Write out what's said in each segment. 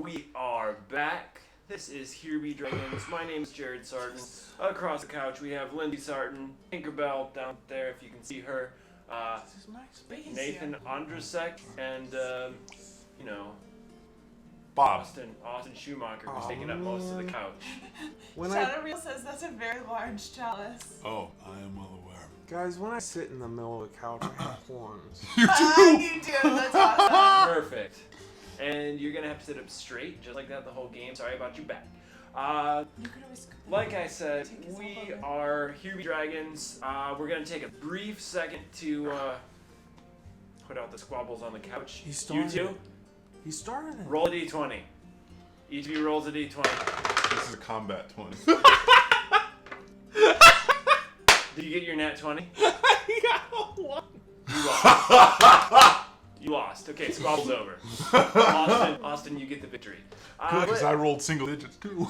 we are back. This is Here Be Dragons. My name is Jared Sarton. Across the couch, we have Lindsay Sarton, Tinkerbell down there, if you can see her. This is my space. Nathan Andrasek, and Bob. Austin Schumacher, who's taking up most of the couch. Shadow Reel says that's a very large chalice. Oh, I am well aware. Guys, when I sit in the middle of the couch, I have horns. You do. You do. That's awesome. Perfect. And you're gonna have to sit up straight, just like that, the whole game. Sorry about your back. You could always Like I said, we are Here Be Dragons. We're gonna take a brief second to put out the squabbles on the couch. He started You two, He started it. roll a d20. Each of you rolls a d20. This is a combat 20. Did you get your nat 20? He got one. You lost. You lost. Okay, squabble's over. Austin, you get the victory. Good, because I rolled single digits too.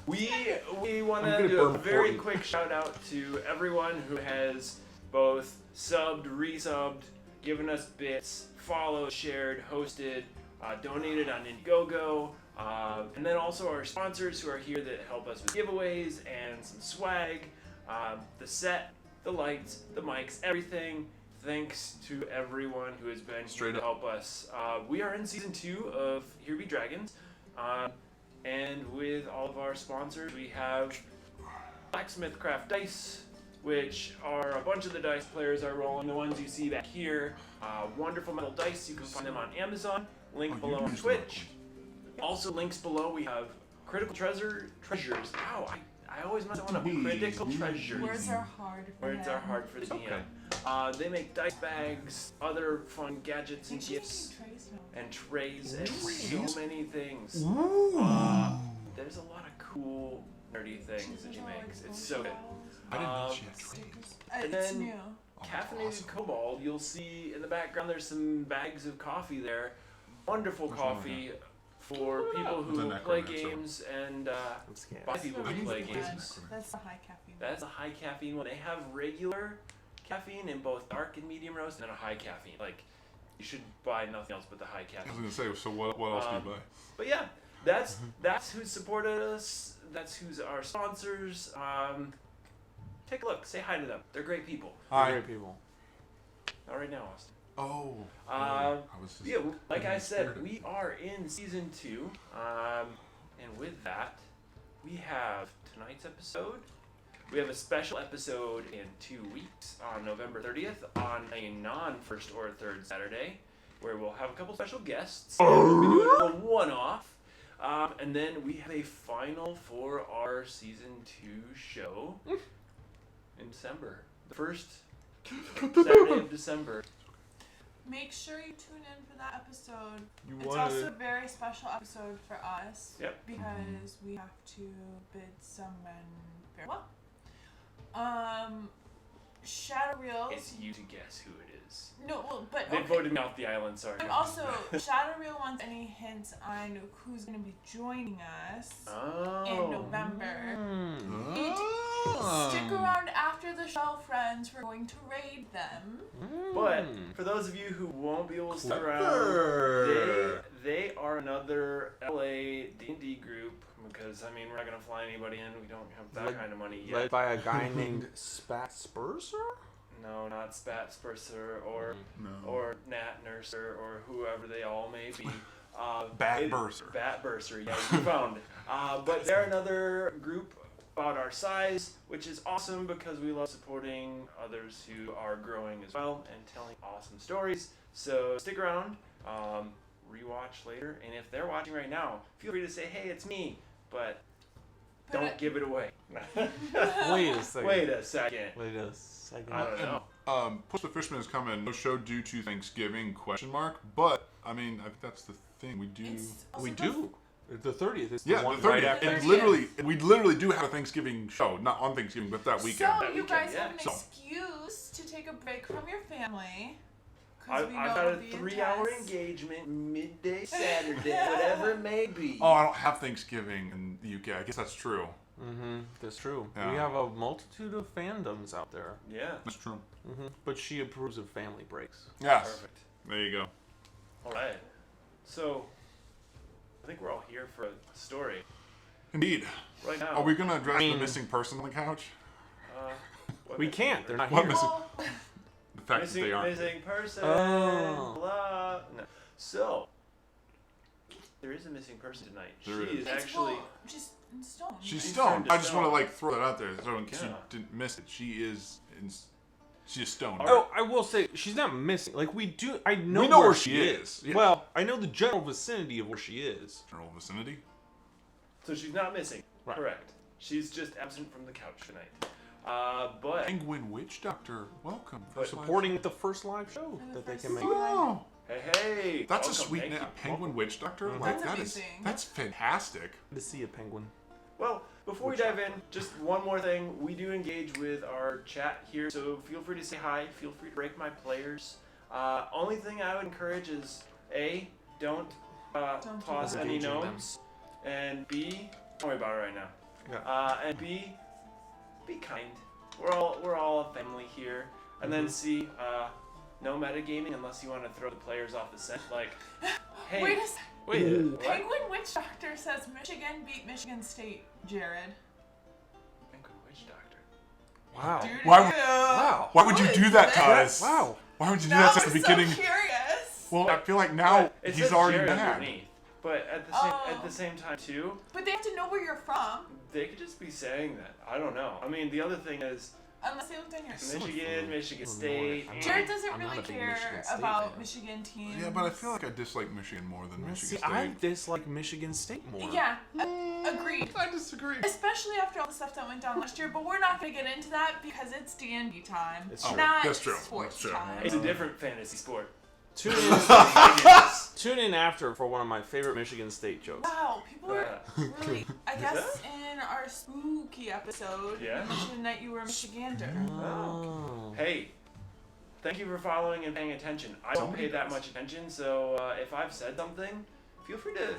We want I'm to gonna do a burn very 40. quick shout out to everyone who has both subbed, resubbed, given us bits, followed, shared, hosted, donated on Indiegogo, and then also our sponsors who are here that help us with giveaways and some swag, the set, the lights, the mics, everything. Thanks to everyone who has been here to help us. We are in season 2 of Here Be Dragons. And with all of our sponsors, we have Blacksmith Craft Dice, which are a bunch of the dice players are rolling, the ones you see back here. Wonderful metal dice, you can find them on Amazon, link below on Twitch. Also links below, we have Critical Treasures. Ow, I always mess up on Critical Treasures. Words are hard for Words are hard for the DM. They make dice bags, other fun gadgets and gifts. And trays and so many things. There's a lot of cool nerdy things that she makes. It's so good. I didn't know she had trays. And It's then new. Caffeinated Awesome. Cobalt, you'll see in the background there's some bags of coffee there. Wonderful Which one was coffee for people It's a who necromancer. play games and by people That's who the play really games. good. That's the high caffeine. That's a high caffeine one. They have regular caffeine in both dark and medium roast and a high caffeine. Like, you should buy nothing else but the high I caffeine. was gonna say, so what else do you buy? But yeah, that's who supported us. That's who's our sponsors. Take a look. Say hi to them. They're great people. Hi. Great people. Not right now, Austin. Oh. I was just Yeah, like I said, scared. we are in season 2. And with that, we have tonight's episode. We have a special episode in 2 weeks on November 30th on a non-first or third Saturday, where we'll have a couple special guests. We'll be doing a one-off. And then we have a final for our season 2 show in December. The first Saturday of December. Make sure you tune in for that episode. You It's wanted also a it. very special episode for us. Yep. Because we have to bid some men farewell. Shadow Reels. It's you to guess who it is. No, well, but They okay. voted me off the island, sorry. And also, Shadow Reel wants any hints on who's going to be joining us in November. Stick around after the show, friends. We're going to raid them. But for those of you who won't be able to stick around, they are another LA D&D group because, I mean, we're not going to fly anybody in. We don't have that kind of money yet. Led by a guy named Spat Spurser? No, not Spat Spurser or Nat Nurser or whoever they all may be. Bat Burser. Bat Burser, yeah, you found it. But they're another group about our size, which is awesome because we love supporting others who are growing as well and telling awesome stories. So stick around, rewatch later, and if they're watching right now, feel free to say, hey, it's me, but don't give it away. Wait a second. Wait a second. Wait a second. I don't know. Push the Fishman is coming. No show due to Thanksgiving? ? But I mean, I think that's the thing we do. We do. The 30th is Yeah, the one the 30th. right after. And literally, we literally do have a Thanksgiving show. Not on Thanksgiving, but that weekend. So That you weekend, guys yeah. have an So- excuse to take a break from your family. 'Cause I've we know got a it'll be 3-hour intense. engagement, midday Saturday, whatever it may be. Oh, I don't have Thanksgiving in the UK. I guess that's true. That's true. Yeah. We have a multitude of fandoms out there. Yeah. That's true. But she approves of family breaks. Yes. Perfect. There you go. All right. So, I think we're all here for a story. Indeed. Right now. Are we going to address the missing person on the couch? We can't. They're not What here. missing? Well, The fact that they aren't. Missing person. Oh. Blah. No. So, there is a missing person tonight. There she is. is actually. just in stone. She's She's stoned. turned to I just want to stone. like throw that out there, so in case Yeah. you didn't miss it, she's stoned. Oh, I will say she's not missing. Like I know, We know where where she she is. is. Yeah. Well, I know the general vicinity of where she is. General vicinity. So she's not missing. Right. Correct. She's just absent from the couch tonight. But Penguin Witch Doctor, welcome. But Supporting the first live show And the that they first can make. Oh, hey, that's a welcome, sweet thank name. you. Penguin Witch Doctor. Mhm. Like That's that is amazing. that's fantastic. Good to see a penguin. Well, before we Which dive in, just one more thing. We do engage with our chat here, so feel free to say hi. Feel free to break my players. Only thing I would encourage is A, don't Don't toss do any Engaging them. gnomes, and B, don't worry about it right now. Yeah. And B, be kind. We're all a family here. And then C, no metagaming unless you want to throw the players off the scent. Like, hey, Wait a sec. wait, Ooh. what? Penguin Witch Doctor says Michigan beat Michigan State, Jared. Penguin Witch Doctor. Wow. Dude, Why would- Wow. Why would you What do is that to this? us? Wow. Why would you do Now that at I'm the beginning? so curious. Well, I feel like now But it he's says already Jared mad. underneath. But at Oh. the same time too, But they have to know where you're from, they could just be saying that. I don't know. I mean, the other thing is unless they lived in your So much Michigan, food. Michigan Oh, State. Lord. Jared doesn't I'm not really a big care Michigan State about fan. Michigan teams. Yeah, but I feel like I dislike Michigan more than Michigan See, State. I dislike Michigan State more. Yeah, agreed. I disagree. Especially after all the stuff that went down last year, but we're not gonna get into that because it's D&D time. It's Oh, not that's true. sports That's true. time. It's a different fantasy sport. Tune in. Yes. Tune in after for one of my favorite Michigan State jokes. Wow, people are really. I Is guess in our spooky episode, Yeah? you mentioned that you were a Michigander. Oh. Hey, thank you for following and paying attention. I don't Somebody pay that does. much attention, so if I've said something, feel free to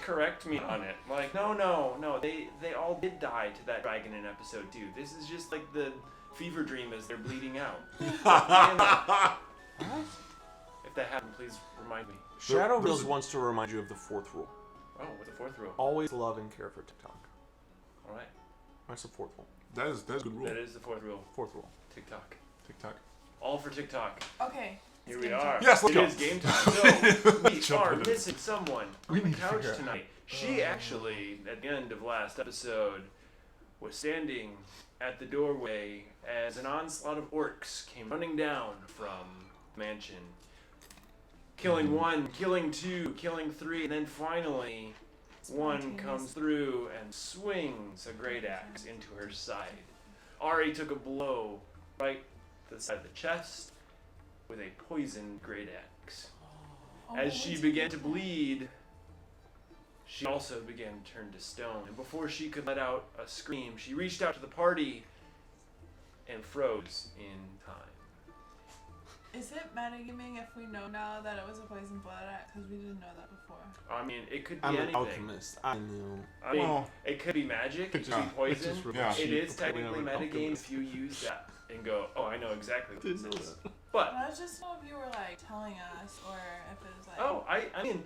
correct me on it. Like, no, they all did die to that dragon in episode 2. This is just like the fever dream as they're bleeding out. If that happened, please remind me. Shadow Mills wants to remind you of the fourth rule. Oh, what's the fourth rule? Always love and care for TikTok. All right, That's the fourth one. That is a good rule. that is the fourth rule. Fourth rule. TikTok. TikTok. All for TikTok. Okay. Here it's we game are. time. Yes, let's It go. is game time. So we Jump are into this. missing someone We on the need to couch figure out- tonight. She actually, at the end of last episode, was standing at the doorway as an onslaught of orcs came running down from the mansion, killing one, killing two, killing three, and then finally one Spontaneous. comes through and swings a great axe into her side. Ari took a blow right to the side of the chest with a poisoned great axe. Oh, As she what's began it to called? bleed, she also began to turn to stone. And before she could let out a scream, she reached out to the party and froze in time. Is it metagaming if we know now that it was a poison blood axe? Because we didn't know that before. I mean, it could be I'm an anything. alchemist. I knew. I mean, Well, it could be magic, it it's could be just- poison. it's just really cheap. It is Apparently technically I'm an metagame alchemist. if you use that and go, oh, I know exactly what Didn't this know is. that. But But I was just know if you were like telling us or if it was like. oh, I mean,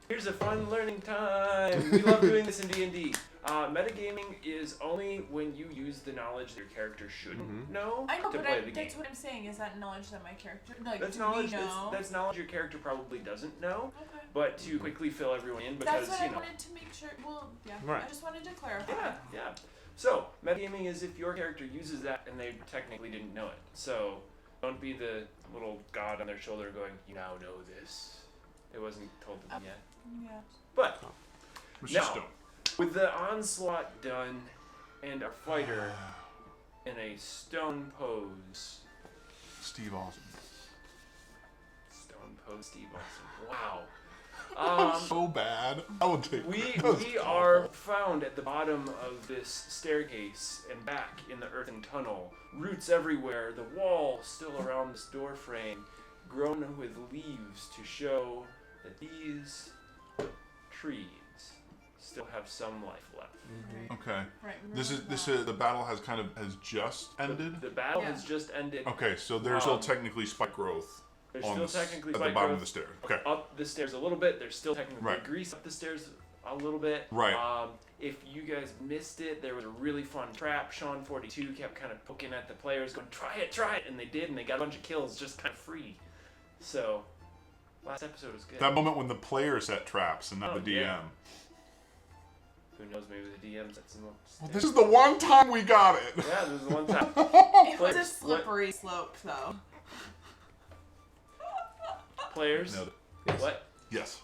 here's a fun learning time. We love doing this in D&D. Metagaming is only when you use the knowledge that your character shouldn't know I know, to but play the game. that's what I'm saying. Is that knowledge that my character like? That's do knowledge. we know? That's knowledge your character probably doesn't know, Okay. but to quickly fill everyone in because That's what I you know. wanted to make sure. Well, yeah. Right. I just wanted to clarify. Yeah. So metagaming is if your character uses that and they technically didn't know it. So don't be the little god on their shoulder going, "You now know this." It wasn't told to them yet. Yeah. But But No. she's stoned. with the onslaught done and our fighter in a stone pose. Steve Austin. Stone pose, Steve Austin. Wow. So bad. I would take We that was are awful. found at the bottom of this staircase and back in the earthen tunnel. Roots everywhere, the wall still around this door frame, grown with leaves to show that these trees still have some life left. Okay. Right. This remember is that. the battle has just ended. The battle Yeah. has just ended. Okay, so there's still technically spike growth There's on still technically at the spike bottom growth of the stairs. Okay. up the stairs a little bit. There's still technically Right. grease up the stairs a little bit. Right. If you guys missed it, there was a really fun trap. Sean42 kept kind of poking at the players, going, try it, and they did, and they got a bunch of kills just kind of free. So, last episode was good. That moment when the player set traps and not the DM. Yeah. Who knows, maybe the DM sets them up. Well, this is the one time we got it. Yeah, this is the one time. It was a slippery slope, though. Players, Nailed it. Yes. what Yes.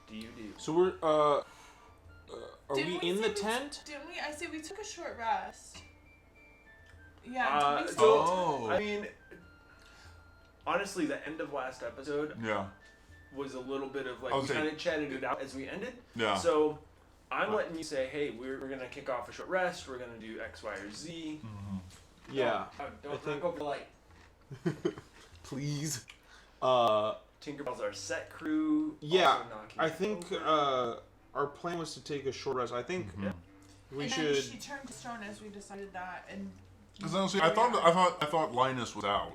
do you do? So we're are Didn't we in say the we tent? Didn't we? I said we took a short rest. Yeah. we Oh. I mean, honestly, the end of last episode Yeah. was a little bit of like, I we was saying- kind of chatted it out as we ended. Yeah. So, I'm letting you say, hey, we're going to kick off a short rest, we're going to do X, Y, or Z. Yeah. Don't think- knock over the light. Please. Tinkerbell's our set crew. Yeah. also knocking I think over. our plan was to take a short rest. I think Mhm. we and should. then she turned to stone as we decided that, and Because honestly, I thought Linus was out.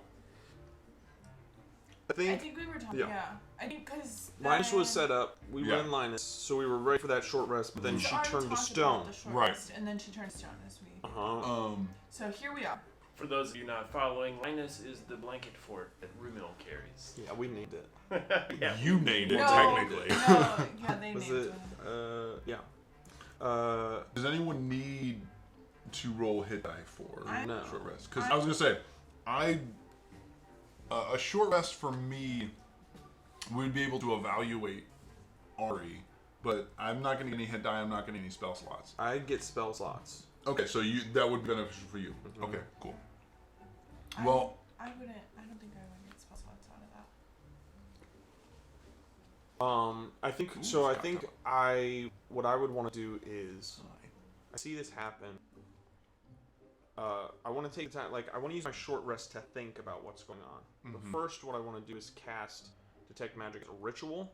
I I think think we were talking. yeah. Yeah. I think because Linus was set up. We Yeah. were in Linus, so we were ready for that short rest. But then she turned to stone. Right. And then she turned to stone as we. Uh-huh. So here we are. For those of you not following, Linus is the blanket fort that Rumil carries. Yeah, we named it. Yeah. You named it No. technically. No, yeah, they Was named it? it. Yeah. Does anyone need to roll hit die for No. short rest? Because I was gonna say, a short rest for me, we'd be able to evaluate Ari, but I'm not gonna get any hit die. I'm not getting any spell slots. I'd get spell slots. Okay, so that would be beneficial for you. Mhm. Okay, cool. I- Well, I wouldn't. I don't think I would get spell slots out of that. I think Ooh, so. I Scott think Tucker. what I would want to do is I see this happen. I want to take the time. Like I want to use my short rest to think about what's going on. But Mhm. first, what I want to do is cast detect magic as a ritual,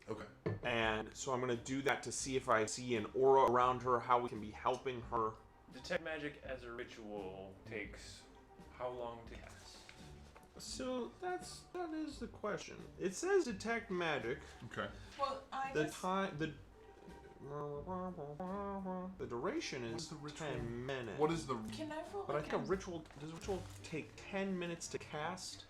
Okay. and so I'm going to do that to see if I see an aura around her, how we can be helping her. Detect magic as a ritual takes how long to cast? So that is the question. It says detect magic. Okay. Well, I The guess. time the duration What's is the ritual? 10 minutes. What is the? Can I roll? But I like think a ritual does a ritual take 10 minutes to cast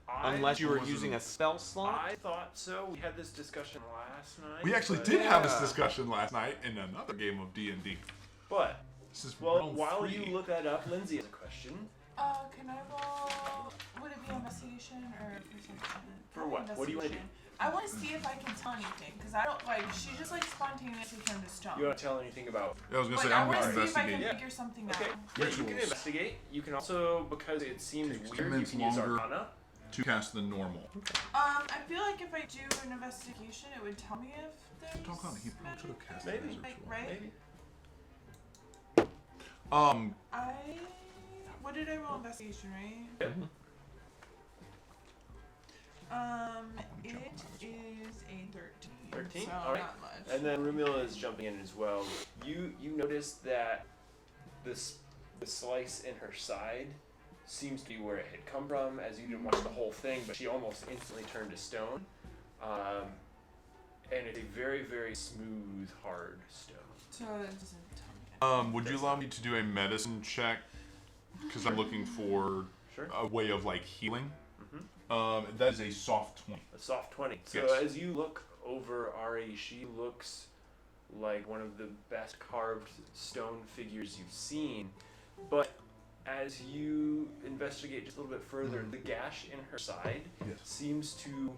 I, unless you were Was it using a- a spell slot. I thought so. We had this discussion last night. We actually but- did have this Yeah. discussion last night in another game of D&D. But, This is well, round while 3. you look that up, Lindsay has a question. Can I roll? Would it be investigation or perception? For what? What do you wanna do? Investigation. I want to see if I can tell anything because I don't like. She just like spontaneously turned to stone. You want to tell anything about? I was gonna Like say I I'm want gonna to see if I investigate. can Yeah. figure something Okay. out. Yeah, you can Rituals. investigate. You can also, because it seems Takes 2 weird, you minutes can use longer. Arcana. To cast the normal. I feel like if I do an investigation, it would tell me if there's. Talk on it. He probably should have cast Maybe. it as a Like, ritual. right? Maybe. What did I roll? Investigation, right? Yep. It is a 13. 13? So Alright. not much. And then Rumila is jumping in as well. You notice that the slice in her side seems to be where it had come from, as you didn't watch the whole thing, but she almost instantly turned to stone. And it's a very, very smooth, hard stone. So it doesn't tell me. Would you allow me to do a medicine check? Because I'm looking for Sure. a way of like healing. Mhm. That is a soft 20. A soft 20. So Yes. as you look over Ari, she looks like one of the best carved stone figures you've seen. But as you investigate just a little bit further, the gash in her side Yes. seems to,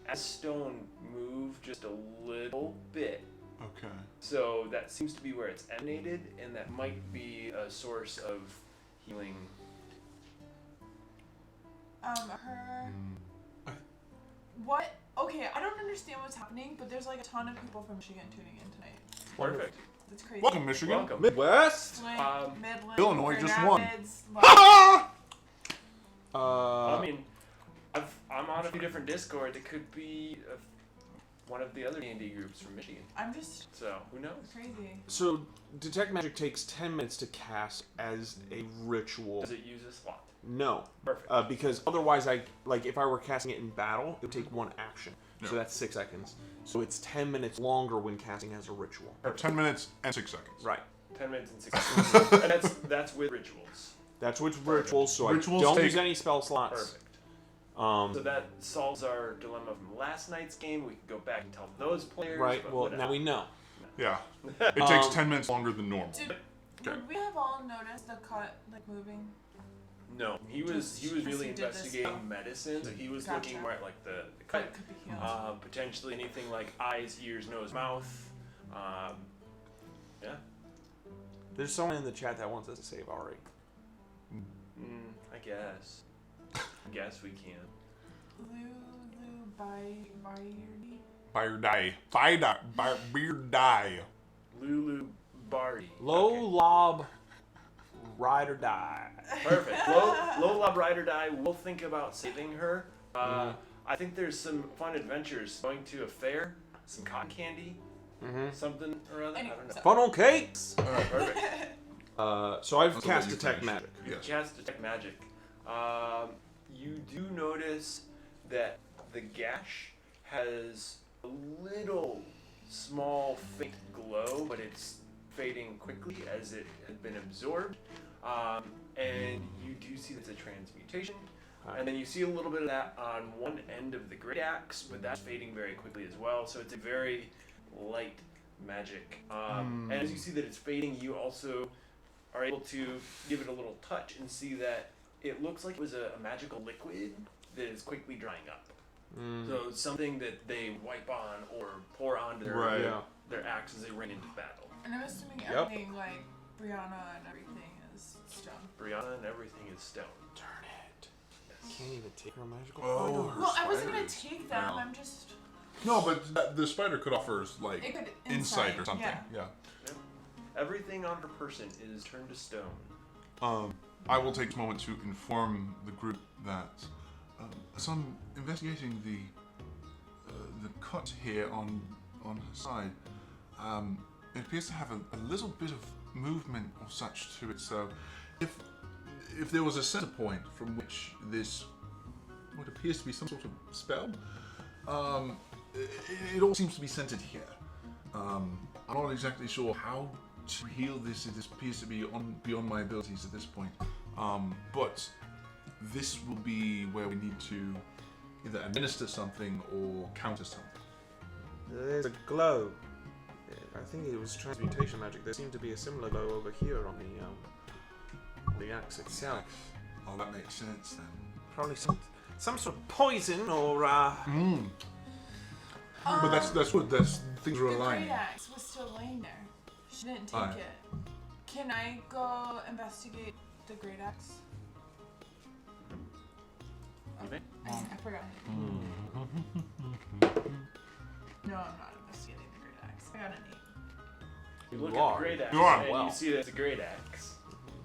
as stone, move just a little bit. Okay. So that seems to be where it's emanated, and that might be a source of healing. Her. What? Okay, I don't understand what's happening, but there's like a ton of people from Michigan tuning in tonight. Perfect. That's crazy. Welcome, Michigan. Welcome. Midwest. Like, Midland, Illinois Grand just won. Rapids, I mean, I'm on a few different Discords. It could be one of the other D&D groups from Michigan. I'm just So who knows? crazy. So, Detect Magic takes 10 minutes to cast as a ritual. Does it use a slot? No. Perfect. Because otherwise, if I were casting it in battle, it would take one action. So that's 6 seconds. So it's 10 minutes longer when casting as a ritual. 10 minutes and 6 seconds. Right. 10 minutes and 6 seconds. And that's with rituals. That's with rituals, so Rituals I don't take- use any spell slots. Perfect. So that solves our dilemma from last night's game. We can go back and tell those players. Right, but well, whatever. now we know. Yeah. It takes 10 minutes longer than normal. Would we have all noticed the cut moving? No, he was Just- really he did this investigating stuff. medicine, so he was Gotcha. looking more at like the But cut. it could be healed. Potentially anything like eyes, ears, nose, mouth. Yeah. There's someone in the chat that wants us to save Ari. I guess. I guess we can. Lulu by Fire die. Beer die. Lulu Barty. Low Okay. lob, ride or die. Perfect. Low Lob Ride or Die. We'll think about saving her. I think there's some fun adventures. Going to a fair, some cotton candy, something or other. I don't know. Funnel cakes. All right, perfect. So I've I'll cast let you Detect finish. Magic. Yes. Cast Detect Magic. You do notice that the gash has a little small faint glow, but it's fading quickly as it had been absorbed. And you do see that's a transmutation. And then you see a little bit of that on one end of the great axe, but that's fading very quickly as well. So it's a very light magic. And as you see that it's fading, you also are able to give it a little touch and see that it looks like it was a magical liquid that is quickly drying up. So something that they wipe on or pour onto their axe as they run into battle. And I'm assuming everything like Brianna and everything is stone. Brianna and everything is stone. Darn it. Can't even take her magical Oh, fighter. Well, I wasn't gonna spiders. take them. No. I'm just. No, but the spider could offer us, like, It could insight or something. Yeah. Everything on her person is turned to stone. I will take this moment to inform the group that as I'm investigating the cut here on her side, it appears to have a little bit of movement or such to it. So, if there was a center point from which this what appears to be some sort of spell, it all seems to be centered here. I'm not exactly sure how to heal this. It appears to be beyond my abilities at this point. But this will be where we need to either administer something or counter something. There's a glow. I think it was transmutation magic. There seemed to be a similar glow over here on the axe itself. Oh, that makes sense then. Probably some sort of poison or But that's what things are The aligning. great axe was still laying there. She didn't take Aye. it. Can I go investigate the great axe? You may. I forgot. No, I'm not investigating the great axe. I got an 8. You look You at are. the great axe You are. and Well. you see that it's a great axe.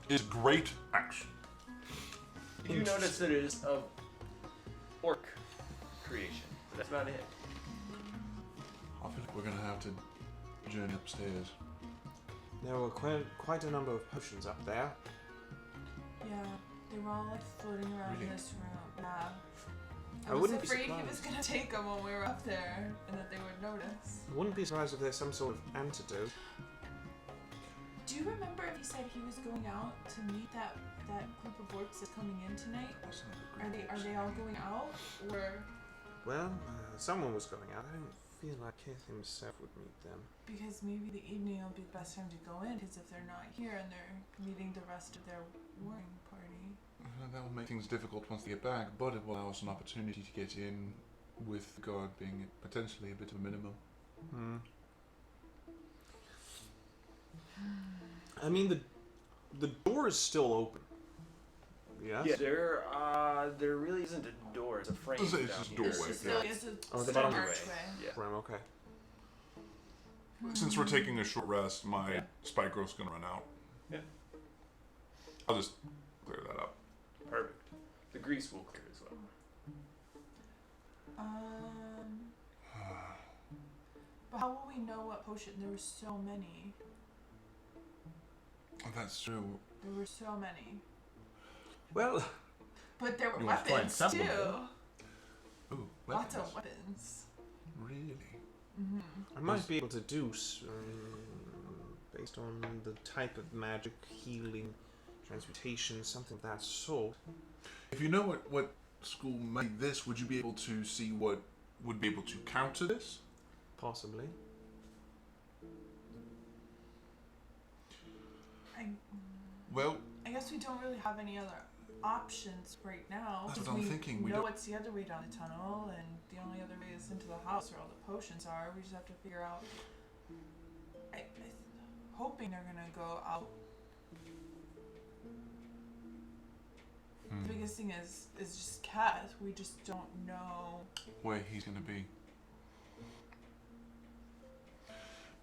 It's great action. You do notice that it is of orc creation, but that's not it. I feel like we're gonna have to journey upstairs. there were quite a number of potions up there. Yeah, they were all like floating around Really? this room. Yeah. I I was wouldn't be afraid he was surprised. gonna take them when we were up there and that they would notice. I wouldn't be surprised if there's some sort of antidote. Do you remember if he said he was going out to meet that group of orcs that's coming in tonight? Are they all going out or Well, someone was going out. I don't feel like Keith himself would meet them. because maybe the evening will be the best time to go in because if they're not here and they're meeting the rest of their warring party. That will make things difficult once they get back, but it will allow us an opportunity to get in with the guard being potentially a bit of a minimum. I mean, the door is still open. Yes? Yeah, there really isn't a door. It's a frame. It's down just a here. doorway. It's Yeah. it's a Oh, the stone bottom archway. Yeah. Right, okay. Since we're taking a short rest, my spike growth's gonna run out. Yeah. I'll just clear that up. Perfect. The grease will clear as well. But how will we know what potion? There were so many. Oh, that's true. There were so many. Well, But there were You want to try and weapons sample too. them? Ooh, Lots weapons. of weapons. Really? Mm-hmm. I might be able to do based on the type of magic, healing, transmutation, something of that sort. If you know what school made this, would you be able to see what would be able to counter this? Possibly. Well, I guess we don't really have any other options right now. That's 'cause what I'm we thinking. We know don't- what's the other way down the tunnel, and the only other way is into the house where all the potions are. We just have to figure out. Hoping they're gonna go out. The biggest thing is just Cat. We just don't know. where he's going to be.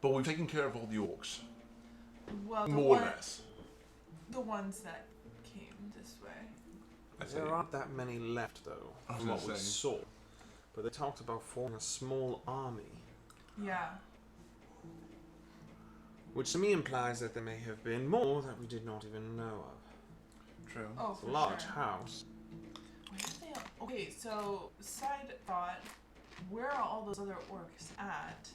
But we've taken care of all the orcs. Well, More or less. the ones that came this way. I say. There aren't that many left, though, I was from what gonna we say. saw. But they talked about forming a small army, Yeah. which to me implies that there may have been more that we did not even know of. True. Oh, It's a for large sure. house. Where did they? Okay, so side thought, where are all those other orcs at?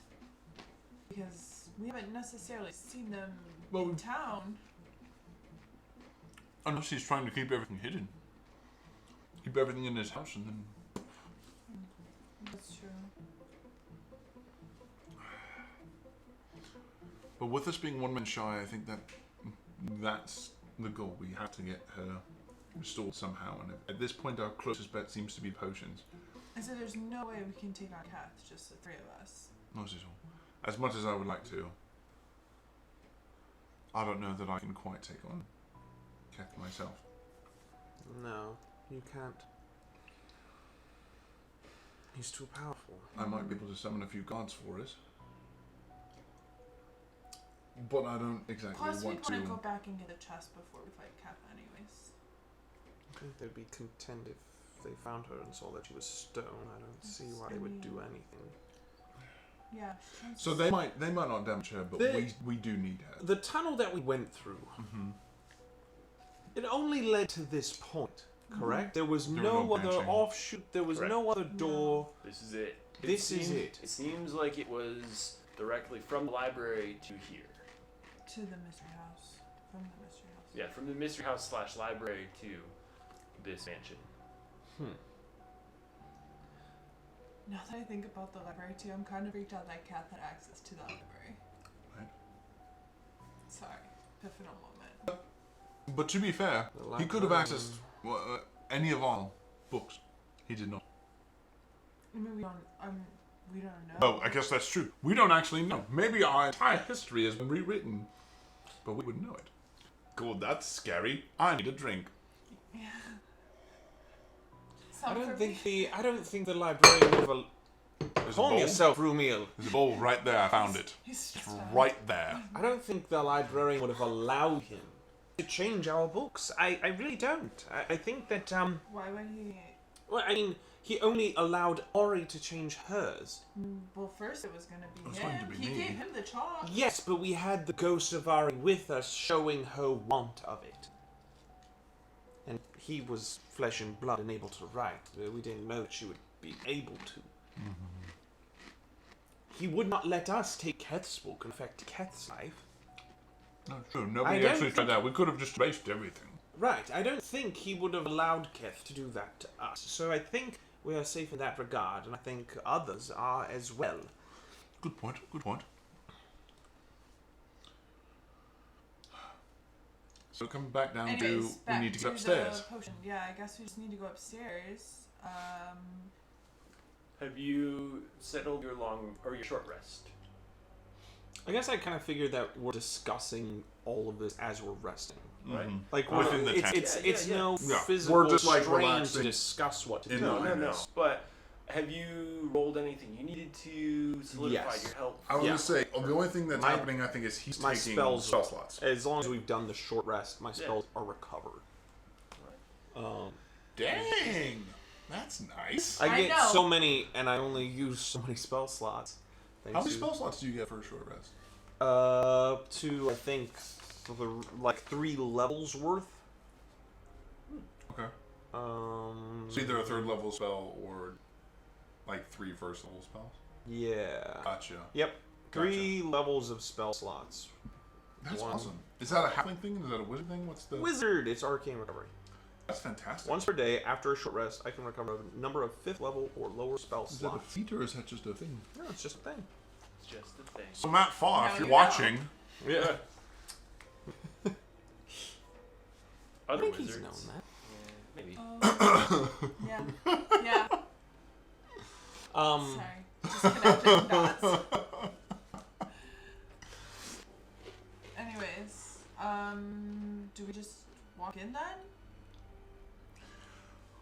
Because we haven't necessarily seen them Well, in town. Unless he's trying to keep everything hidden. Keep everything in his house and then... That's true. But with us being one man shy, I think that's the goal. We have to get her restored somehow. And at this point, our closest bet seems to be potions. And so there's no way we can take on Kath, just the three of us. Not at all. As much as I would like to, I don't know that I can quite take on Keth myself. No, you can't. He's too powerful. I might be able to summon a few guards for us. But I don't exactly Plus, we want want to to... go back and get a chest before we fight Kath, anyways. I think they'd be content if they found her and saw that she was stone. I don't see why they would do anything. Yeah. So they might not damage her, but we do need her. The tunnel that we went through, it only led to this point, correct? There was There were no no other branching. offshoot, there was Correct. no other door. This is it. This is it. It seems like it was directly from the library to here. To the mystery house. From the mystery house. Yeah, from the mystery house / library to this mansion. Now that I think about the library too, I'm kind of freaked out that Kath had access to the library. Right. Sorry. Pivotal moment. But to be fair, The he could have librarian- accessed any of our books. He did not. I mean, we don't know. Oh, I guess that's true. We don't actually know. Maybe our entire history has been rewritten, but we wouldn't know it. God, that's scary. I need a drink. I Some don't for think me. the librarian would have There's a calm bowl. yourself, Rumiel. There's a bowl right there. I found it. He's It's stressed out. right there. I don't think the librarian would have allowed him to change our books. I really don't. I think that Why would he? well, I mean, he only allowed Ori to change hers. Well, first it was gonna be It was him. going to be He me. gave him the chalk. Yes, but we had the ghost of Ari with us, showing her want of it. And he was flesh and blood and able to write. We didn't know that she would be able to. He would not let us take Keth's book and affect Keth's life. No, true. I Nobody don't actually tried think- that. We could have just erased everything. Right, I don't think he would have allowed Keth to do that to us. So I think we are safe in that regard, and I think others are as well. Good point. Good point. So coming back down Anyways, to back we need to to get upstairs. the potion. Yeah, I guess we just need to go upstairs. Have you settled your long or your short rest? I guess I kind of figured that we're discussing all of this as we're resting. Right. Like Within the it's tent. it's Yeah, no yeah. physical We're just, like, strain to relaxing discuss what to in do. the- No. Yes. But have you rolled anything you needed to solidify Yes. your health? I was Yeah. gonna say, the only thing that's My- happening, I think, is he's my taking spells- spell slots. As long as we've done the short rest, my spells are recovered. Dang, that's nice. I I get know. so many, and I only use so many spell slots. How many spell slots do you get for a short rest? To I think like 3 levels worth. Okay. So So either a third level spell or like 3 first level spells. Yeah. Gotcha. Yep. 3 levels of spell slots. That's awesome. Is that a halfling thing? Is that a wizard thing? What's the Wizard? It's arcane recovery. That's fantastic. Once per day, after a short rest, I can recover a number of 5th level or lower spell Is that a slots. feat or is that just a thing? No, it's just a thing. It's just a thing. So Matt Faw, Now if you're you know. watching, Yeah. I Other think wizards. he's known that. Yeah, maybe. Yeah. Yeah. Um, Sorry. Just connecting dots. Anyways, do we just walk in then?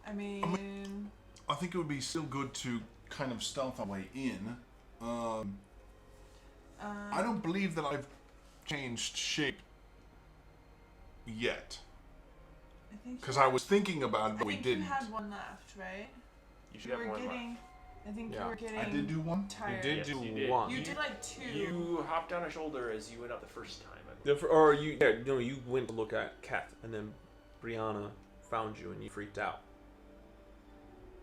I mean, I think it would be still good to kind of stealth our way in. I don't believe that I've changed shape yet. I think Because I was thinking about it, but we you didn't. had one left, right? You should You have were one getting. I think Yeah. you were getting. I did do one. tired. you did Yes, do you did. one. You did like 2. You hopped on a shoulder as you went up the first time. I believe. Or you, yeah, no, you went to look at Kat, and then Brianna found you, and you freaked out.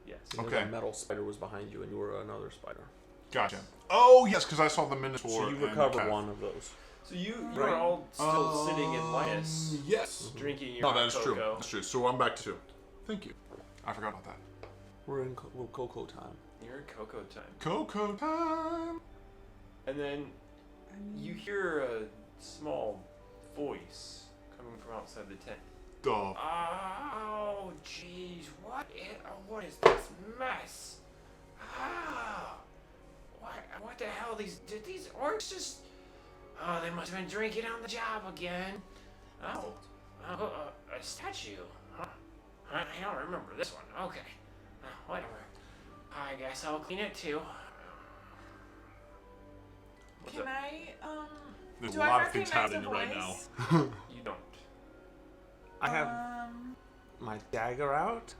Yes. Because Okay. a metal spider was behind you, and you were another spider. Gotcha. Oh yes, because I saw the Minotaur. So you and recovered Cat. one of those. So you Right. are all still sitting in Linus, Yes. drinking your No, hot that is true. cocoa. That's true. So I'm back to 2. Thank you. I forgot about that. We're in Cocoa time. You're in cocoa time. Cocoa time. And then I mean, you hear a small voice coming from outside the tent. Duh. Oh, jeez, what is this mess? Ah, what the hell? Did these orcs just? Oh, they must have been drinking on the job again. Oh, a statue. Huh. I don't remember this one. Okay, whatever. I guess I'll clean it too. What's can up? I There's do a I lot of things recognize happening the right now. voice? You don't. I have my dagger out,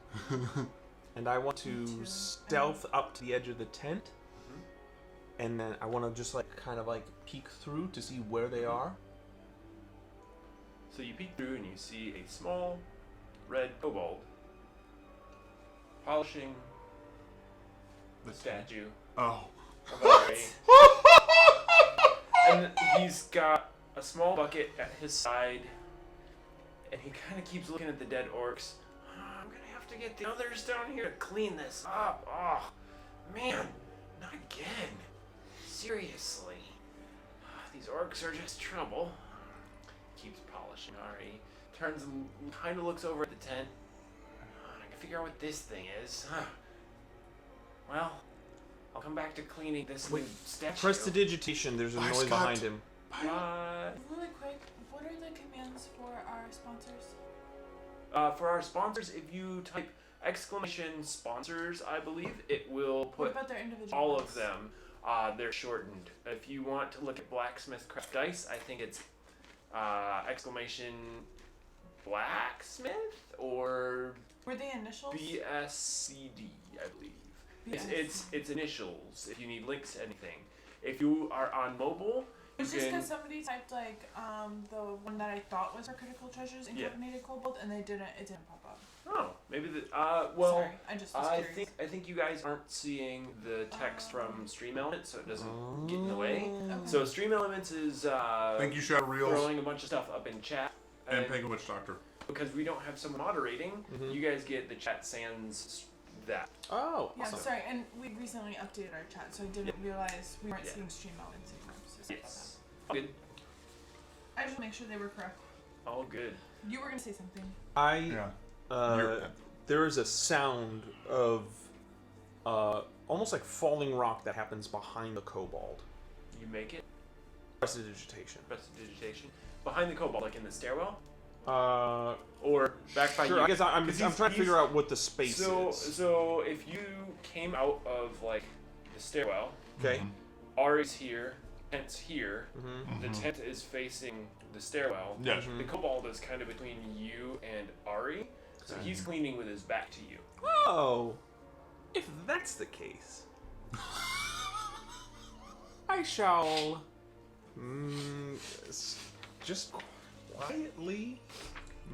and I want Me to too. stealth up to the edge of the tent, and then I want to just like kind of like peek through to see where they are. So you peek through and you see a small red kobold polishing the statue Oh. of Ari. And he's got a small bucket at his side, and he kind of keeps looking at the dead orcs. I'm gonna have to get the others down here to clean this up. Oh, man, not again. Seriously. These orcs are just trouble. Keeps polishing Ari. Turns and kind of looks over at the tent. I can figure out what this thing is. Well, I'll come back to cleaning this new statue. Prestidigitation. There's a Hi, noise Scott. behind him. Really quick, what are the commands for our sponsors? For our sponsors, if you type !sponsors, I believe, it will What put about their individual all ones? of them. They're shortened. If you want to look at Blacksmith Craft Dice, I think it's !blacksmith or Were they initials? BSCD, I believe. BS. It's initials. If you need links to anything, if you are on mobile, you It's just can. because somebody typed like the one that I thought was for Critical Treasures Incarnated Kobold, and it didn't pop up. Oh, maybe the. Well. Sorry, I just was I curious. think you guys aren't seeing the text from Stream Elements, so it doesn't get in the way. Okay. So Stream Elements is Thank you, Shadow Reels throwing a bunch of stuff up in chat, and Penguin Witch Doctor. because we don't have someone moderating, you guys get the chat sans that. Oh, Yeah, awesome. sorry, and we recently updated our chat, so I didn't realize we weren't Yeah. seeing stream elements anymore. So sorry Yes. All good. about that. I just want to make sure they were correct. All good. You were gonna say something. Yeah. There is a sound of almost like falling rock that happens behind the kobold. You make it. Prestidigitation. Prestidigitation. Behind the kobold, like in the stairwell, Uh, or back by sure. you. I guess I'm 'Cause trying to he's- figure out what the space So is. so if you came out of like the stairwell, Okay. Ari's here, tent's here. Mm-hmm. The tent is facing the stairwell. Yes. The kobold is kind of between you and Ari, so he's cleaning with his back to you. Oh, if that's the case, I shall just quietly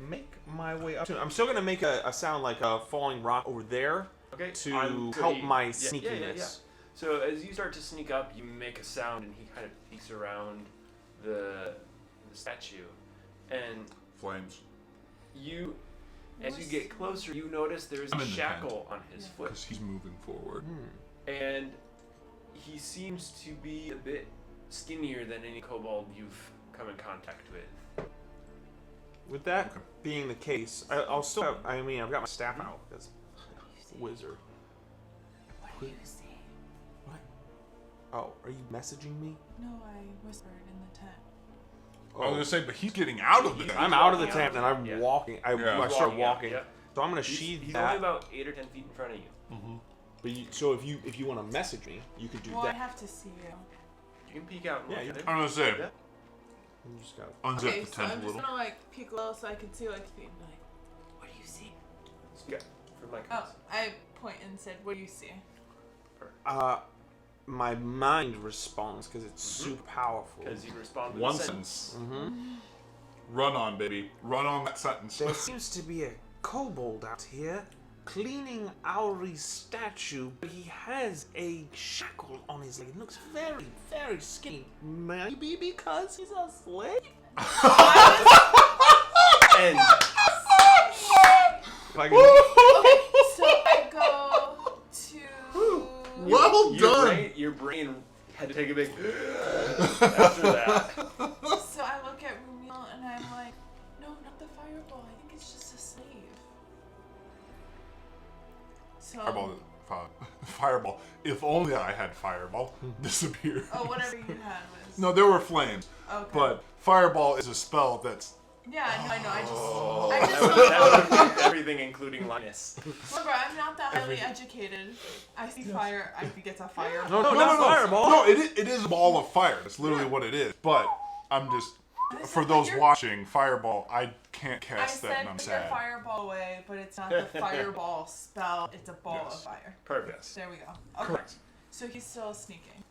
make my way up to. I'm still gonna make a sound like a falling rock over there to help my sneakiness. Yeah. So as you start to sneak up, you make a sound, and he kind of peeks around the statue, and Flames. As you get closer, you notice there's a shackle on his foot. Because he's moving forward. And he seems to be a bit skinnier than any kobold you've come in contact with. With that being the case, I'll still have, I've got my staff out because wizard. What do you see? What? Oh, are you messaging me? No, I whispered in the tent. I was gonna say, but he's getting out of the tent. I'm out of the tent and I'm walking. I start walking. Yeah. So I'm gonna sheathe he's that. only about 8 or 10 feet in front of you. But so if you want to message me, you could do Well, that. I have to see you. You can peek out and look at him. I'm gonna say, Yeah. You just gotta unzip Okay, the so tent I'm a just little. gonna peek low so I can see feet and be like, what do you see? Yeah, for Mike. Oh, I point and said, what do you see? my mind responds because it's super powerful. Because you respond with One a sentence. sentence. Run on, baby. Run on that sentence. There seems to be a kobold out here cleaning Auri's statue, but he has a shackle on his leg. It looks very, very skinny. Maybe because he's a slave? And Okay, so I go to... Well done. Your brain had to take a big after that. So I look at Rumiel and I'm like, no, not the fireball. I think it's just a slave. So... Fireball. If only I had fireball. Disappear. Oh, whatever you had was... No, there were flames. Okay. But fireball is a spell that's. Yeah, I know. I just That would include everything, including Linus. Remember, I'm not that highly educated. I see fire. I think it's a fire. No, not fireball. No, it is a ball of fire. That's literally what it is. But I'm just. For those watching, fireball, I can't I cast that, said and I'm put your sad. fireball away, but it's not the fireball spell. It's a ball of fire. Perfect. There we go. Okay. Correct. So he's still sneaking.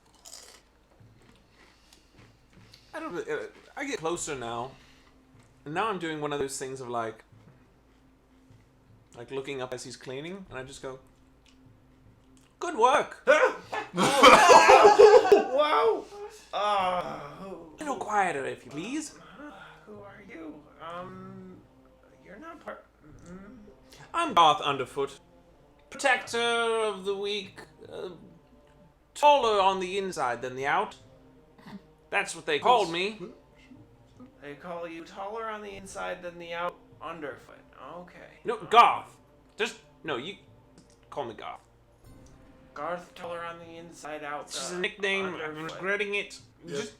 I don't. I get closer now, and now I'm doing one of those things of like looking up as he's cleaning, and I just go, "Good work." Wow. A little quieter, if you please. Who are you? You're not part. I'm Garth Underfoot, protector of the weak, taller on the inside than the out. That's what they called me. They call you taller on the inside than the out underfoot. Okay. No, Garth. You call me Garth. Garth taller on the inside out. It's just a nickname. I'm underfoot. regretting it. Yes.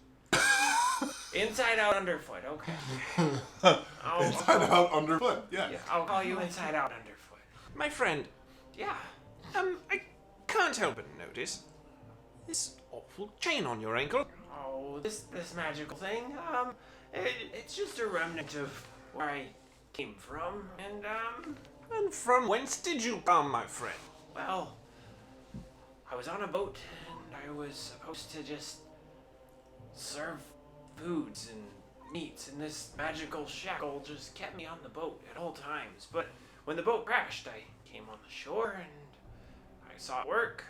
Inside out underfoot. Okay. Inside out underfoot. Yeah. Yeah, I'll call you inside out underfoot. My friend, Yeah. I can't help but notice this awful chain on your ankle. Oh, this magical thing. It's just a remnant of where I came from, and And from whence did you come, my friend? well, I was on a boat, and I was supposed to just serve foods and meats, and this magical shackle just kept me on the boat at all times. But when the boat crashed, I came on the shore, and I saw it work.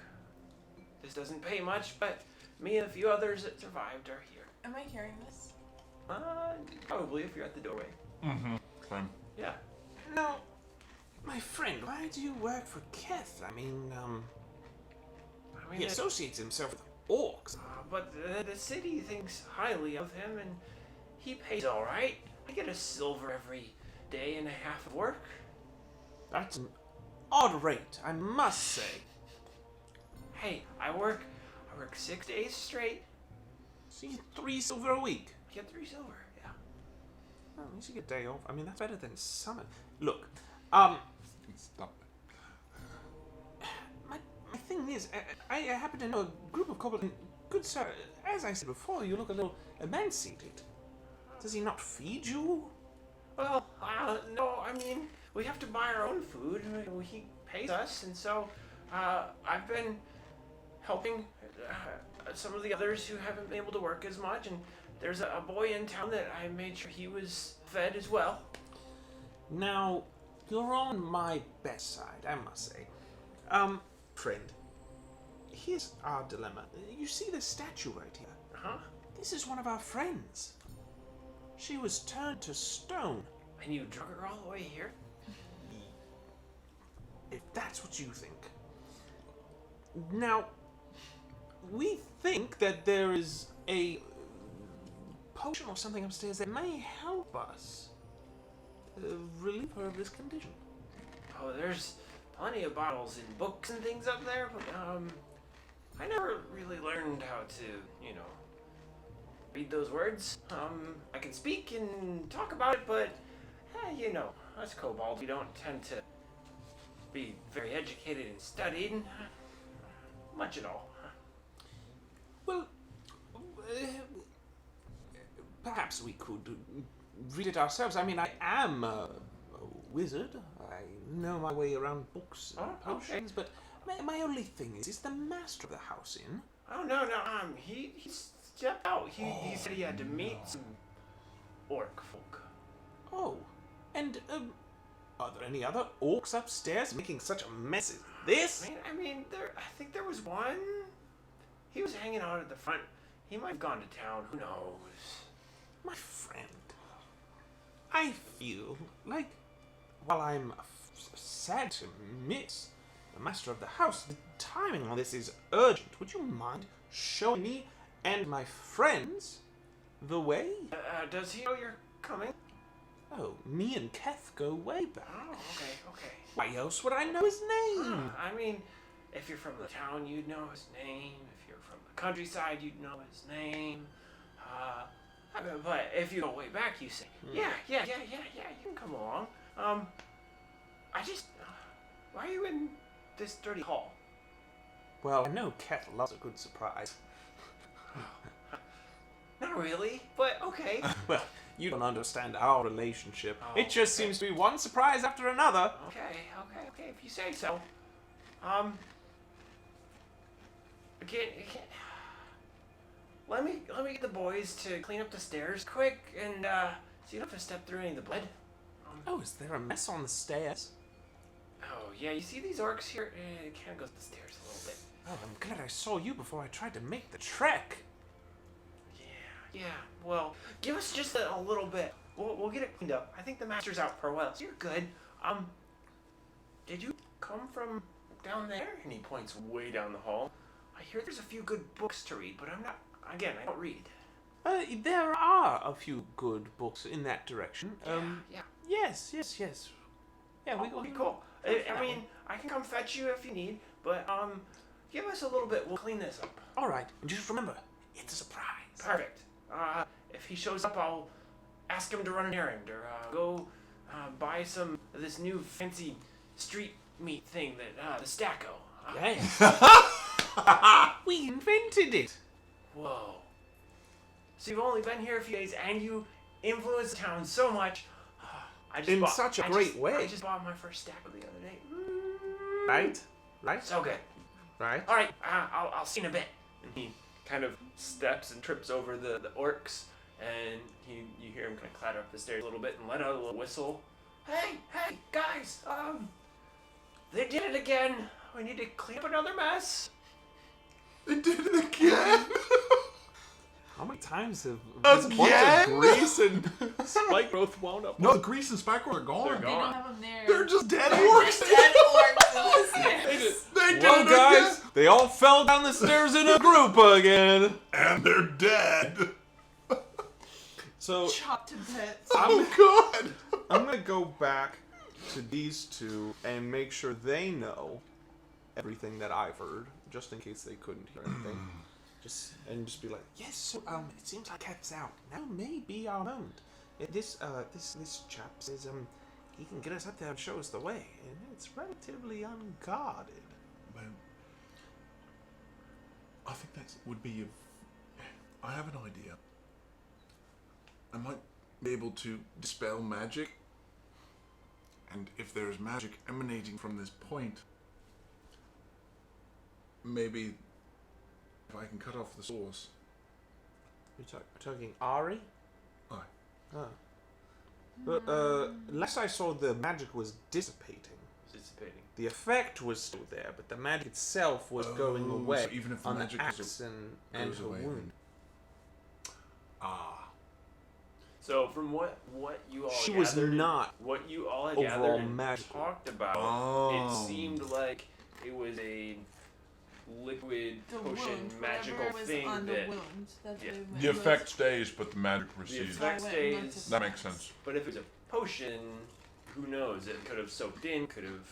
This doesn't pay much, but me and a few others that survived are here. Am I hearing this? Probably if you're at the doorway. Mm-hmm. Same. Yeah. Now, my friend, why do you work for Keth? I mean, he associates himself with orcs. But the city thinks highly of him, and he pays all right. I get a silver every day and a half of work. That's an odd rate, I must say. Hey, I work 6 days straight. So you get 3 silver a week. I get 3 silver. Yeah. Well, at least you get a day off. I mean, that's better than summer. Look, Stop. my thing is, I happen to know a group of kobolds. Good sir, as I said before, you look a little emancipated. Does he not feed you? Well, no, I mean, we have to buy our own food. He pays us, and so I've been helping some of the others who haven't been able to work as much, and there's a boy in town that I made sure he was fed as well. Now, you're on my best side, I must say. Friend, here's our dilemma. You see this statue right here? Uh-huh. This is one of our friends. She was turned to stone. And you drug her all the way here? If that's what you think. Now, we think that there is a potion or something upstairs that may help us relieve her of this condition. Oh, there's plenty of bottles and books and things up there, but I never really learned how to, read those words. I can speak and talk about it, but, us kobolds, we don't tend to be very educated and studied. Much at all. Well, perhaps we could read it ourselves. I mean, I am a wizard. I know my way around books and potions, but my only thing is the master of the house in? Oh, no, he stepped out. He said he had to meet some orc folk. Oh, and, are there any other orcs upstairs making such a mess as this? I think there was one. He was hanging out at the front. He might have gone to town. Who knows? My friend, I feel like, while I'm sad to miss the master of the house, the timing on this is urgent. Would you mind showing me and my friends the way? Does he know you're coming? Oh, me and Keth go way back. Oh, okay. Why else would I know his name? If you're from the town, you'd know his name. If you're from the countryside, you'd know his name. But if you go way back, you say, yeah, you can come along. Why are you in this dirty hall? Well, I know Keth loves a good surprise. Not really, but okay. Well, you don't understand our relationship. It just seems to be one surprise after another. Okay, if you say so. Let me get the boys to clean up the stairs quick, and so you don't have to step through any of the blood. Oh, is there a mess on the stairs? Oh yeah, you see these orcs here? It kind of goes up the stairs a little bit. Oh, I'm glad I saw you before I tried to make the trek. Yeah. Well, give us just a little bit. We'll get it cleaned up. I think the master's out for a while, so you're good. Did you come from down there? And he points way down the hall. I hear there's a few good books to read, but I don't read. There are a few good books in that direction. Yeah. Yes. Yeah, We'll be cool. I can come fetch you if you need, but give us a little bit. We'll clean this up. All right, and just remember, it's a surprise. Perfect. If he shows up, I'll ask him to run an errand or go buy some of this new fancy street meat thing that the Stacco. Yes. We invented it. Whoa. So you've only been here a few days and you influenced the town so much. In such a great way. I just bought my first Stacco the other day. Right? So good. Right? All right, I'll see you in a bit. And he kind of steps and trips over the orcs, and you hear him kind of clatter up the stairs a little bit and let out a little whistle. Hey, guys, they did it again. We need to clean up another mess. They did it again! How many times have this bunch of grease and spike growth wound up? No, the grease and spike are gone. They're They gone. don't have them there. They're just dead They're orcs. just dead orcs in the stairs. They did Well, it guys, again. they all fell down the stairs in a group again. And they're dead. So Chopped to bits. Oh, God. I'm gonna go back to these two and make sure they know everything that I've heard, just in case they couldn't hear anything. Just be like, yes. So it seems like Keth's out. Now may be our moment. This chap says he can get us up there and show us the way, and it's relatively unguarded. Well, I think that would be I have an idea. I might be able to dispel magic, and if there is magic emanating from this point, maybe if I can cut off the source. You're talking Ari? Aye. Oh. But, last I saw, the magic was dissipating. Dissipating. The effect was still there, but the magic itself was going away. So even if the on magic the goes axe and goes her away, wound. Ah. So from what you all She gathered, was not what you all had overall gathered and magical. talked about, Oh. it seemed like it was a liquid The potion wound, magical whatever was thing on that the wound. That's Yeah. what it The was. effect stays, but the magic the recedes. effect So I went and looked stays. at That makes sense. But if it was a potion, who knows? It could have soaked in, could have.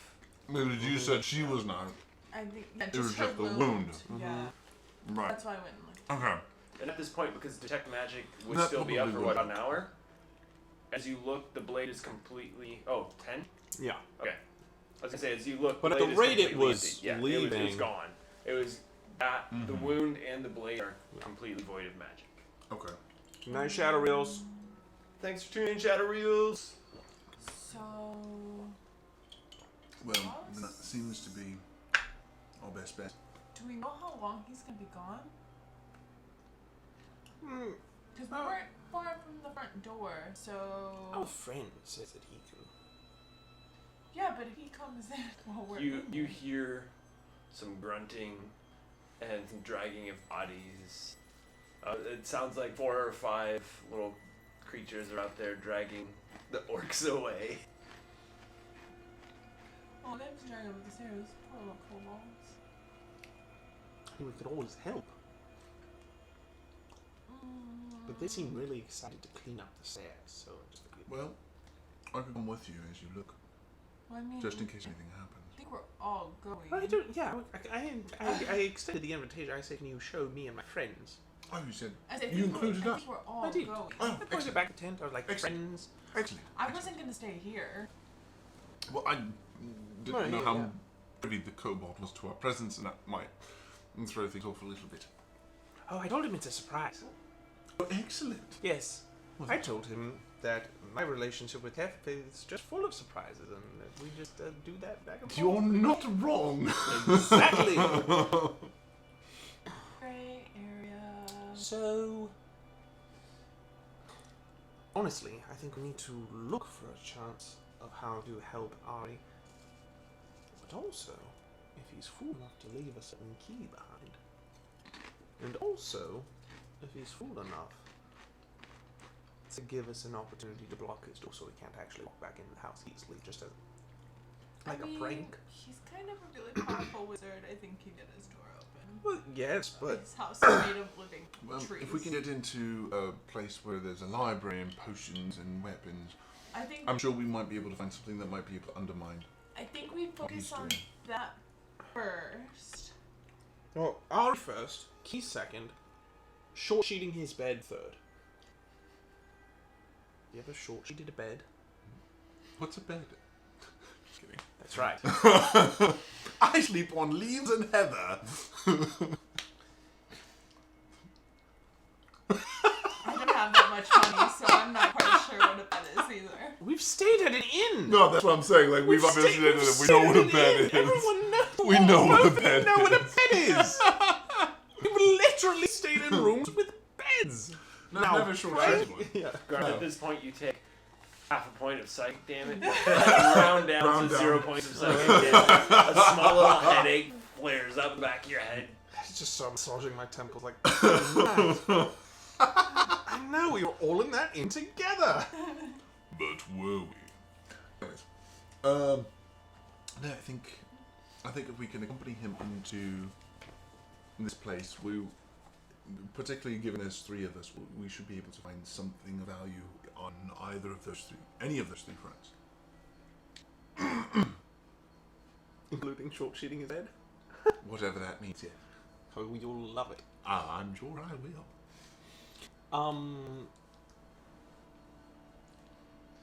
But as you said, she was not. I think yeah, It was just her just the wound. wound. Yeah, Right. that's why I went and looked. Okay. And at this point, because detect magic would That still be up for probably what, would. about an hour? As you look, the blade is completely. Oh, 10? Yeah. Okay. I was gonna say, as you look, But at blade the is rate it completely was empty. Yeah, it was leaving- gone. It was that the Mhm. wound and the blade are completely void of magic. Okay. Nice shadow reels. Thanks for tuning in, Shadow Reels. So Well, that seems to be our best bet. do we know how long he's gonna be gone? Mm, Because we Oh. weren't far from the front door, so our friend says that he can. yeah. But if he comes in while we're You in you there- hear some grunting and some dragging of bodies. It sounds like 4 or 5 little creatures are out there dragging the orcs away. Oh, they have to drag up the stairs. Poor little kobolds. We could always help. But they seem really excited to clean up the stairs, so just Well, I can come with you as you look, Well, I mean, just in case anything happens. I think we're all going. I don't. Yeah, I extended the invitation. I said, "Can you show me and my friends?" Oh, you said I said, you I think included I us. think we're all I did. going. Oh, I pointed excellent. back at the tent. I was like, Excellent. "Friends." Excellent. I wasn't gonna stay here. Well, I didn't Right, know yeah, how yeah. privy the kobold was to our presence, and that might throw things off a little bit. Oh, I told him it's a surprise. Oh, excellent. Yes, Well, I told him that my relationship with Hef is just full of surprises, and that we just do that back and forth. You're not wrong. Exactly. Gray area. So, honestly, I think we need to look for a chance of how to help Ari. But also, if he's fool enough to leave a certain key behind. And also, if he's fool enough to give us an opportunity to block his door so he can't actually walk back into the house easily, just as like I mean, a prank. He's kind of a really powerful wizard. I think he'd get his door open. Well, yes, but His house is made of living Well, trees. if we can get into a place where there's a library and potions and weapons, I think I'm sure we might be able to find something that might be able to undermine. I think we what he's focus on doing. that first. well, Ari first, Key second, short sheeting his bed third. You ever short sheeted a bed? What's a bed? Just kidding. That's right. I sleep on leaves and heather. I don't have that much money, so I'm not quite sure what a bed is either. We've stayed at an inn. No, that's what I'm saying. Like we've stayed- visited we've it. We know what a stayed at bed an is. inn. Everyone knows. We know what a Both of bed you know what a is. bed is. We've literally stayed in rooms with beds. No, Now, never short Frank- sheeted one. Yeah. Granted, No. at this point, you take half a point of psychic damage. Round down Round to down. 0 points of psychic damage. A small little headache flares up the back of your head. It's just so massaging my temples like. I know we were all in that inn together. But were we? Anyways, no, I think if we can accompany him into this place, particularly given there's 3 of us, we should be able to find something of value on either of those 3, any of those 3 fronts. Including short sheeting his bed. Whatever that means, yeah. Oh, you'll love it. I'm sure I will.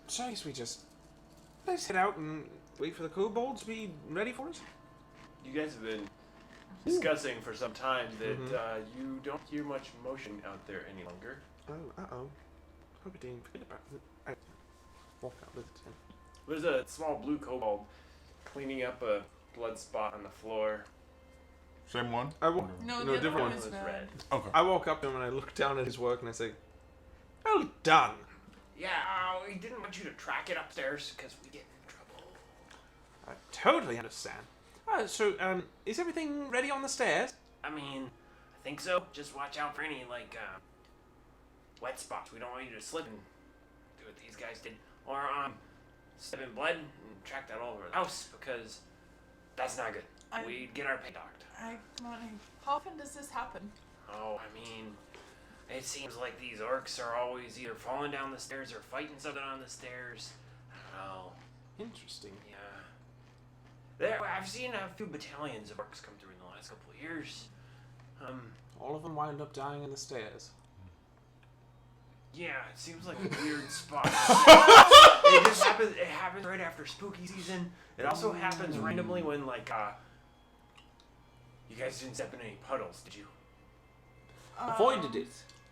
So I guess let's head out and wait for the kobolds to be ready for us. You guys have been discussing for some time that Mhm. you don't hear much motion out there any longer. Oh, hope I didn't forget about it. I walk out of the tent. There's a small blue kobold cleaning up a blood spot on the floor. Same one? No, No, the other different one one. is was red. red. Okay. I walk up to him and I look down at his work and I say, "Well done." Yeah, we didn't want you to track it upstairs because we get in trouble. I totally understand. So, is everything ready on the stairs? I mean, I think so. Just watch out for any, wet spots. We don't want you to slip and do what these guys did. Or, step in blood and track that all over the house because that's not good. We'd get our pay docked. Come on. How often does this happen? Oh, I mean, it seems like these orcs are always either falling down the stairs or fighting something on the stairs. I don't know. Interesting. Yeah. I've seen a few battalions of orcs come through in the last couple of years. All of them wind up dying in the stairs. Yeah, it seems like a weird spot. It just happens. It happens right after spooky season. It also happens randomly when, you guys didn't step in any puddles, did you? Avoided it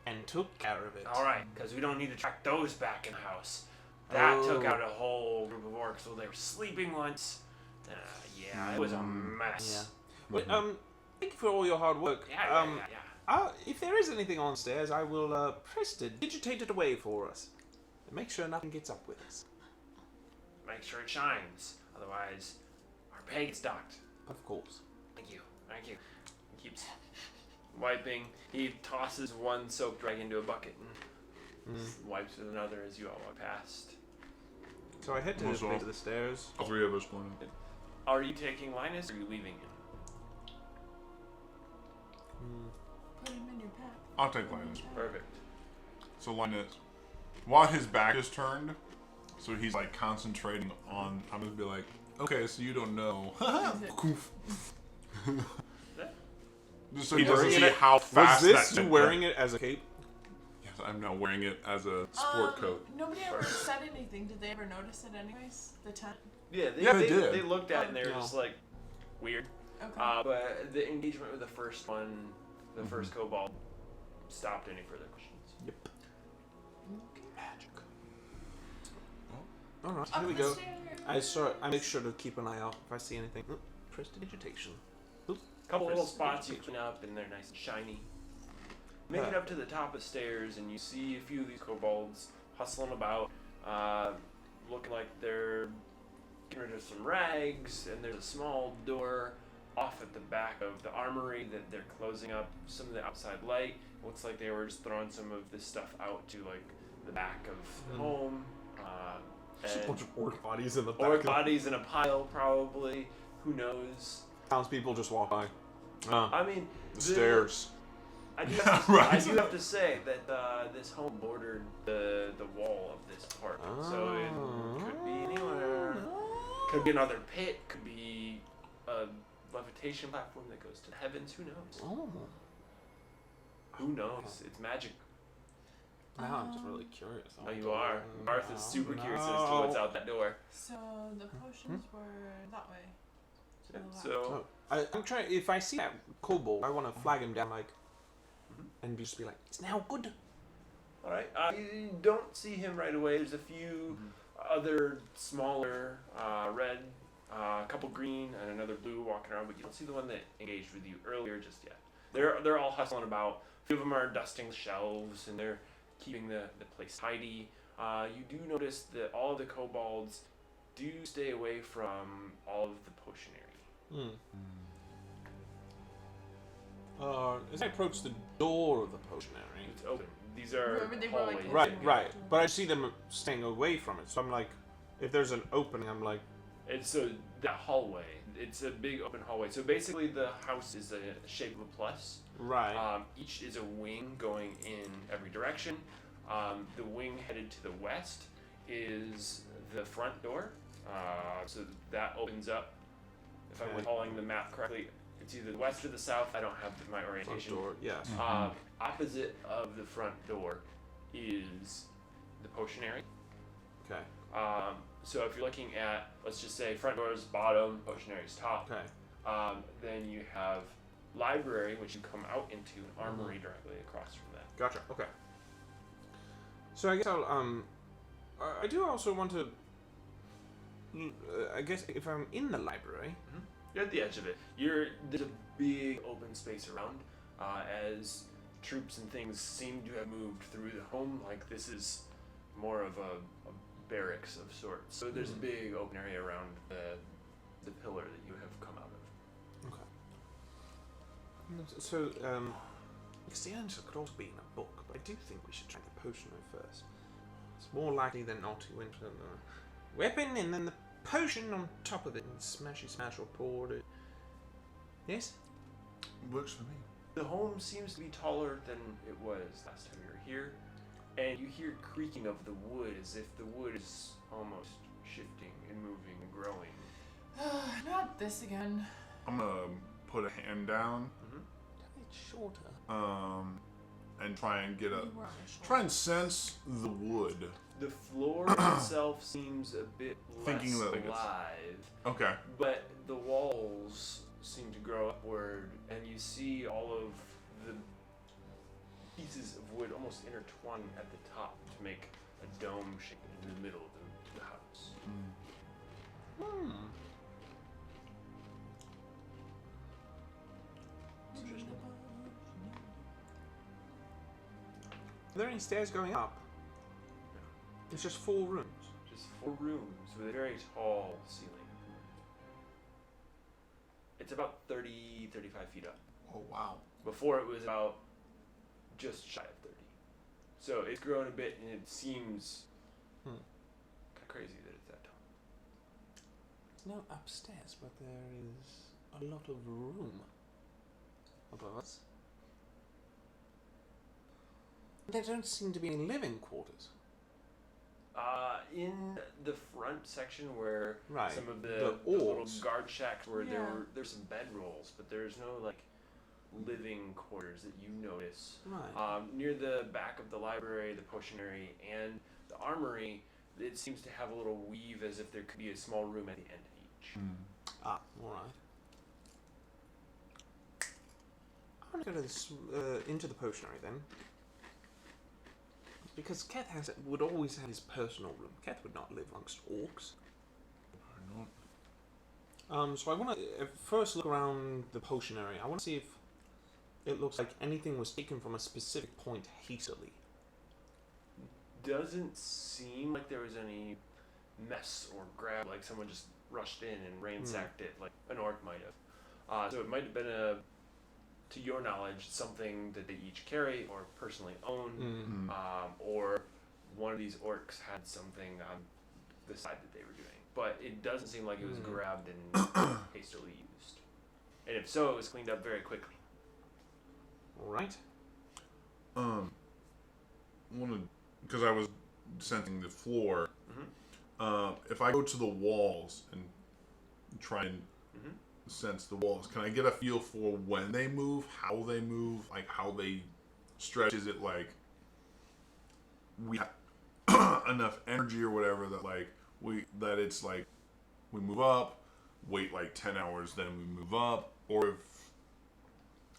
and took care of it. All right, because we don't need to track those back in the house. That took Oh. out a whole group of orcs while they were sleeping once. Yeah, it was a mess. But, thank you for all your hard work. Yeah. If there is anything on stairs, I will prestidigitate it away for us. And make sure nothing gets up with us. Make sure it shines. Otherwise, our pay gets docked. Of course. Thank you. He keeps wiping. He tosses one soaked rag into a bucket and wipes with another as you all walk past. So I head to Most the all. base of the stairs. All three of us going up. Are you taking Linus or are you leaving him? Put him in your pack. I'll take Linus. Perfect. So Linus, while his back is turned, so he's like concentrating on, I'm gonna be like, okay, so you don't know. Just so he doesn't see how fast Was this that you wearing it as a cape? Yes, I'm now wearing it as a sport coat. Nobody ever said anything. Did they ever notice it anyways? The tent? Yeah, they did. They looked at it and they were No. just like, weird. Okay. But the engagement with the first one, the first kobold, stopped any further questions. Yep. Okay. Magic. All right, Up here we the go. stairs. I make sure to keep an eye out if I see anything. Prestidigitation. Couple little spots you clean up and they're nice and shiny. Make it up to the top of stairs and you see a few of these kobolds hustling about, looking like they're getting rid of some rags, and there's a small door off at the back of the armory that they're closing up some of the outside light. Looks like they were just throwing some of this stuff out to the back of the home. Just a And bunch of orc bodies in the back. orc bodies in a pile, probably. Who knows? Townspeople just walk by. I mean, The stairs. I do, Yeah, have to, right. I do have to say that this home bordered the wall of this apartment, so it could be anywhere. Could be another pit. Could be a levitation platform that goes to the heavens. Who knows? Oh. Who knows? It's magic. Now I'm just really curious. Oh, you are. Martha's super curious as to what's out that door. So the potions were that way. Yeah, left. so I'm trying. If I see that kobold, I want to flag him down, and just be like, "It's now good." all right. You don't see him right away. There's a few other smaller red, a couple green, and another blue walking around, but you don't see the one that engaged with you earlier just yet. They're all hustling about. A few of them are dusting shelves and they're keeping the place tidy. You do notice that all of the kobolds do stay away from all of the potionary. As I approach the door of the potionary. It's open. These are Wherever they were, like, hallways. Right, right. But I see them staying away from it. So I'm like, if there's an opening, I'm like, It's that hallway. It's a big open hallway. So basically, the house is the shape of a plus. right. Each is a wing going in every direction. The wing headed to the west is the front door. So that opens up. If I'm Okay. recalling the map correctly, it's either the west or the south. I don't have my Front orientation. door. Yes. Opposite of the front door is the potionary. Okay. So if you're looking at, let's just say front door is bottom, potionary is top. Okay. Then you have library, which you come out into, an armory directly across from that. Gotcha. Okay. So I guess I'll I do also want to. I guess if I'm in the library, You're at the edge of it. There's a big open space around, as troops and things seem to have moved through the home. Like this is more of a barracks of sorts. So there's a big open area around the pillar that you have come out of. Okay. So, because the answer could also be in a book, but I do think we should try the potion first. It's more likely than not to win the weapon and then the potion on top of it and smashy smash or pour it. Yes? Works for me. The home seems to be taller than it was last time you were here, and you hear creaking of the wood as if the wood is almost shifting and moving and growing. Not this again. I'm gonna put a hand down, It's shorter. and try and get You were on my shoulder. try and sense the wood. The floor itself seems a bit less Thinking that, like, it's- alive, Okay. but the walls seem to grow upward, and you see all of the pieces of wood almost intertwine at the top to make a dome shape in the middle of the house. Are there any stairs going up? It's just 4 rooms. Just 4 rooms with a very tall ceiling. It's about 30, 35 feet up. Oh wow. Before it was about just shy of 30. So it's grown a bit, and it seems kind of crazy that it's that tall. There's no upstairs, but there is a lot of room above us. There don't seem to be any living quarters. In the front section where Right. some of The the little orcs. guard shacks where Yeah. there's some bedrolls, but there's no like living quarters that you notice. Right. Near the back of the library, the potionary, and the armory, it seems to have a little weave as if there could be a small room at the end of each. Ah, alright. I want to go to this, into the potionary then. Because Keth would always have his personal room. Keth would not live amongst orcs. Probably not. So I want to first look around the potionary. I want to see if it looks like anything was taken from a specific point hastily. Doesn't seem like there was any mess or grab, like someone just rushed in and ransacked it like an orc might have. So it might have been to your knowledge, something that they each carry or personally own, or one of these orcs had something on the side that they were doing. But it doesn't seem like it was grabbed and hastily used. And if so, it was cleaned up very quickly. Alright. Because I was sensing the floor. If I go to the walls and try and sense the walls, can I get a feel for when they move, how they move, like how they stretch? Is it like we have enough energy or whatever that it's like we move up, wait like 10 hours, then we move up, or if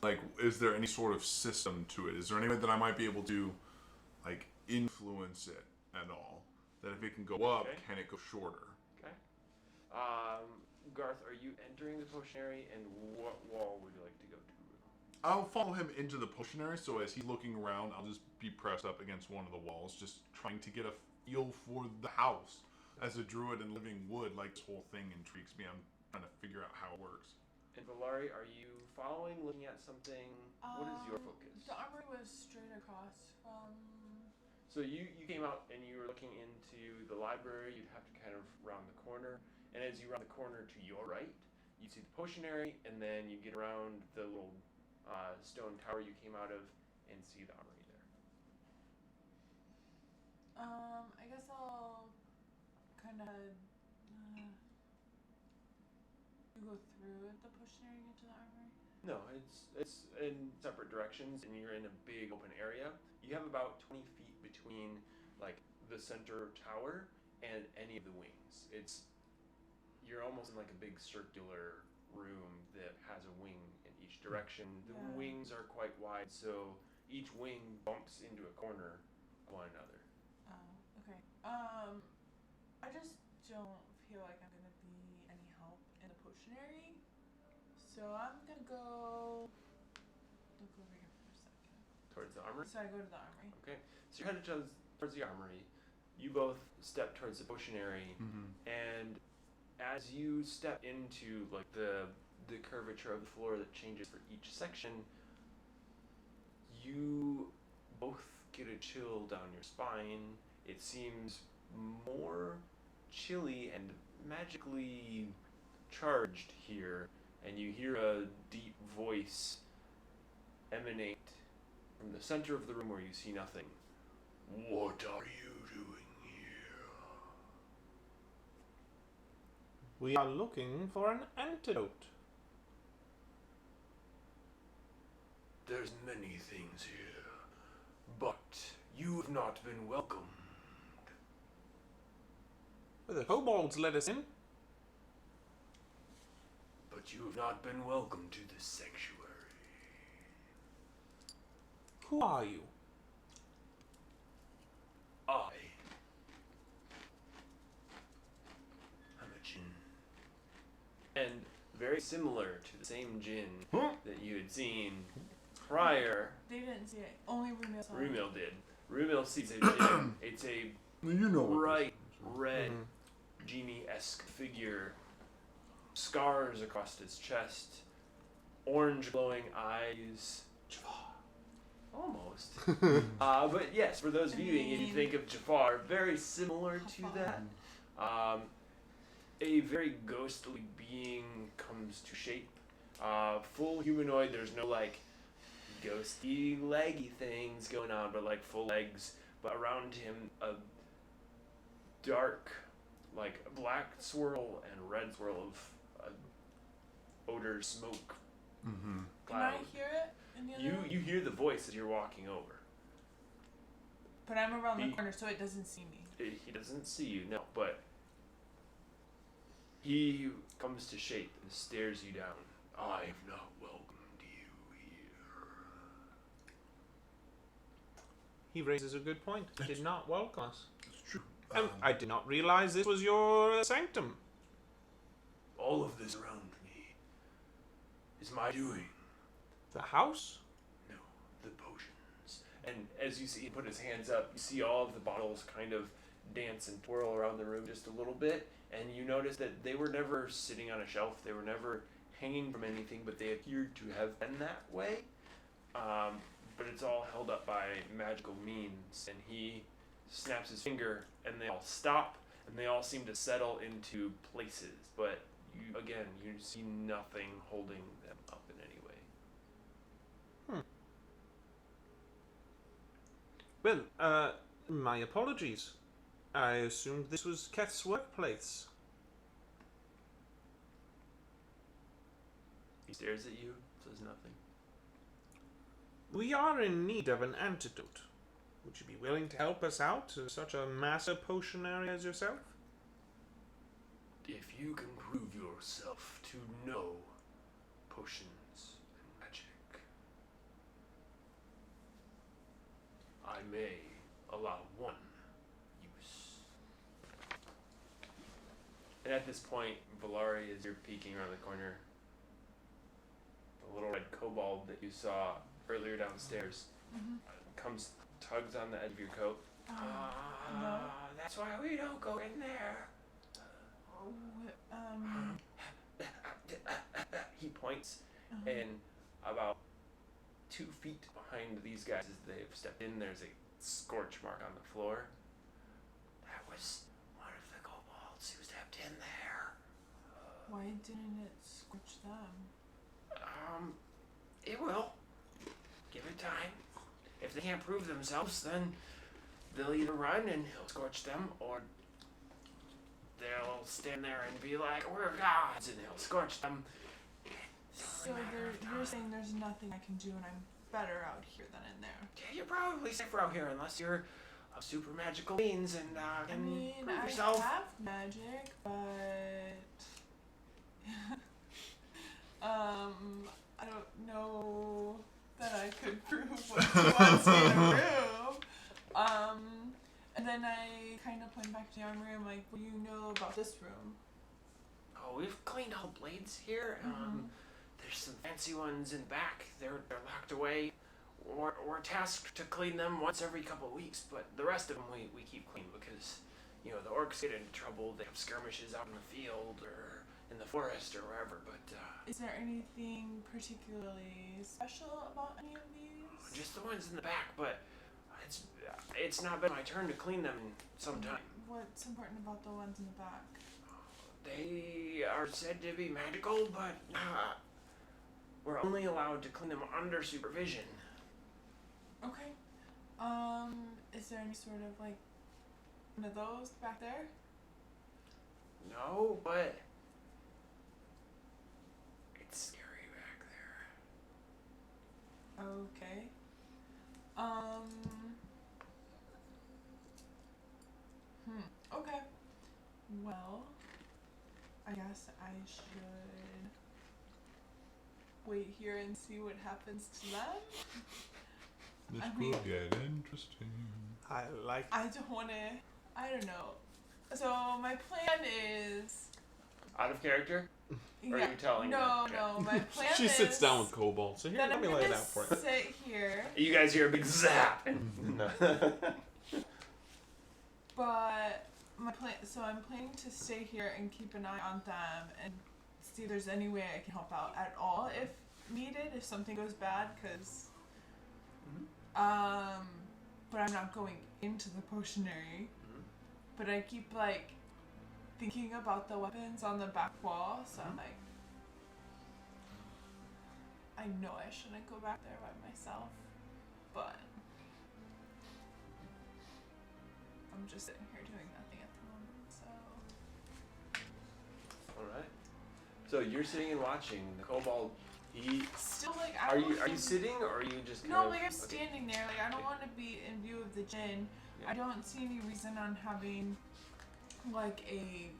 like is there any sort of system to it? Is there any way that I might be able to like influence it at all? That if it can go up, Okay. can it go shorter? Okay. Garth, are you entering the potionary, and what wall would you like to go to? I'll follow him into the potionary, so as he's looking around, I'll just be pressed up against one of the walls, just trying to get a feel for the house. As a druid and living wood, like this whole thing intrigues me. I'm trying to figure out how it works. And Valari, are you following, looking at something? What is your focus? The armory was straight across from. So you came out and you were looking into the library. You'd have to kind of round the corner. And as you round the corner to your right, you see the potionary, and then you get around the little stone tower you came out of and see the armory there. I guess I'll kind of you go through the potionary into the armory. No, it's in separate directions, and you're in a big open area. You have about 20 feet between like the center tower and any of the wings. You're almost in like a big circular room that has a wing in each direction. The Yeah. wings are quite wide, so each wing bumps into a corner of one another. Oh, okay. I just don't feel like I'm gonna be any help in the potionary. So I'm gonna go. Look over here for a second. Towards the armory? So I go to the armory. Okay. So you're headed towards the armory. You both step towards the potionary, and as you step into like the curvature of the floor that changes for each section, you both get a chill down your spine. It seems more chilly and magically charged here, and you hear a deep voice emanate from the center of the room where you see nothing. What are you doing here? We are looking for an antidote. There's many things here, but you've not been welcomed. The kobolds let us in. But you have not been welcome to this sanctuary. Who are you? I'm a djinn. And very similar to the same djinn that you had seen prior, They didn't see it. Only Rumil saw it. Rumil did. Rumil sees a djinn. It's a You know what bright this is. red genie-esque figure, scars across his chest, orange glowing eyes. Almost. But yes, for those viewing, if you think of Jafar, very similar to that. A very ghostly being comes to shape. Full humanoid, there's no like ghosty leggy things going on, but like full legs. But around him, a dark, like black swirl and red swirl of odor, smoke, Can cloud. I hear it in the other room? You hear the voice as you're walking over. But I'm around the He- corner, so it doesn't see me. He doesn't see you, no, but he comes to shape and stares you down. I've not welcomed you here. He raises a good point. He did not welcome us. It's true. I did not realize this was your sanctum. All of this around me is my doing. The house? No, the potions. And as you see him put his hands up, you see all of the bottles kind of dance and twirl around the room just a little bit, and you notice that they were never sitting on a shelf, they were never hanging from anything, but they appeared to have been that way. But it's all held up by magical means, and he snaps his finger, and they all stop, and they all seem to settle into places, but you see nothing holding them up in any way. Well, my apologies. I assumed this was Keth's workplace. He stares at you, says nothing. We are in need of an antidote. Would you be willing to help us out, such a master potionary as yourself? If you can prove yourself to know potions and magic, I may allow one use. And at this point, Valari, as you're peeking around the corner, the little red kobold that you saw earlier downstairs comes, tugs on the edge of your coat. No. That's why we don't go in there. He points, and about 2 feet behind these guys as they've stepped in, there's a scorch mark on the floor. That was one of the kobolds who stepped in there. Why didn't it scorch them? It will. Give it time. If they can't prove themselves, then they'll either run and he'll scorch them, or they'll stand there and be like, we're gods, and he'll scorch them. So you're saying there's nothing I can do and I'm better out here than in there? Yeah, you're probably safer out here unless you're of super magical means and I can mean, prove I yourself. have magic, but I don't know that I could prove what he wants me to prove. And then I kind of point back to the armory. I'm like, what do you know about this room? Oh, we've cleaned all blades here. there's some fancy ones in the back. They're locked away. We're tasked to clean them once every couple of weeks, but the rest of them we keep clean because, you know, the orcs get into trouble. They have skirmishes out in the field or in the forest or wherever, but Is there anything particularly special about any of these? just the ones in the back, but it's not been my turn to clean them in some time. What's important about the ones in the back? They are said to be magical, but we're only allowed to clean them under supervision. Okay. Is there any sort of like one of those back there? No, but it's scary back there. Okay. Okay. Well, I guess I should wait here and see what happens to them. This I mean- could get interesting. I like. I don't know. So my plan is. Out of character? Or are Yeah, you telling no, me? no. My plan She is. sits down with Cobalt. So here, Then let I'm me lay it gonna out for you. sit here, You guys hear a big zap. No. but my plan. So I'm planning to stay here and keep an eye on them and see if there's any way I can help out at all if needed. If something goes bad, because. But I'm not going into the potionary. But I keep like thinking about the weapons on the back wall, so I'm like, I know I shouldn't go back there by myself, but I'm just sitting here doing nothing at the moment, so Alright. So you're sitting and watching the kobold. He still like I are don't you think- sitting or are you just kind No, of like I'm okay. standing there. Like I don't want to be in view of the djinn. Yeah. I don't see any reason on having like a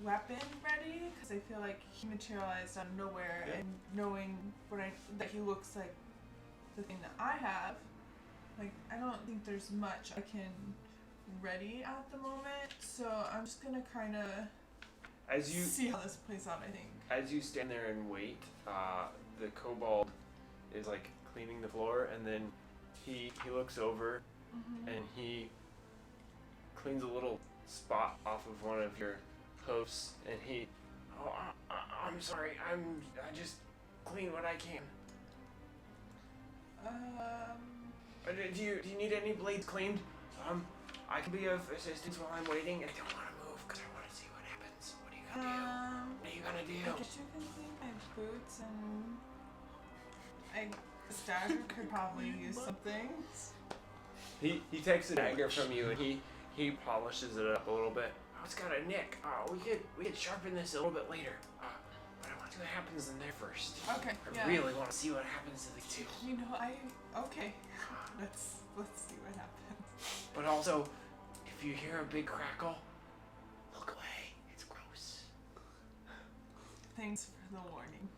weapon ready because I feel like he materialized out of nowhere, Yeah. and knowing that he looks like the thing that I have, like I don't think there's much I can ready at the moment. So I'm just gonna kind of As you see how this plays out. I think. As you stand there and wait, the kobold is like cleaning the floor, and then he looks over and he cleans a little spot off of one of your hoofs, and I'm sorry, I just clean what I can. Do you need any blades cleaned? I can be of assistance while I'm waiting. I don't want to move because I want to see what happens. What are you gonna do? What are you gonna I do? guess you can clean my boots, and this dagger could probably use something. He takes a dagger from you and he polishes it up a little bit. Oh, it's got a nick. We could sharpen this a little bit later. But I want to see what happens in there first. Okay, I yeah. really want to see what happens to the two. You know, okay. Let's see what happens. But also, if you hear a big crackle, look away. It's gross. Thanks for the warning.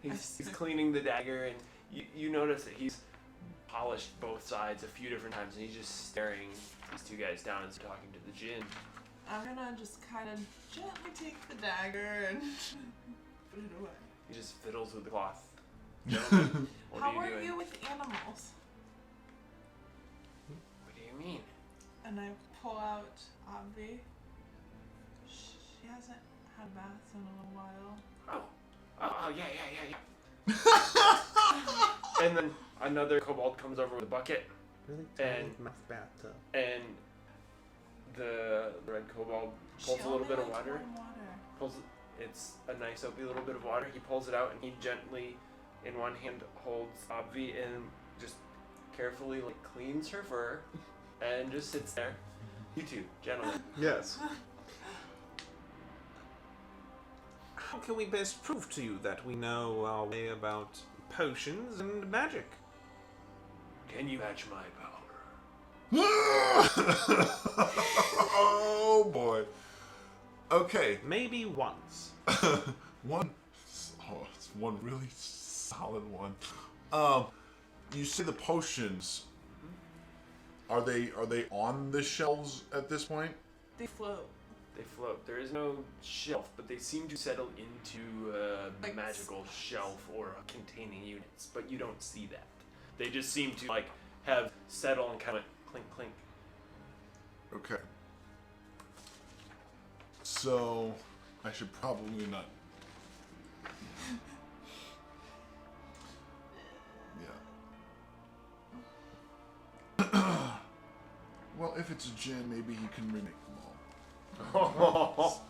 He's cleaning the dagger, and you notice that he's polished both sides a few different times, and he's just staring these two guys down as they're talking to the djinn. I'm gonna just kind of gently take the dagger and put it away. He just fiddles with the cloth. Gentlemen, what How are you are doing? you with animals? What do you mean? And I pull out Abby. She hasn't had a bath in a little while. Oh, yeah. And then another kobold comes over with a bucket, Really And- tiny mouth bathtub. and the red kobold pulls She a little only bit of likes water. warm water. It's a nice soapy little bit of water. He pulls it out and he gently, in one hand, holds Obvi and just carefully like cleans her fur, and just sits there. You two, gentlemen. Yes. How can we best prove to you that we know our way about potions and magic? Can you match my power? Oh boy. Okay. Maybe once. It's one really solid one. You say the potions. Are they on the shelves at this point? They float. They float. There is no shelf, but they seem to settle into a Like magical shelf or containing units, but you don't see that. They just seem to like have settled and kind of clink clink. Okay. So, I should probably not. Yeah. Well, if it's a gin, maybe he can remake them all.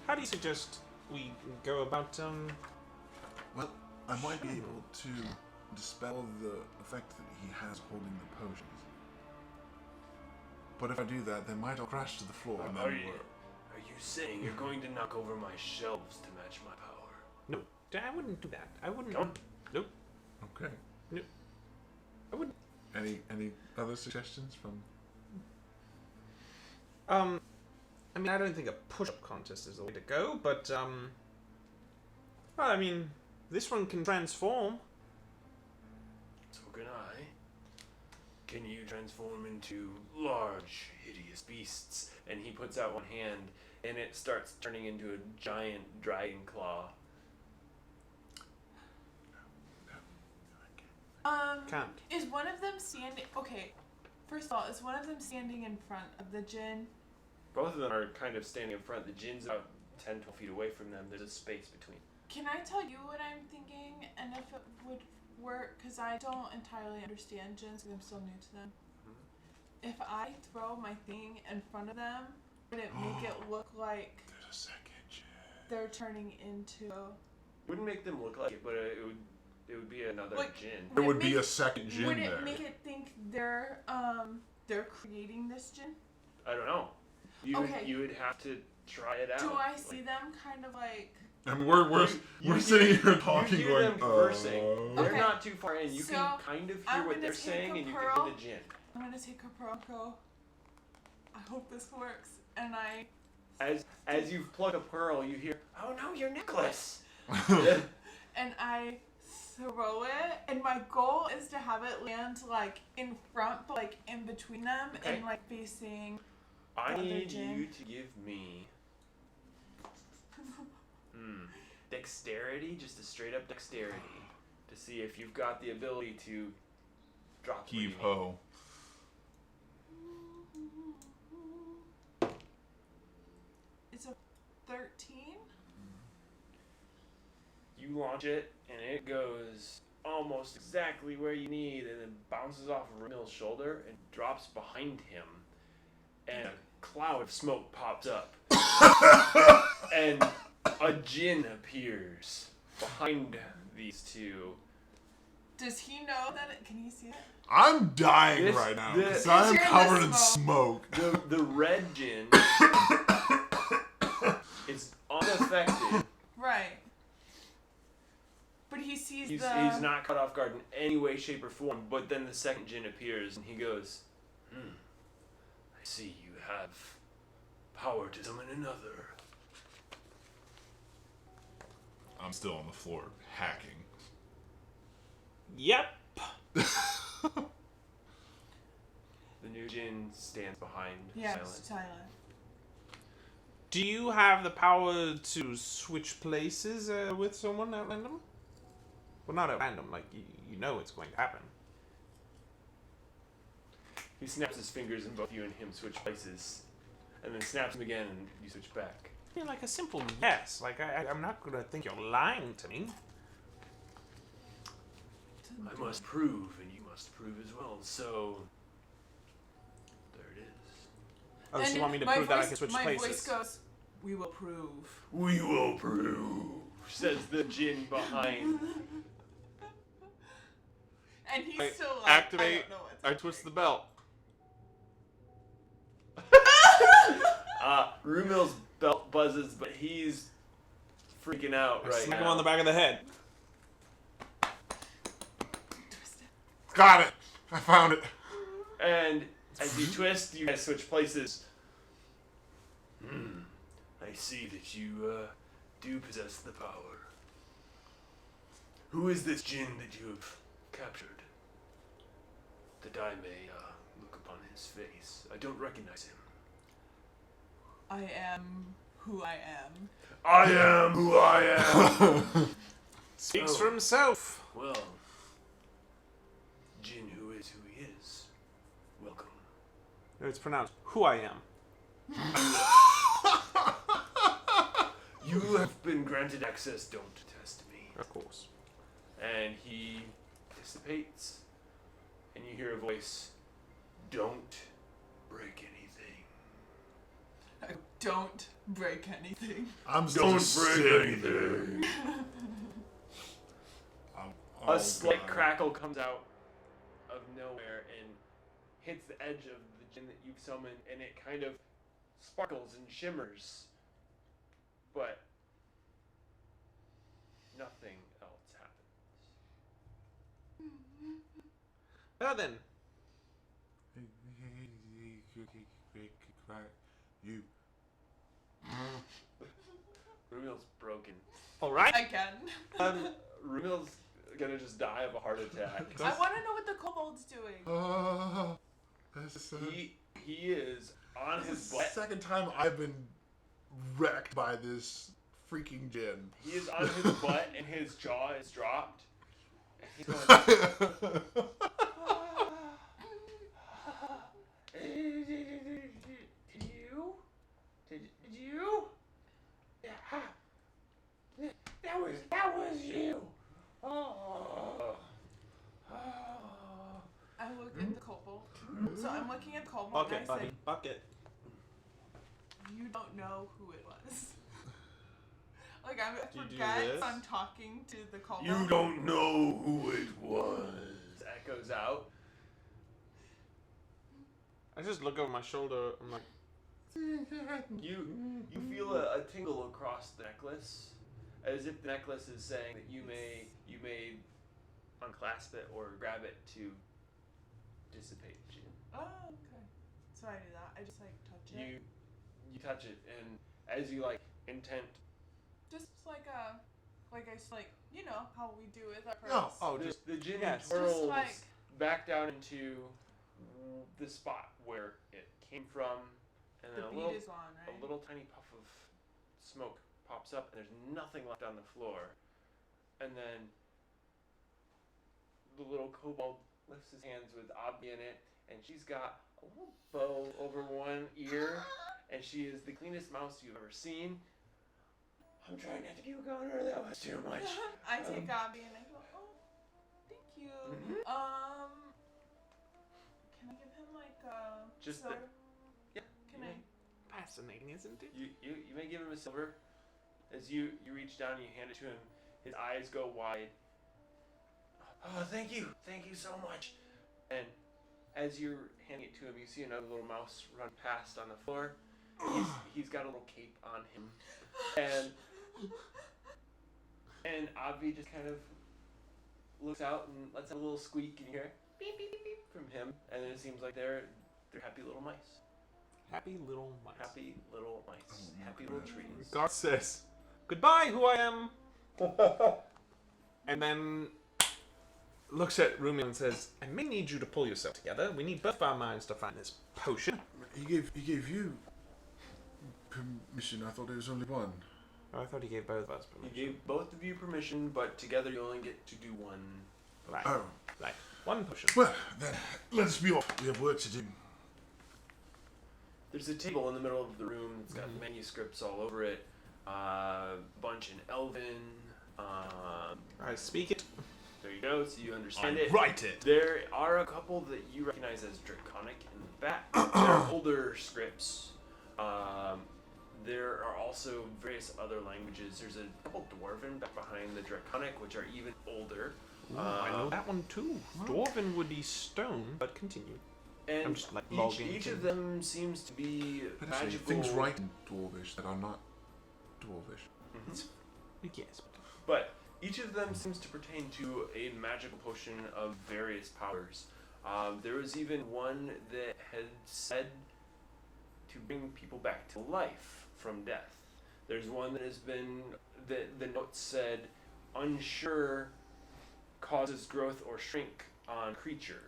How do you suggest we go about, Well, I might be able to dispel the effect that he has holding the potions. But if I do that, they might all crash to the floor and Are then you saying you're going to knock over my shelves to match my power? No, I wouldn't do that. I wouldn't. Don't. Nope. Okay. No. I wouldn't. Any other suggestions from? I mean, I don't think a push-up contest is the way to go, but, well, I mean, this one can transform. So can I. Can you transform into large, hideous beasts? And he puts out one hand, and it starts turning into a giant dragon claw. Can't. Is one of them standing? Okay, first of all, is one of them standing in front of the djinn? Both of them are kind of standing in front. The djinn's about 10, 12 feet away from them. There's a space between. Can I tell you what I'm thinking and if it would work? Because I don't entirely understand djinns because I'm still new to them. Mm-hmm. If I throw my thing in front of them, would it make it look like There's a second gin. they're turning into? Wouldn't make them look like it, but it would be another Like, djinn. There would it be make- a second gin Would there. it make it think they're creating this djinn? I don't know. Okay. You would have to try it out. Do I see them kind of like? I mean, we're You sitting here you talking, hear going, them conversing. They're Okay. not too far in. You So, can kind of hear I'm what gonna they're take saying, a and you can pearl. hear the djinn. I'm gonna take a pearl and go. I hope this works, and I As you pluck a pearl, you hear, "Oh no, your necklace!" and I throw it, and my goal is to have it land like in front, but like in between them, Okay. and like facing. I The other need djinn. you to give me dexterity, just a straight up dexterity, to see if you've got the ability to drop. Heave what you ho. It's a 13. need. You launch it, and it goes almost exactly where you need, and then bounces off Rumil's shoulder and drops behind him, and a cloud of smoke pops up, and a djinn appears behind these two. Does he know that? Can he see it? I'm dying This- right now this- because I'm You're in the covered in smoke. smoke. The red djinn is unaffected. Right. But he sees He's the. not caught off guard in any way, shape, or form. But then the second djinn appears, and he goes, I see you have power to summon another. I'm still on the floor hacking. Yep. The new djinn stands behind, Yeah, silent. silent. Do you have the power to switch places with someone at random? Well, not at random, like, you know it's going to happen. He snaps his fingers, and both you and him switch places, and then snaps them again, and you switch back. I mean, like a simple yes. Like, I'm not going to think you're lying to me. I must prove, and you must prove as well. So there it is. Oh, so And you want me to my prove that I voice- can switch my places? voice goes, "We will prove." We will prove, says the djinn behind. And he's Wait, still like, activate. I don't know what's I twist the belt. Rumil's belt buzzes, but he's freaking out I right smack now. him on the back of the head. Got it. I found it. And as you twist, you guys switch places. I see that you do possess the power. Who is this djinn that you have captured? That I may look upon his face. I don't recognize him. I am who I am. I am who I am! Speaks Oh. for himself. Well, Jin, who is who he is. Welcome. No, it's pronounced who I am. You have been granted access, don't test me. Of course. And he dissipates, and you hear a voice, don't break anything. I don't break anything. I'm Don't just break sitting anything. there. A slight crackle comes out of nowhere and hits the edge of the Jin that you've summoned, and it kind of sparkles and shimmers. But nothing else happens. Well then, You. Rumil's broken. alright. Again. Rumil's gonna just die of a heart attack. I want to know what the kobold's doing. This is He is on his the butt. second time I've been wrecked by this freaking Jin. He is on his butt and his jaw is dropped. And he's going, Did you? Yeah. That was you. Oh. I look at the kobold. So I'm looking at the kobold Bucket, and I say, buddy. Bucket. you don't know who it was. Like, I Do you do forget this? I'm talking to the kobold. You don't know who it was. Echoes out. I just look over my shoulder. I'm like, You feel a tingle across the necklace, as if the necklace is saying that you may unclasp it or grab it to dissipate Jin. Oh, okay. So I do that. I just, like, touch it. You touch it, and as you intent. Just like you know how we do with our No. pearls. oh, The, just the Jin yes. twirls Just like- back down into the spot where it came from, and The then bead is on, right? a little tiny puff of smoke pops up, and there's nothing left on the floor. And then the little kobold lifts his hands with Abby in it, and she's got a little bow over one ear, and she is the cleanest mouse you've ever seen. I'm trying not to keep going, or that was too much. I take Abby and I go, oh, thank you. Mhm. Can I give him like a Just the- silver? Yeah. Can you I? may- fascinating, isn't it? You may give him a silver. As you reach down and you hand it to him, his eyes go wide. Oh, thank you so much. And as you're handing it to him, you see another little mouse run past on the floor. He's got a little cape on him, and Avi just kind of looks out and lets out a little squeak, and you hear beep beep beep beep from him, and then it seems like they're happy little mice. Happy little mice. Happy little mice. Oh, Happy little trees. God says, goodbye, who I am. And then looks at Rumi and says, I may need you to pull yourself together. We need both our minds to find this potion. He gave you permission. I thought there was only one. Oh, I thought he gave both of us He permission. gave both of you permission, but together you only get to do one. Right. Oh. Right. One potion. Well, then let's be off. We have work to do. There's a table in the middle of the room that's got manuscripts all over it. Bunch in Elven. I speak it. There you go, so you understand it. Write it. There are a couple that you recognize as Draconic in the back. They're older scripts. There are also various other languages. There's a couple Dwarven back behind the Draconic, which are even older. Ooh, I know that one too. Dwarven would be stone, but continue. And I'm just, logging each to- of them seems to be But actually, magical. things write in Dwarvish that are not Dwarvish. Mhm. Yes. But each of them seems to pertain to a magical potion of various powers. There was even one that had said to bring people back to life from death. There's one that has been, the note said, unsure causes growth or shrink on creature.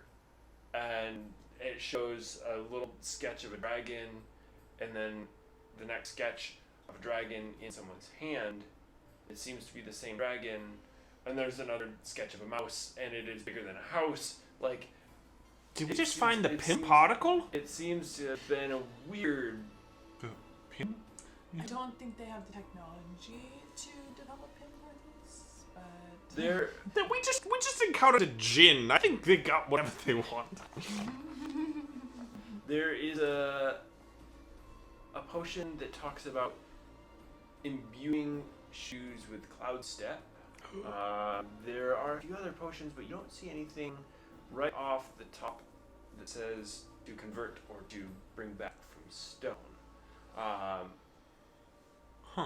And it shows a little sketch of a dragon, and then the next sketch of a dragon in someone's hand. It seems to be the same dragon, and there's another sketch of a mouse, and it is bigger than a house. Like, Did we it just seems- find the it pimp seems- article? It seems to have been a weird. The pin? I don't think they have the technology to develop pin parties, but There, We just encountered a djinn. I think they got whatever they want. there is a potion that talks about imbuing shoes with cloud step. There are a few other potions, but you don't see anything right off the top that says to convert or to bring back from stone. Huh.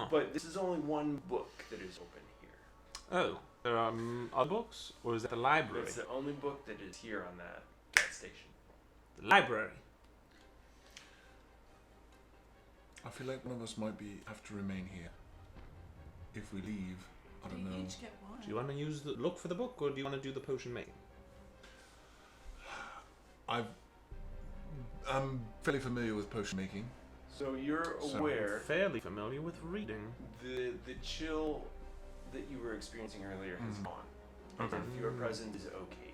But this is only one book that is open here. Oh, there are other books, or is that the library? It's the only book that is here on that gas station. The library. I feel like one of us might have to remain here. If we leave, I don't we know. each get one. Do you want to look for the book, or do you want to do the potion making? I'm fairly familiar with potion making. So you're So- aware Fairly familiar with reading. the chill that you were experiencing earlier has gone. Okay. If your presence is okay,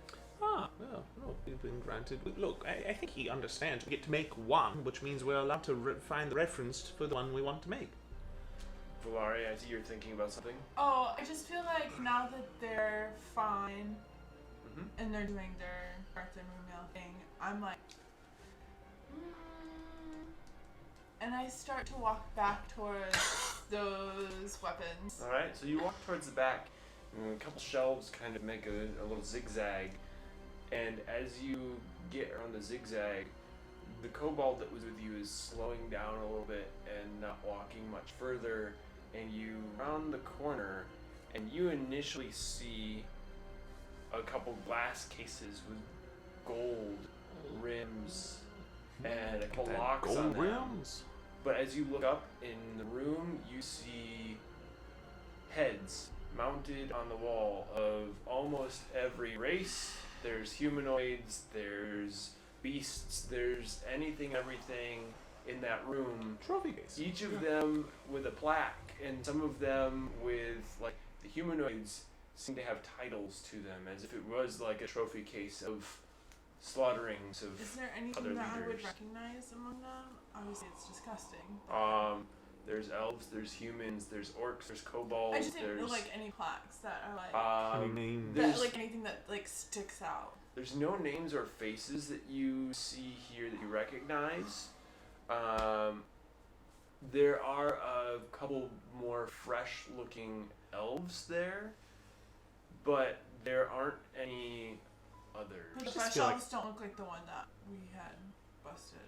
dear. Ah, well, look, we've been granted. Look, I think he understands. We get to make one, which means we're allowed to find the reference for the one we want to make. Valari, I see you're thinking about something. Oh, I just feel like now that they're fine Mhm. and they're doing their Arthur Moonmail thing, I'm like, and I start to walk back towards those weapons. All right, so you walk towards the back, and a couple shelves kind of make a little zigzag, and as you get around the zigzag, the kobold that was with you is slowing down a little bit and not walking much further, and you round the corner, and you initially see a couple glass cases with gold rims and a couple locks on Gold them. rims. But as you look up in the room, you see heads mounted on the wall of almost every race. There's humanoids, there's beasts, there's anything, everything in that room. Trophy case. Each of them with a plaque, and some of them with, like, the humanoids seem to have titles to them, as if it was like a trophy case of slaughterings of Is there anything other that I would leaders. recognize among them? Obviously, it's disgusting. There's elves, there's humans, there's orcs, there's I kobolds, just think there's like any plaques that are like Any names? there's, like anything that like sticks out. there's no names or faces that you see here that you recognize. There are a couple more fresh looking elves there, but there aren't any But the others. fresh feel like- elves don't look like the one that we had busted.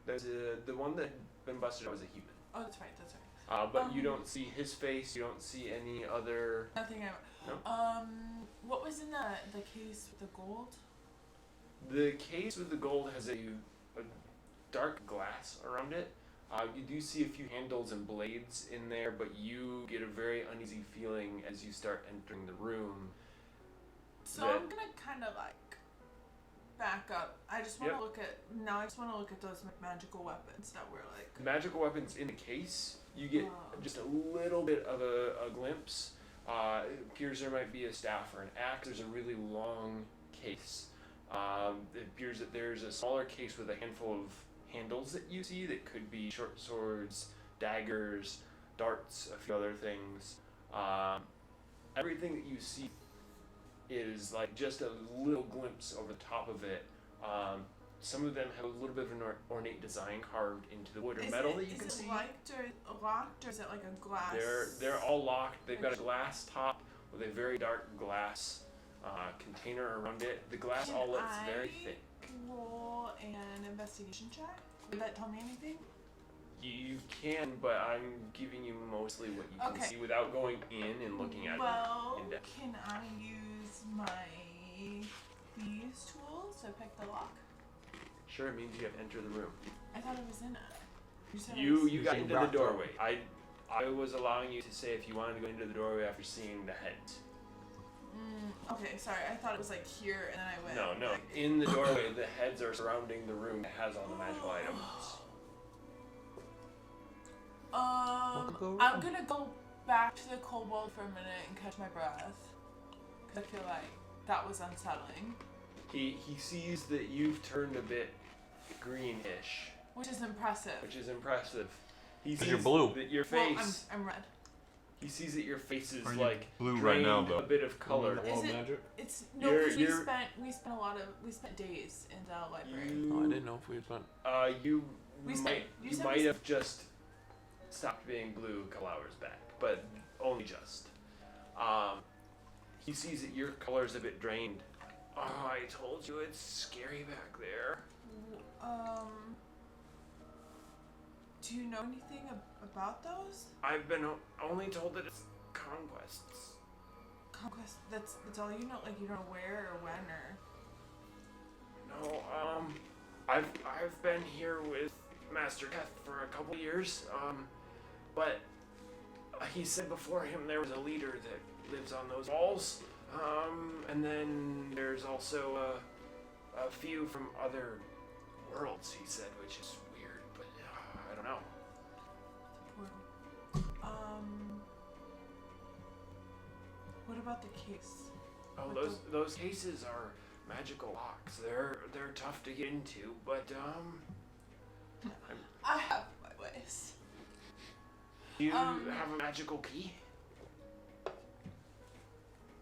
There's the one that had been busted out was a human. Oh, that's right. That's right. But you don't see his face, you don't see any other. Nothing. No. What was in the case with the gold? The case with the gold has a dark glass around it. You do see a few handles and blades in there, but you get a very uneasy feeling as you start entering the room. So That- I'm gonna kind of like back up. I just want to Yep. look at now. I just want to look at those magical weapons that were like. Magical weapons in the case, you get Oh. just a little bit of a glimpse. It appears there might be a staff or an axe. There's a really long case. It appears that there's a smaller case with a handful of handles that you see that could be short swords, daggers, darts, a few other things. Everything that you see is like just a little glimpse over the top of it. Some of them have a little bit of an ornate design carved into the wood or metal that you can is see. it locked or is it like a glass? They're all locked. They've got a glass top with a very dark glass container around it. The glass Can all looks I very thick. Roll an investigation check. Would that tell me anything? You can, but I'm giving you mostly what you can Okay. see without going in and looking at Well, it in depth. can I use my thieves tools to pick the lock? Sure, it means you have to enter the room. I thought it was in it. You said it You was- got You into the rocked door. doorway. I was allowing you to say if you wanted to go into the doorway after seeing the heads. Okay, sorry. I thought it was like here, and then I went. No. Like, In the doorway, the heads are surrounding the room that has all the magical items. I'm gonna go back to the kobold for a minute and catch my breath. Cause I feel like that was unsettling. He sees that you've turned a bit greenish, Which is impressive. He sees you're blue. that your Well, face. I'm red. He sees that your face is Are you like blue right drained now, though? a bit of color. Is it? magic? It's no, You're- because you're- we spent days in the library. You, Oh, I didn't know if we had fun. You We said- might you you said might we- have just stopped being blue a couple hours back, but only just. He sees that your color's a bit drained. Oh, I told you it's scary back there. Do you know anything about those? I've been only told that it's conquests. Conquest. That's all you know. Like you don't know where or when or. No, I've been here with Master Death for a couple years. But he said before him there was a leader that lives on those walls. And then there's also a few from other worlds, he said, which is weird, but I don't know. What about the case? Oh, What those cases are magical locks. They're tough to get into, but I have my ways. you have a magical key.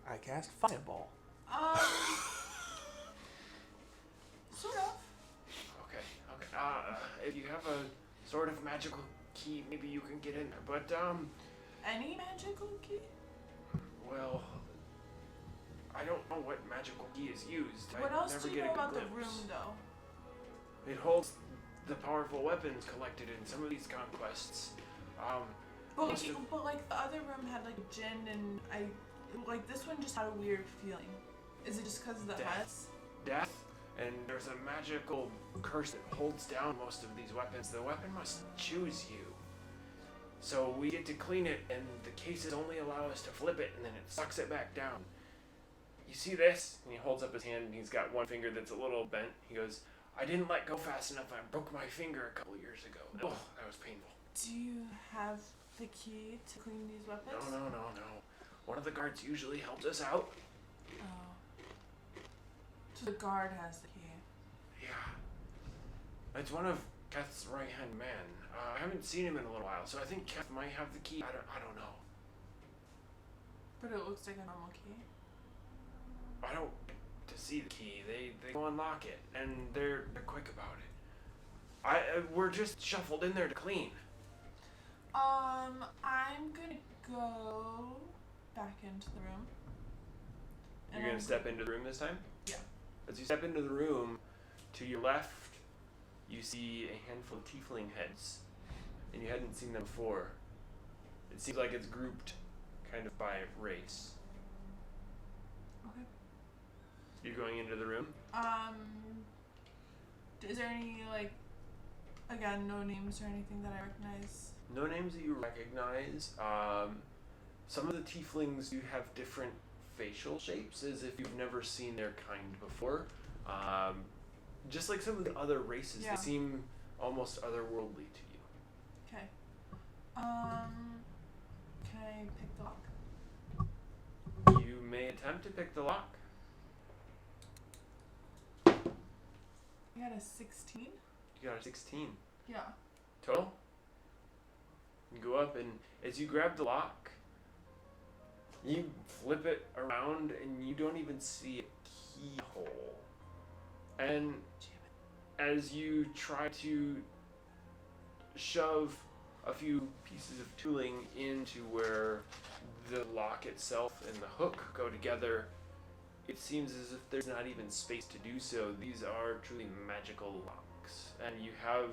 I cast fireball. Sort of. Okay. If you have a sort of magical key, maybe you can get in there. But Any magical key? well, I don't know what magical key is used. What I else never do you get know a good about the glimpse. room, though? It holds the powerful weapons collected in some of these conquests. But Most like the other room had like a gin, and like this one just had a weird feeling. Is it just because of the Death. heads? Death, and there's a magical curse that holds down most of these weapons. The weapon must choose you. So we get to clean it, and the cases only allow us to flip it, and then it sucks it back down. You see this? And he holds up his hand, and he's got one finger that's a little bent. He goes, I didn't let go fast enough. I broke my finger a couple years ago. Oh, that was painful. Do you have the key to clean these weapons? No. One of the guards usually helps us out. Oh. So the guard has the key. Yeah. It's one of Keth's right-hand man. I haven't seen him in a little while, so I think Keth might have the key. I don't know. But it looks like a normal key. I don't get to see the key. They go unlock it, and they're quick about it. We're just shuffled in there to clean. I'm gonna go back into the room. You're gonna step into the room this time? Yeah. As you step into the room, to your left, you see a handful of tiefling heads, and you hadn't seen them before. It seems like it's grouped kind of by race. Okay. You're going into the room? Is there any, like, again, no names or anything that I recognize? No names that you recognize. Some of the tieflings do have different facial shapes, as if you've never seen their kind before. Just like some of the other races, Yeah. they seem almost otherworldly to you. Okay. Can I pick the lock? You may attempt to pick the lock. I got a 16. You got a 16 Yeah. total. You go up, and as you grab the lock, you flip it around, and you don't even see a keyhole. And as you try to shove a few pieces of tooling into where the lock itself and the hook go together, it seems as if there's not even space to do so. These are truly magical locks, and you have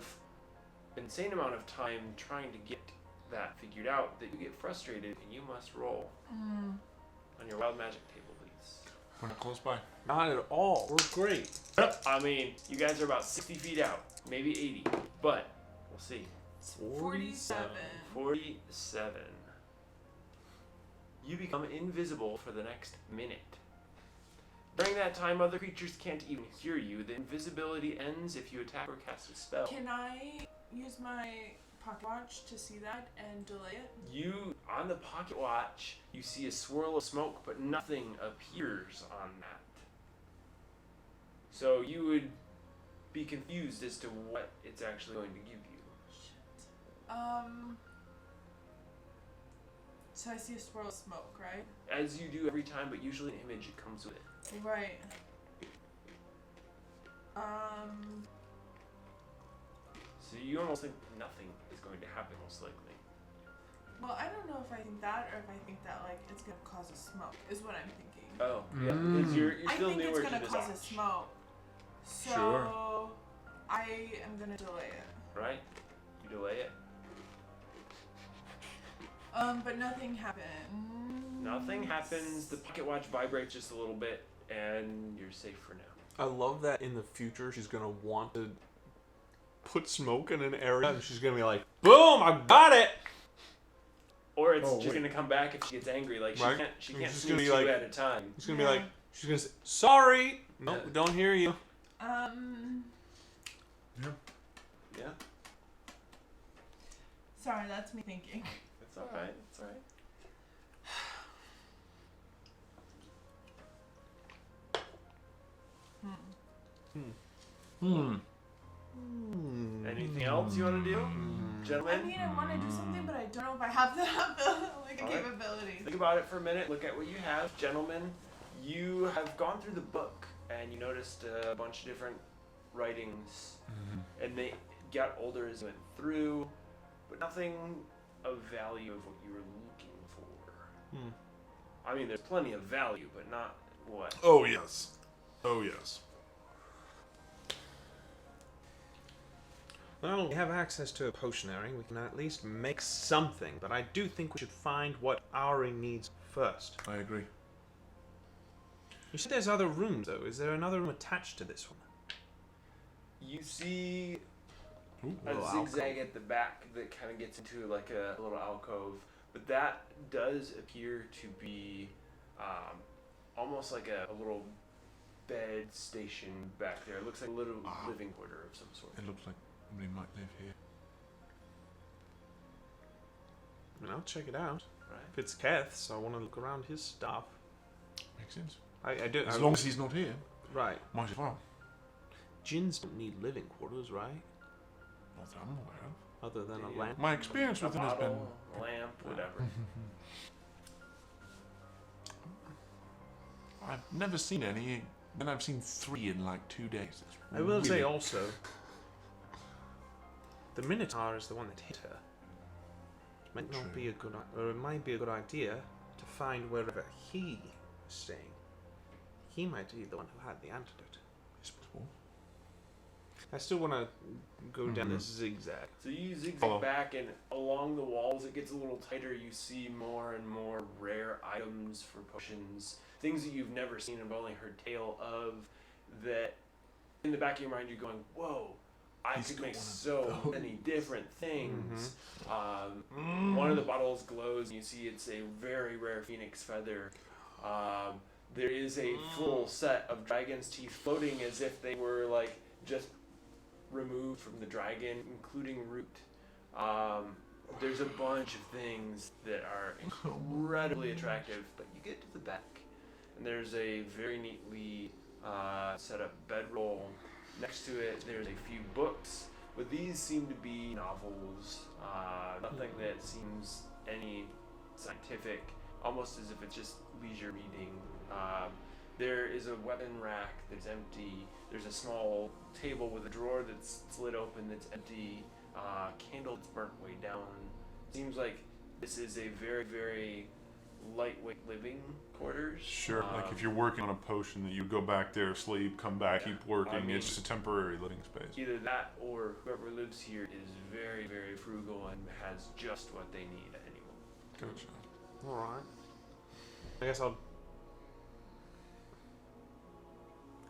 an insane amount of time trying to get that figured out that you get frustrated, and you must roll on your wild magic table, please. We're not close by. Not at all. We're great. I mean, you guys are about 60 feet out, maybe 80, but we'll see. 47. 47. You become invisible for the next minute. During that time, other creatures can't even hear you. The invisibility ends if you attack or cast a spell. Can I use my pocket watch to see that and delay it? You, on the pocket watch, you see a swirl of smoke, but nothing appears on that. So you would be confused as to what it's actually going to give you. So I see a swirl of smoke, right? As you do every time, but usually an image that comes with it. Right. So you almost think nothing is going to happen, most likely. Well, I don't know if I think that or if I think that like it's gonna cause a smoke is what I'm thinking. Oh, yeah, because you're I still think newer it's to gonna this cause a watch, smoke. So Sure. I am gonna delay it. right? You delay it. But nothing happened. Nothing happens. The pocket watch vibrates just a little bit, and you're safe for now. I love that in the future she's gonna want to put smoke in an area and she's gonna be like, boom, I got it! Or it's Oh, just wait. gonna come back if she gets angry. Like Right. she It's can't just see gonna be two like- at a time. She's gonna be Yeah. like, she's gonna say, sorry! Nope, Yeah. we don't hear you. Yeah, Sorry, that's me thinking. it's all right. It's all right. Anything else you want to do, gentlemen? I mean, I want to do something, but I don't know if I have the like a All right. capability. Think about it for a minute. Look at what you have, gentlemen. You have gone through the book and you noticed a bunch of different writings, and they got older as you went through, but nothing of value of what you were looking for. I mean, there's plenty of value, but not what. Oh yes. Oh yes. Well, we have access to a potionary. We can at least make something, but I do think we should find what Ari needs first. I agree. You said there's other rooms, though. Is there another room attached to this one? You see Ooh. a Little zigzag alcove. at the back that kind of gets into like a little alcove, but that does appear to be almost like a little bed station back there. It looks like a little living quarter of some sort. It looks like somebody might live here. I mean, I'll check it out. Right. If it's Keth's, I want to look around his stuff. Makes sense. I do. As long as he's not here, Right. might as well. Djinns don't need living quarters, right? Not that I'm aware of. Other than a Yeah. lamp. My experience A with him has been. bottle, a lamp, whatever. I've never seen any. Then I've seen 3 in like 2 days. It's I will say really- also, the Minotaur is the one that hit her. It might not True. be a good, or it might be a good idea to find wherever he is staying. He might be the one who had the antidote. It's possible. I still want to go down this zigzag. So you zigzag Follow. back, and along the walls, it gets a little tighter. You see more and more rare items for potions, things that you've never seen and only heard tale of. That in the back of your mind, you're going, "Whoa, I He's could got make one of so those." many different things." One of the bottles glows, and you see it's a very rare phoenix feather. There is a full set of dragon's teeth floating as if they were like just removed from the dragon, including root. There's a bunch of things that are incredibly attractive, but you get to the back, and there's a very neatly set up bedroll. Next to it, there's a few books, but these seem to be novels. Nothing that seems any scientific, almost as if it's just leisure reading. There is a weapon rack that's empty. There's a small table with a drawer that's slid open that's empty. Candle that's burnt way down. Seems like this is a very, very lightweight living quarters. Sure. Like if you're working on a potion, that you go back there, sleep, come back, Yeah. keep working. I mean- It's just a temporary living space. Either that or whoever lives here is very, very frugal and has just what they need at any moment. Gotcha. Alright. I guess I'll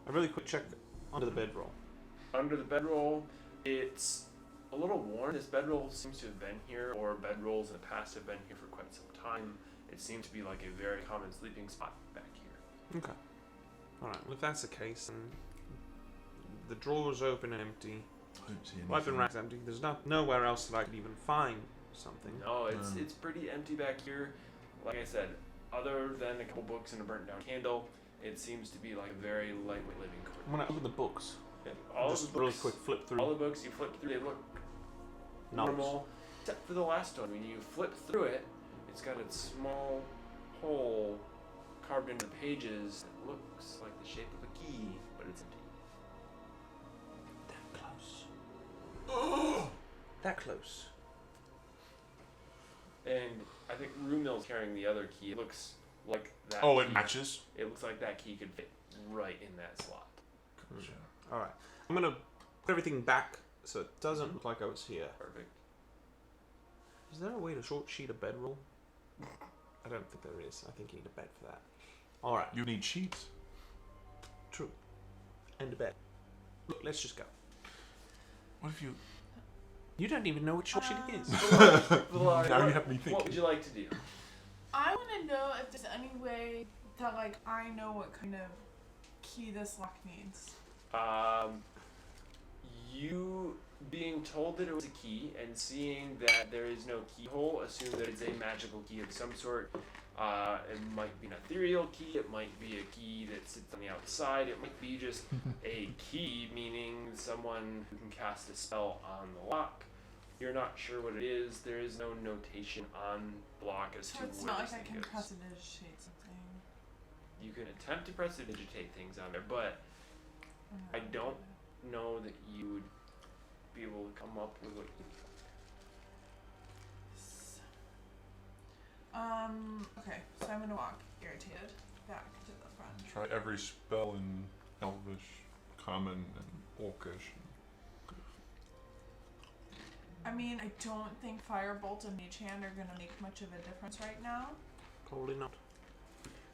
a really quick check under the bedroll. Under the bedroll, it's a little worn. This bedroll seems to have been here, or bedrolls in the past have been here for quite some time. It seems to be like a very common sleeping spot back here. Okay. Alright, well if that's the case, then the drawer's open and empty. I don't see anything. Weapon rack's empty. There's nowhere else that I could even find something. No, it's pretty empty back here. Like I said, other than a couple books and a burnt down candle, it seems to be like a very lightweight living quarters. I'm gonna open the books. Yeah, all Just of the really books, quick flip through. all the books you flip through, they look Novels. normal, except for the last one. When you flip through it, it's got a small hole carved into the pages that looks like the shape of a key, but it's empty. That close. That close. And I think Rumil's carrying the other key. It looks like that. Oh, it key- matches. It looks like that key could fit right in that slot. Gotcha. Alright. I'm gonna put everything back so it doesn't look like I was here. Perfect. Is there a way to short sheet a bedroll? I don't think there is. I think you need a bed for that. Alright. You need sheets. True. And a bed. Look, let's just go. What if you? You don't even know what short sheeting is. Villar, Now you have me thinking. What would you like to do? I want to know if there's any way that like I know what kind of key this lock needs. You being told that it was a key and seeing that there is no keyhole, assume that it's a magical key of some sort. It might be an ethereal key, it might be a key that sits on the outside, it might be just a key, meaning someone who can cast a spell on the lock. You're not sure what it is, there is no notation on block as So to it's where not this like I thing can goes. prestidigitate something. You can attempt to prestidigitate things on there, but I don't know that you would be able to come up with what you Okay, so I'm gonna walk irritated back to the front. Try every spell in Elvish, Common, and Orcish. I mean, I don't think Firebolt and Mage Hand are gonna make much of a difference right now. Probably not.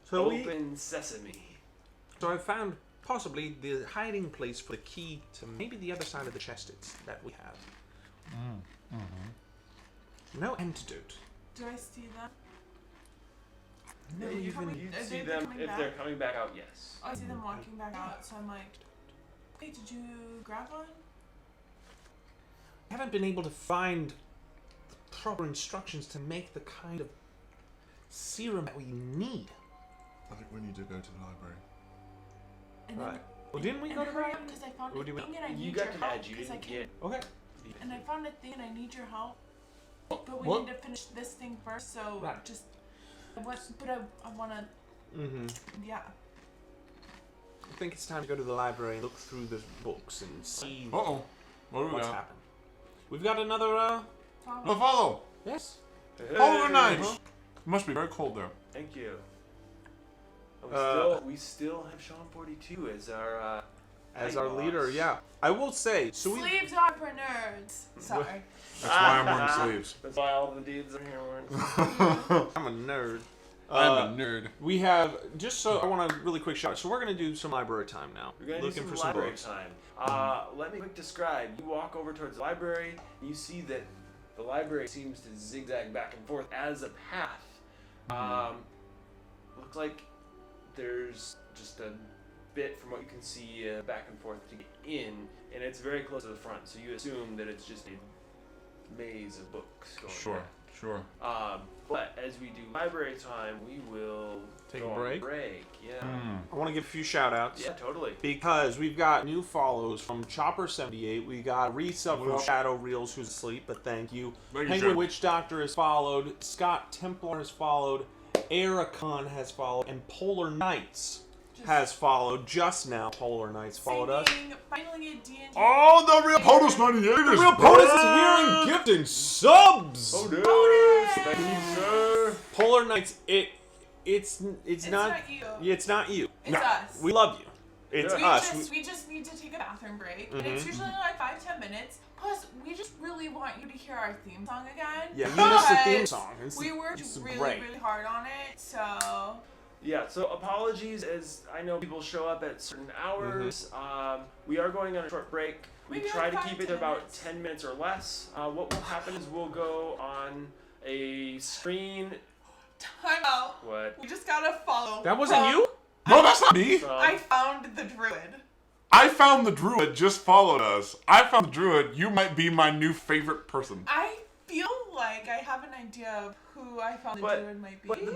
So open sesame. So I found possibly the hiding place for the key to maybe the other side of the chest that we have. No antidote. Do I see them? No, Are they You coming- you'd are see they them coming if back? they're coming back out, yes. Oh, I see them walking back out, so I'm like, hey, did you grab one? I haven't been able to find the proper instructions to make the kind of serum that we need. I think we need to go to the library. And Right. Well, didn't we and go to hurry the up because I found What a do you thing and I You need got your to help edge, you 'cause I didn't can't. get. Okay. And I found a thing and I need your help. But we What? need to finish this thing first, so Right. just. But I wanna. Yeah. I think it's time to go to the library and look through the books and see Uh-oh. What do we what's got? happened. We've got another, Follow. The follow! yes. Polar night! Must be very cold there. Thank you. We still have Sean 42 as our As night our leader, boss. yeah. I will say, so we Sleeves are for nerds. Sorry. That's why I'm wearing sleeves. That's why all the dudes are here wearing. I'm a nerd. I'm a nerd. We have just so I want a really quick shout. So we're gonna do some library time now. We're gonna Looking do for some some library books. time. Let me quick describe. You walk over towards the library. You see that the library seems to zigzag back and forth as a path. Looks like there's just a bit from what you can see back and forth to get in, and it's very close to the front. So you assume that it's just a maze of books going. Sure, back. sure. But as we do library time, we will Take go a on break? Yeah. I want to give a few shout outs. Yeah, totally. Because we've got new follows from Chopper78. We got Resub from Well. Shadow Reels, who's asleep, but thank you. Thank you, Penguin Jeff. Witch Doctor has followed. Scott Templar has followed. Ericon has followed. And Polar Knights has followed. Just now, Polar Knights followed us. Finally a D&D. Oh, the real POTUS 98 is The real POTUS is here and gifting subs! Thank you, sir. Polar Knights, it's It's not, not you. Yeah, it's not you. It's us. We love you. It's Yeah. us. We just need to take a bathroom break, and it's usually like 5-10 minutes. Plus, we just really want you to hear our theme song again. Yeah, you missed the theme because song. We worked it's really, great. really hard on it, so. Yeah, so apologies as I know people show up at certain hours. We are going on a short break. We Maybe try like to keep 5 it to about minutes. 10 minutes or less. What will happen is we'll go on a screen. Time out. What? We just gotta follow. That wasn't you? No, that's not me. I found the druid. I found the druid just followed us. I found the druid. You might be my new favorite person. I feel like I have an idea of who I found the druid might be. But the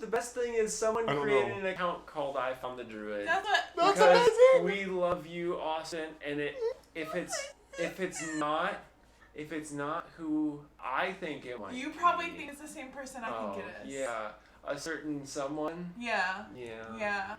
best thing is someone I don't created know. an account called I Found the Druid. That's what. That's Because amazing. we love you, Austin, and if it's not who I think it might You be, probably think it's the same person I think it is. Yeah, a certain someone. Yeah. Yeah. Yeah.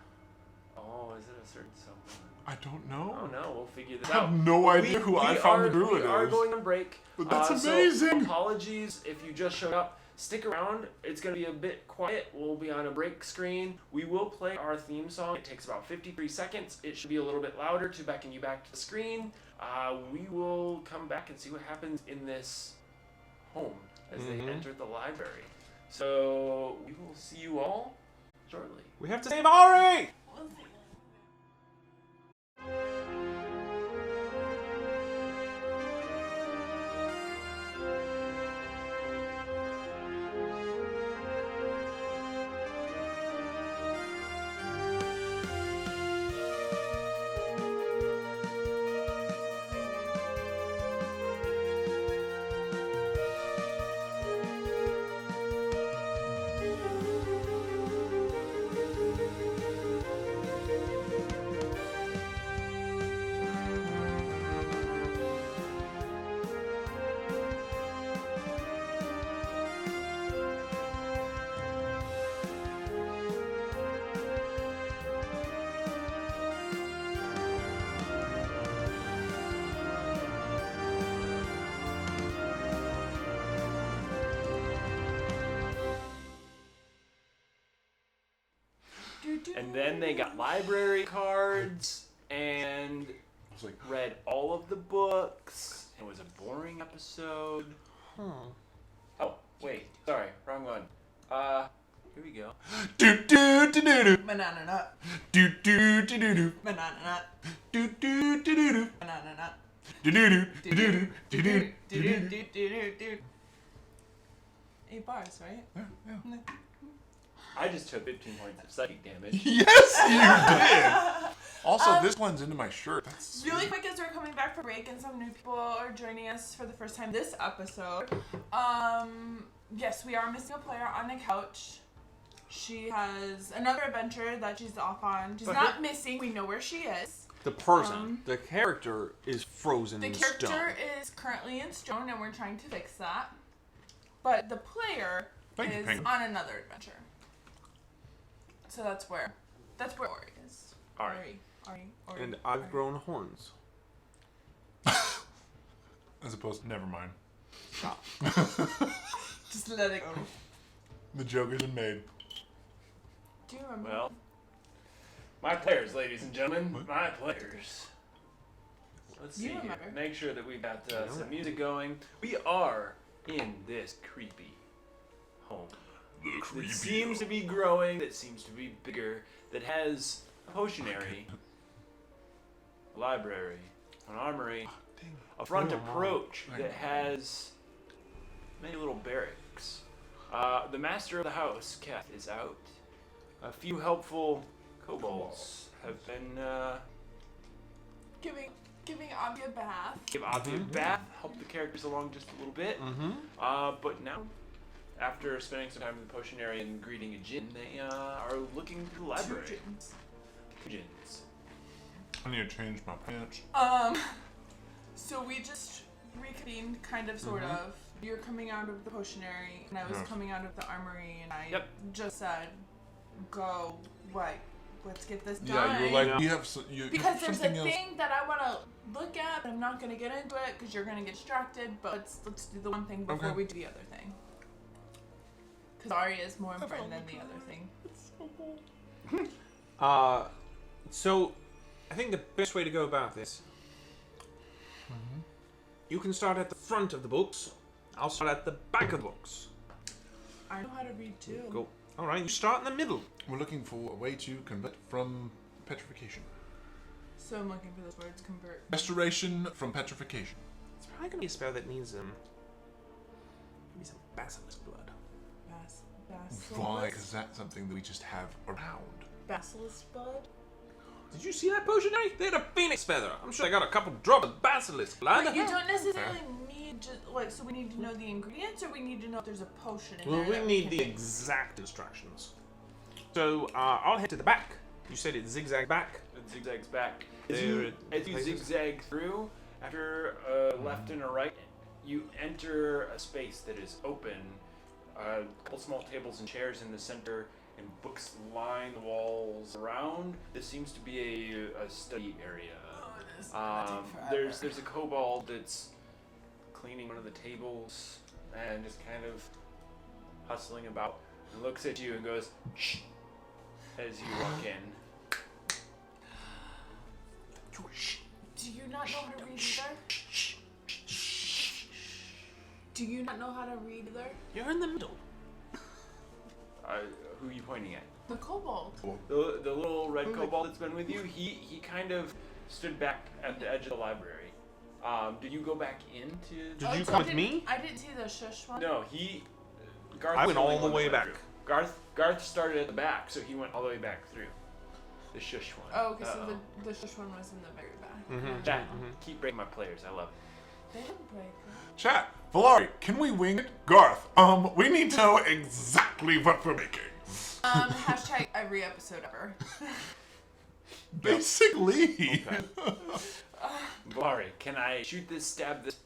Oh, is it a certain someone? I don't know. Oh no, we'll figure this I out. have no idea who I Found the Druid We are is. going on break. But that's So amazing. apologies if you just showed up. Stick around. It's going to be a bit quiet. We'll be on a break screen. We will play our theme song. It takes about 53 seconds. It should be a little bit louder to beckon you back to the screen. We will come back and see what happens in this home as they enter the library. So we will see you all shortly. We have to save Ari! We'll see. And then they got library cards and I was like, read all of the books. It was a boring episode. Oh, wait. Sorry, wrong one. Here we go. do do do do do Banana nut. do do do do do Banana nut. do do do do do Banana nut. do do do do do do do Do-do-do-do-do-do. 8 bars, right? Yeah. I just took 15 points of psychic damage. Yes, you did. Also, this blends into my shirt. That's Really quick, as we're coming back from break and some new people are joining us for the first time this episode. Yes, we are missing a player on the couch. She has another adventure that she's off on. She's not missing. We know where she is. The person, the character, is frozen The in character stone. is currently in stone, and we're trying to fix that. But the player Thank you, is Penguin. on another adventure. So that's where Ori is. Ori. Ori. And I've grown horns. as opposed to never mind. Stop. Just let it go. The joke has been made. Do you remember? Well, my players, ladies and gentlemen. What? My players. Let's see You here. remember. Make sure that we've got some music going. We are in this creepy home. That seems to be growing, that seems to be bigger, that has a potionary, a library, an armory, a front approach that has many little barracks. The master of the house, Keth, is out. A few helpful kobolds have been Giving Abby a bath. give Avi a bath, help the characters along just a little bit. But now, after spending some time in the potionary and greeting a djinn, they are looking to the library. Two djinns. I need to change my pants. So we just reconvened, kind of, sort of. You're coming out of the potionary, and I was Yes. coming out of the armory, and I Yep. just said, "Go, let's get this done." Yeah, you were like, we have because there's a something else. thing that I want to look at, but I'm not gonna get into it because you're gonna get distracted. But let's do the one thing before Okay. we do the other thing. Because Arya is more important than the other thing. So, I think the best way to go about this, you can start at the front of the books. I'll start at the back of the books. I know how to read too. Go. All right, you start in the middle. We're looking for a way to convert from petrification. So I'm looking for those words. Convert. Restoration from petrification. It's probably gonna be a spell that needs maybe some basilisk blood. Bass. Why? Because that's something that we just have around. basilisk blood? Did you see that potion, Harry? They had a phoenix feather. I'm sure they got a couple drops of basilisk blood. But you don't necessarily need just like. So we need to know the ingredients, or we need to know if there's a potion in Well, there. we that need can the make? exact instructions. So I'll head to the back. You said it zigzag back. It zigzags back. There As you places. zigzag through, after a left and a right, you enter a space that is open. A couple small tables and chairs in the center, and books line the walls around. This seems to be a study area. Oh, this is gonna take forever. There's a kobold that's cleaning one of the tables and just kind of hustling about and looks at you and goes, "Shh," as you walk in. Do you not know how to read either? Do you not know how to read either? You're in the middle. Who are you pointing at? The kobold. The little red kobold that's been with you, he kind of stood back at the edge of the library. Did you go back into... Did you come with me? I didn't see the shush one. No, Garth I went all only the one way that went back. through. Garth started at the back, so he went all the way back through. The shush one. Oh, okay, so the shush one was in the very back. Mm-hmm. Chat, keep breaking my players, I love it. They didn't break it. Chat, Valari, can we wing it? Garth, we need to know exactly what we're making. Hashtag every episode ever. Basically. Okay. Valari, can I shoot this, stab this,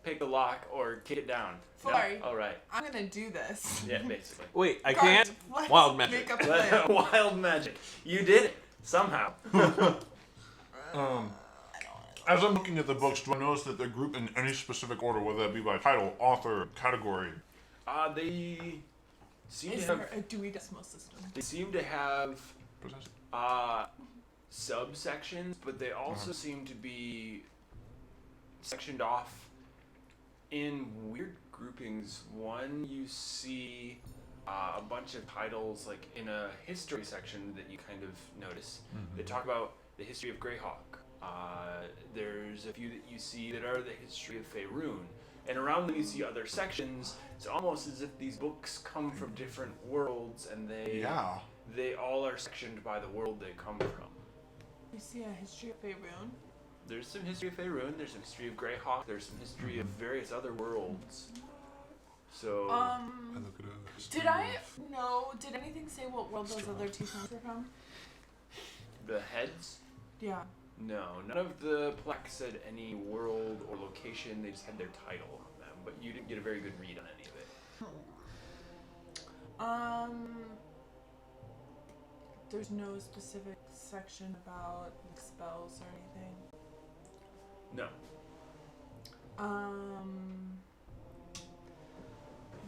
pick the lock, or kick it down? Valari. No? All right. I'm gonna do this. Yeah, basically. Wait, I Guard, can't? let's Wild magic. Make a plan. Wild magic. You did it somehow. As I'm looking at the books, do I notice that they're grouped in any specific order, whether that be by title, author, category? They seem Is to have. there a Dewey Decimal System? They seem to have Precisely. subsections, but they also seem to be sectioned off in weird groupings. One, you see a bunch of titles like in a history section that you kind of notice. They talk about the history of Greyhawk. There's a few that you see that are the history of Faerun. And around them you see other sections. It's almost as if these books come from different worlds and they all are sectioned by the world they come from. You see a history of Faerun? There's some history of Faerun, there's some history of Greyhawk, there's some history of various other worlds. So I look at it. Did anything say what world those other two songs were from? the heads? Yeah. No, none of the plaques said any world or location, they just had their title on them, but you didn't get a very good read on any of it. There's no specific section about like, spells or anything. No.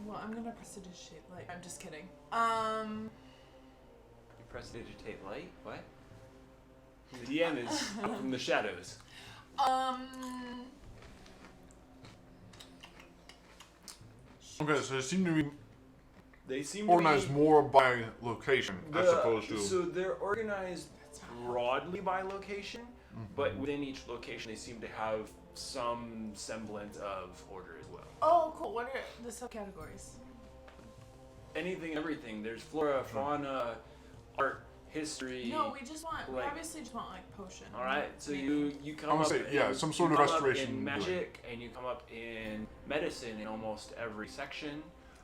Well, I'm gonna prestidigitate light. I'm just kidding. You prestidigitate light? What? The DM is up from the shadows. Okay, so They seem to organized be more by location as opposed to. So they're organized broadly by location, but within each location they seem to have some semblance of order as well. Oh, cool. What are the subcategories? Anything and everything. There's flora, fauna, art, history. No, we just want. We like- obviously just want like potion. All right, so Maybe. you come I'm up. gonna say, yeah, in- some sort you of come up restoration, in like- magic, and you come up in medicine in almost every section.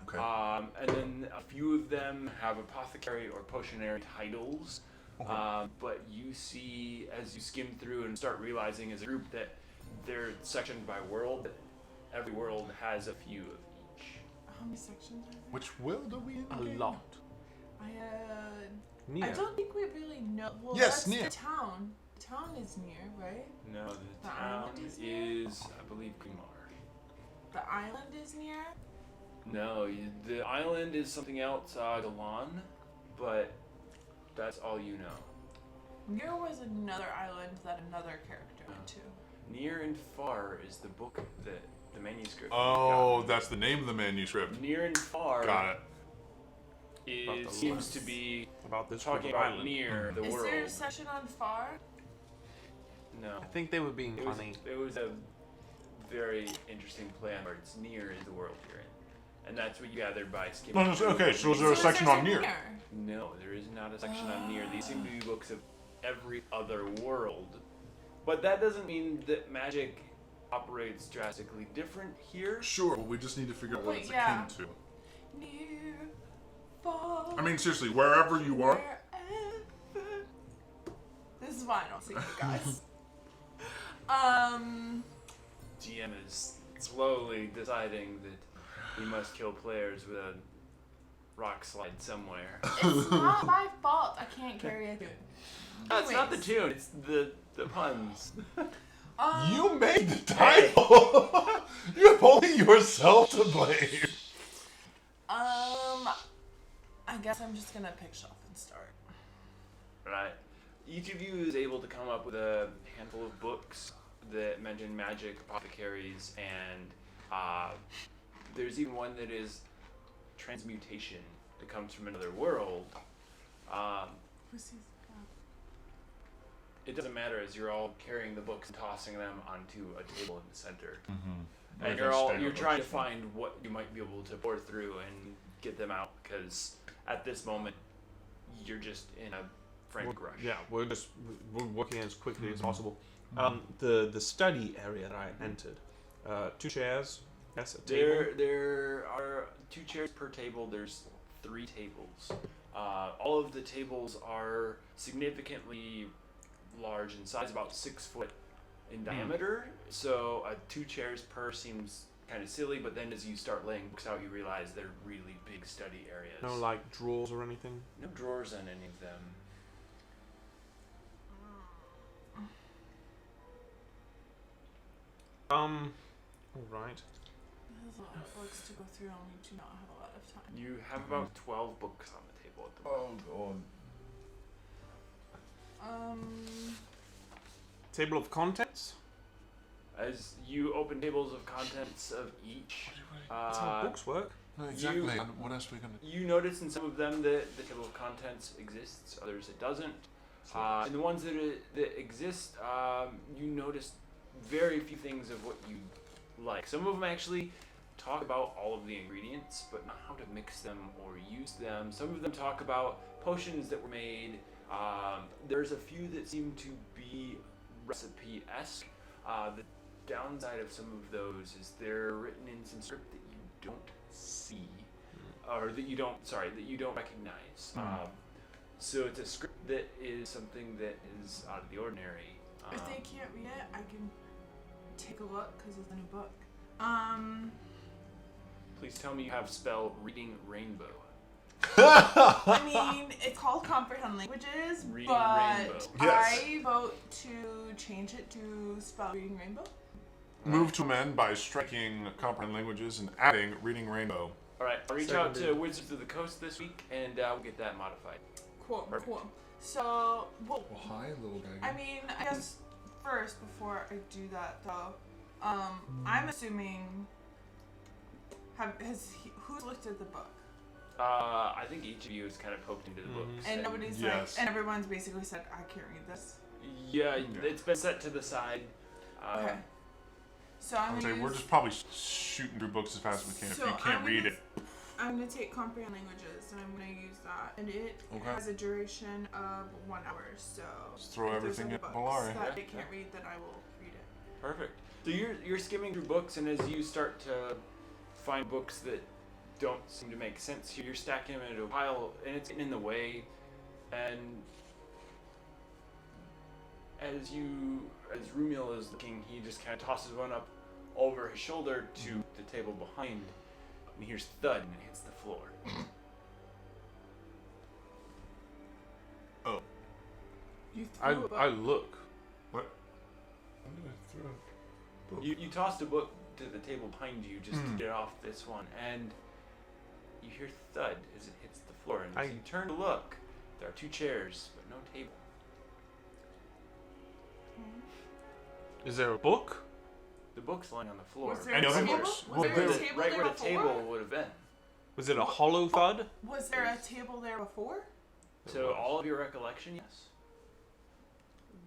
Okay. And then a few of them have apothecary or potionary titles. Okay. But you see, as you skim through and start realizing as a group that they're sectioned by world, that every world has a few of each. How many sections are there? Which world are we in? A again? lot. I Near. don't think we really know. Well, Yes, that's near. the town. The town is near, right? No, the The town island is near? is, I believe, Kumar. The island is near. No, the island is something else, Galan, but that's all you know. Near was another island that another character went to. Near and Far is the book that the manuscript. Oh, that's the name of the manuscript. Near and Far Got it. is, About the seems list. to be About this talking group of about island. near the Is world. there a section on far? No. I think they were being It was, funny. it was a very interesting plan where it's near is the world you're in. and that's what you gathered by skimming. No, through. okay, so is there a section on near? No, there is not a section on near. These seem to be books of every other world. But that doesn't mean that magic operates drastically different here. Sure, but we just need to figure out what Wait, it's yeah. akin to. Near, far, I mean, seriously, wherever you are. wherever. This is why I don't see you guys. GM is slowly deciding that we must kill players with a rock slide somewhere. It's not my fault. I can't carry a tune. It's not the tune, it's the puns. You made the title! You have only yourself to blame. I guess I'm just gonna pick shelf and start. Right. Each of you is able to come up with a handful of books that mention magic, apothecaries, and there's even one that is transmutation that comes from another world. It doesn't matter as you're all carrying the books and tossing them onto a table in the center. Mm-hmm. And you're trying to find what you might be able to pour through and get them out, because at this moment you're just in a frantic rush. Yeah, we're working as quickly as possible. The study area that I entered, 2 chairs, yes, a table. There are 2 chairs per table. There's 3 tables. All of the tables are significantly large in size, about 6 foot in diameter. So 2 chairs per seems kind of silly, but then as you start laying books out, you realize they're really big study areas. No, like drawers or anything. No drawers on any of them. Alright. There's a lot of books to go through, and we do not have a lot of time. You have about 12 books on the table at the moment. Oh, God. Table of contents? As you open tables of contents of each, That's how books work. No, exactly. You- And what else are we going to... you notice in some of them that the table of contents exists, others it doesn't. And the ones that exist, you notice very few things of what you like. Some of them actually talk about all of the ingredients, but not how to mix them or use them. Some of them talk about potions that were made. There's a few that seem to be recipe-esque. The downside of some of those is they're written in some script that you don't see, or that you don't recognize. So it's a script that is something that is out of the ordinary. If they can't read it, I can take a look because it's in a book. Please tell me you have spell Reading Rainbow. I mean, it's called Comprehend Languages, Reading but Rainbow. Yes. I vote to change it to spell Reading Rainbow. Move to amend by striking Comprehend Languages and adding Reading Rainbow. Alright, I'll reach out to Wizards of the Coast this week and we'll get that modified. Cool, Perfect. cool. So, well, Well, hi, little guy. I mean, I guess first, before I do that though, I'm assuming, who's looked at the book? I think each of you has kind of poked into the books. And nobody's Yes. like, and everyone's basically said, I can't read this. Yeah, it's been set to the side. Okay. So I'm I would gonna say we're use- just probably shooting through books as fast as we can. So If you can't read it, I'm gonna take Comprehend Languages and I'm gonna use that, and it Okay. has a duration of 1 hour. So Just throw if there's everything any at books Valari. that Yeah. I can't read, then I will read it. Perfect. So you're skimming through books, and as you start to find books that don't seem to make sense here, you're stacking them into a pile, and it's getting in the way. And as Rumiel is looking, he just kind of tosses one up over his shoulder to the table behind, and he hears thud, and it hits the floor. Oh. You threw a book. I look. What? When did I throw a book? You tossed a book to the table behind you just to get off this one, and you hear thud as it hits the floor. And as you turn to look, there are 2 chairs, but no table. Is there a book? The book's lying on the floor. Was there I know a that table? works. Was Well, there a there- table right there where the before? table would have been. Was it a hollow thud? Was there a table there before? So all of your recollection, yes.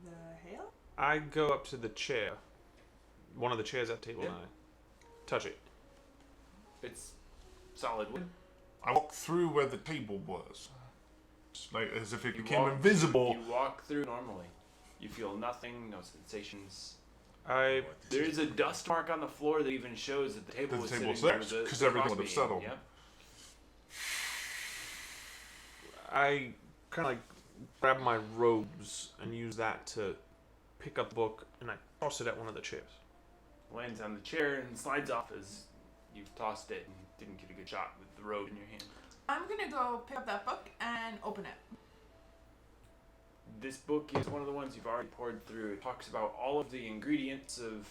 The hell? I go up to the chair. One of the chairs at the table Yeah. and I touch it. It's solid wood. I walk through where the table was. Just like as if it You became walk- invisible. You walk through normally. You feel nothing, no sensations. I There is a dust mark on the floor that even shows that the table That was the table sitting was there. there, 'cause everything would have crossbeam. settled. Yep. I kind of like grab my robes and use that to pick up the book, and I toss it at one of the chairs. Lands on the chair and slides off as you've tossed it and didn't get a good shot with the robe in your hand. I'm gonna go pick up that book and open it. This book is one of the ones you've already poured through. It talks about all of the ingredients of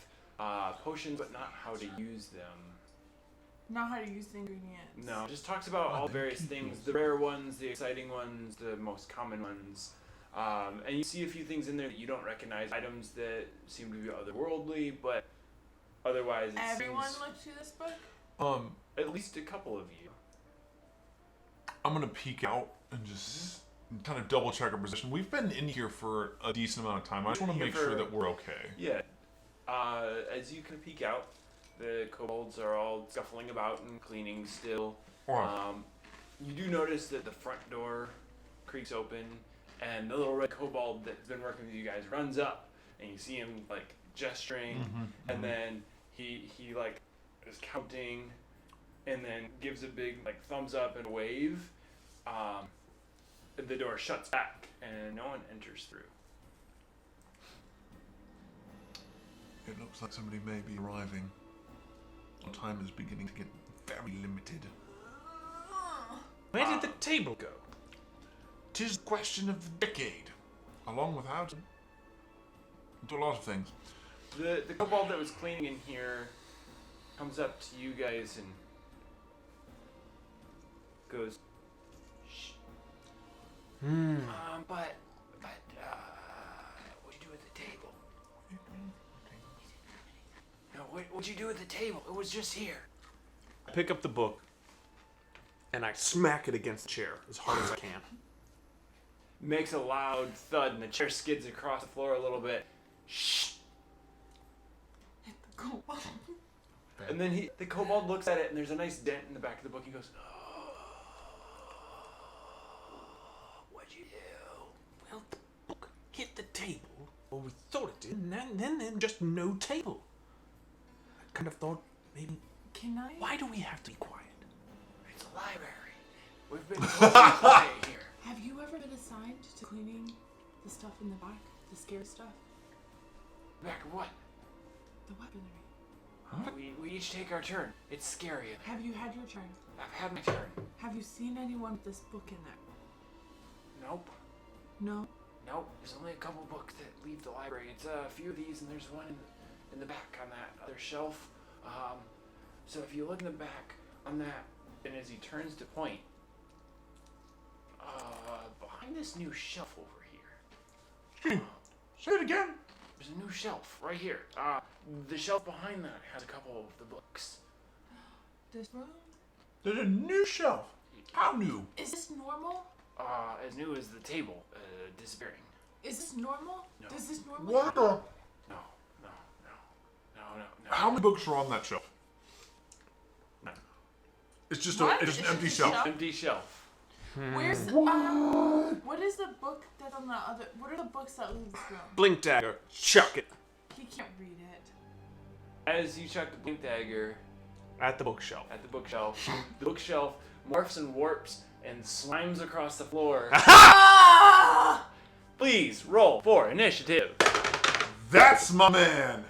potions, but not how to use them. Not how to use the ingredients. No, it just talks about all various things, the rare ones, the exciting ones, the most common ones. And you see a few things in there that you don't recognize, items that seem to be otherworldly, but otherwise it Everyone seems looked through this book? at least a couple of you. I'm gonna peek out and just kind of double check our position. We've been in here for a decent amount of time. I just want to make sure that we're okay. Yeah. As you can peek out, the kobolds are all scuffling about and cleaning still. Alright. You do notice that the front door creaks open, and the little red kobold that's been working with you guys runs up, and you see him like gesturing, and then he like is counting, and then gives a big like thumbs up and a wave. The door shuts back, and no one enters through. It looks like somebody may be arriving. Our time is beginning to get very limited. Where did the table go? 'Tis a question of the decade. Along with how to do a lot of things. The kobold that was cleaning in here comes up to you guys and goes, "Shh. But what'd you do at the table? No, what'd you do at the table? It was just here." I pick up the book, and I smack it against the chair as hard as I can. Makes a loud thud, and the chair skids across the floor a little bit. Shh. Hit the kobold. And then the kobold looks at it, and there's a nice dent in the back of the book. He goes, "Oh, what'd you do?" Well, the book hit the table, or we thought it did, and then just no table. I kind of thought maybe, Can I? why do we have to be quiet? It's a library. We've been totally quiet here. Have you ever been assigned to cleaning the stuff in the back? The scary stuff? Back of what? The weaponry. We each take our turn. It's scary. Have you had your turn? I've had my turn. Have you seen anyone with this book in there? Nope. No? Nope. There's only a couple books that leave the library. It's a few of these, and there's one in the back on that other shelf. So if you look in the back on that, and as he turns to point, behind this new shelf over here, Say it again. there's a new shelf right here. The shelf behind that has a couple of the books. This room? There's a new shelf. How new? Is this normal? As new as the table disappearing. Is this normal? No. Does this normally What happen? the? No. How many books are on that shelf? None. It's just What? it's an It's empty just a shelf. shelf? Empty shelf. Where's what is the book that's on the other? What are the books that leave this room? Blink dagger, chuck it He can't read it. As you chuck the blink dagger at the bookshelf. at the bookshelf morphs and warps and slimes across the floor. Ah! Please roll for initiative. That's my man.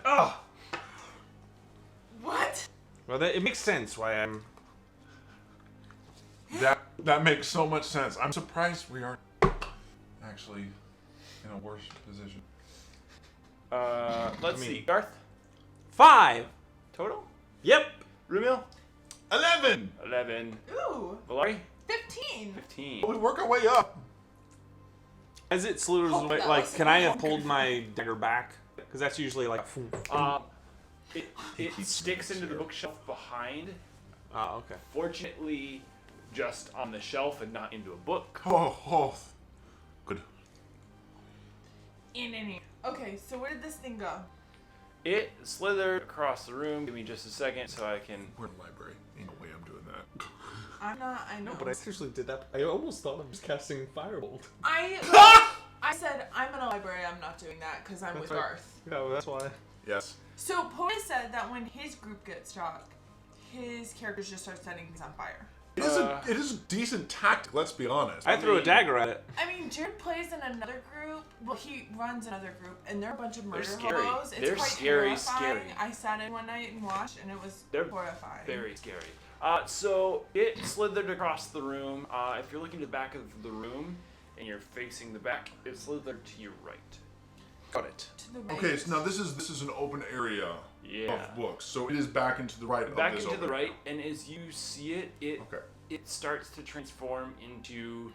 What? Well, it makes sense why I'm. That makes so much sense. I'm surprised we aren't actually in a worse position. Let's see. Garth, 5. total? Yep. Rumil? 11. 11. Ooh, Valari? 15. 15. We work our way up. As it slithers Hope away, that like, was can I have wrong. pulled my dagger back? Because that's usually like. It sticks into the bookshelf behind. Oh, okay. Fortunately, just on the shelf and not into a book. Oh, good. In any. Okay, so where did this thing go? It slithered across the room. Give me just a second so I can. We're in the library. Ain't no way I'm doing that. I'm not. I know. No, but I seriously did that. I almost thought I was casting Firebolt. I said I'm in a library. I'm not doing that because I'm That's with right. Garth. Yeah, well, that's why. Yes. So Pona said that when his group gets shot, his characters just start setting things on fire. It is a decent tactic, let's be honest. I threw a dagger at it. I mean, Jared plays in another group. Well, he runs another group, and they're a bunch of murder scary. hobos. It's They're quite scary, terrifying. scary. I sat in one night and watched, and it was horrifying. Very scary. So it slithered across the room. If you're looking to the back of the room and you're facing the back, it slithered to your right. Got it. To the right. Okay, so now this is an open area Yeah. of books, so it is back into the right. Back of this into the open right, and as you see it, Okay. it starts to transform into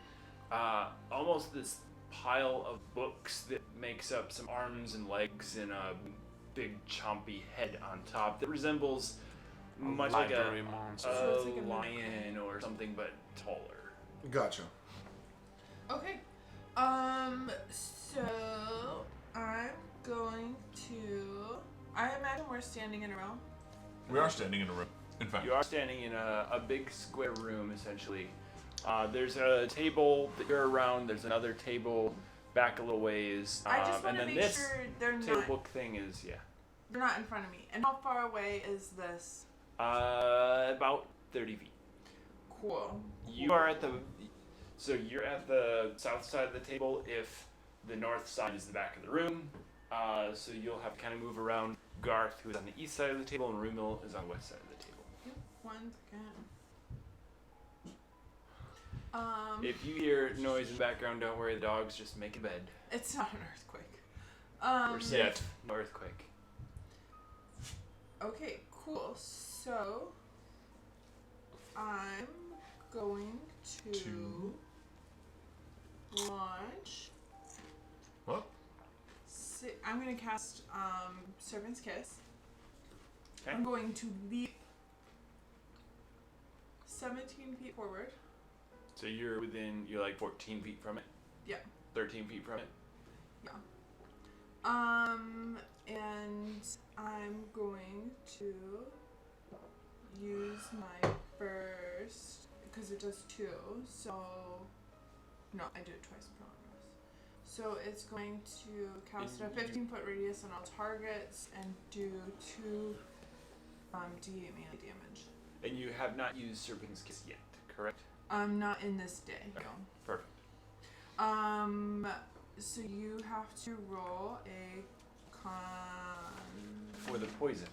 almost this pile of books that makes up some arms and legs and a big chompy head on top that resembles much like a monster. So it's like a lion or something, but taller. Gotcha. Okay. So I'm going to. I imagine we're standing in a row. We are standing in a room. In fact. You are standing in a big square room, essentially. There's a table that you're around. There's another table back a little ways. I just want and to then make this sure they're table not. book thing is, They're not in front of me. And how far away is this? about 30 feet. Cool. You are at so you're at the south side of the table. If the north side is the back of the room, so you'll have to kind of move around. Garth, who's on the east side of the table, and Rumil is on the west side of the table. One second. If you hear noise in the background, don't worry. The dogs just make a bed. It's not an earthquake. We're safe. No earthquake. Okay, cool. So I'm going to launch. What? I'm going to cast Servant's Kiss. Okay. I'm going to leap 17 feet forward. So you're like 14 feet from it? Yeah. 13 feet from it? Yeah. And I'm going to use my burst because it does 2. So no, I do it twice per round. So it's going to cast a 15-foot radius on all targets and do 2 d8 melee damage. And you have not used Serpent's Kiss yet, correct? Not in this day. Okay. No. Perfect. So you have to roll a For the poison,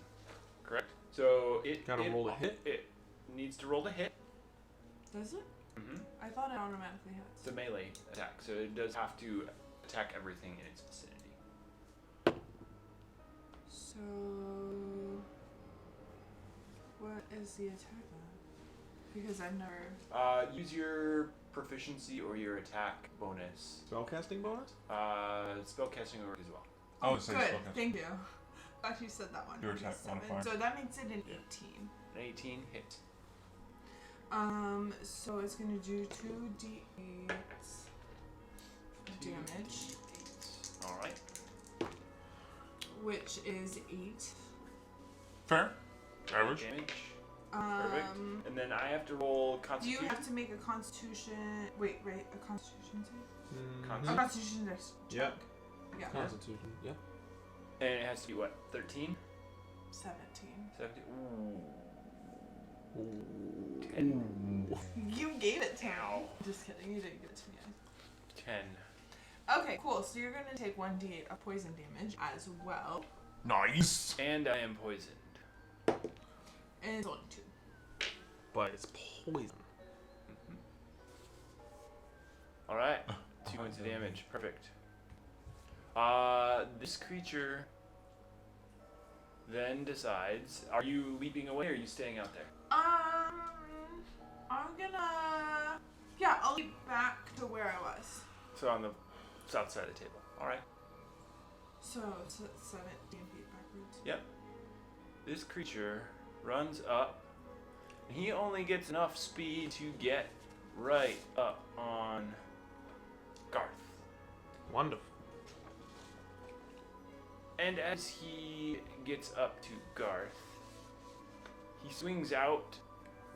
correct? So it Gotta roll to hit? It needs to roll to hit. Does it? Mm-hmm. I thought it automatically hits. It's a melee attack, so it does have to attack everything in its vicinity. So what is the attack then? Because I've never. Use your proficiency or your attack bonus. Spellcasting bonus? Spellcasting or as well. Oh, it's Good. spellcasting. Thank you. Glad you said that one. Your attack 7. modifier. So that makes it an Yeah. 18. An 18 hit. So it's gonna do 2d8 damage, All right. which is 8. Fair. Average. Damage. Perfect. And then I have to roll You Constitution. have to make a Constitution. Wait, a Constitution save. Mm-hmm. A Constitution check. Yep. Yeah. Constitution, yeah. And it has to be what? 13? 17. 17? Ooh. Ooh. 10. You gave it to me. Ow. Just kidding. You didn't give it to me. 10. Okay, cool. So you're gonna take 1d8 of poison damage as well, Nice. And I am poisoned. and it's only 2. But it's poison. All right. 2 points of damage. Perfect. This creature then decides, are you leaping away or are you staying out there? I'm gonna. Yeah, I'll leap back to where I was. So on the south side of the table. All right. So it's 17 feet backwards. Yep. This creature runs up. He only gets enough speed to get right up on Garth. Wonderful. And as he gets up to Garth, he swings out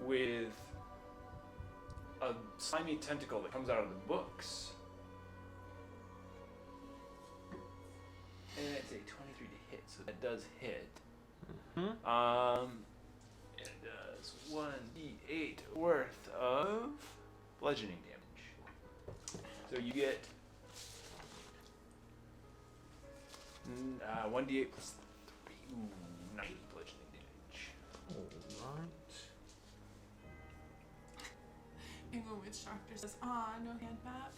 with a slimy tentacle that comes out of the books. And it's a 23 to hit, so that does hit. It does 1d8 worth of bludgeoning damage. So you get 1d8 plus 3. Ooh, 90 bludgeoning damage. Alright. Even Witch Doctor says, "Ah, no hand map."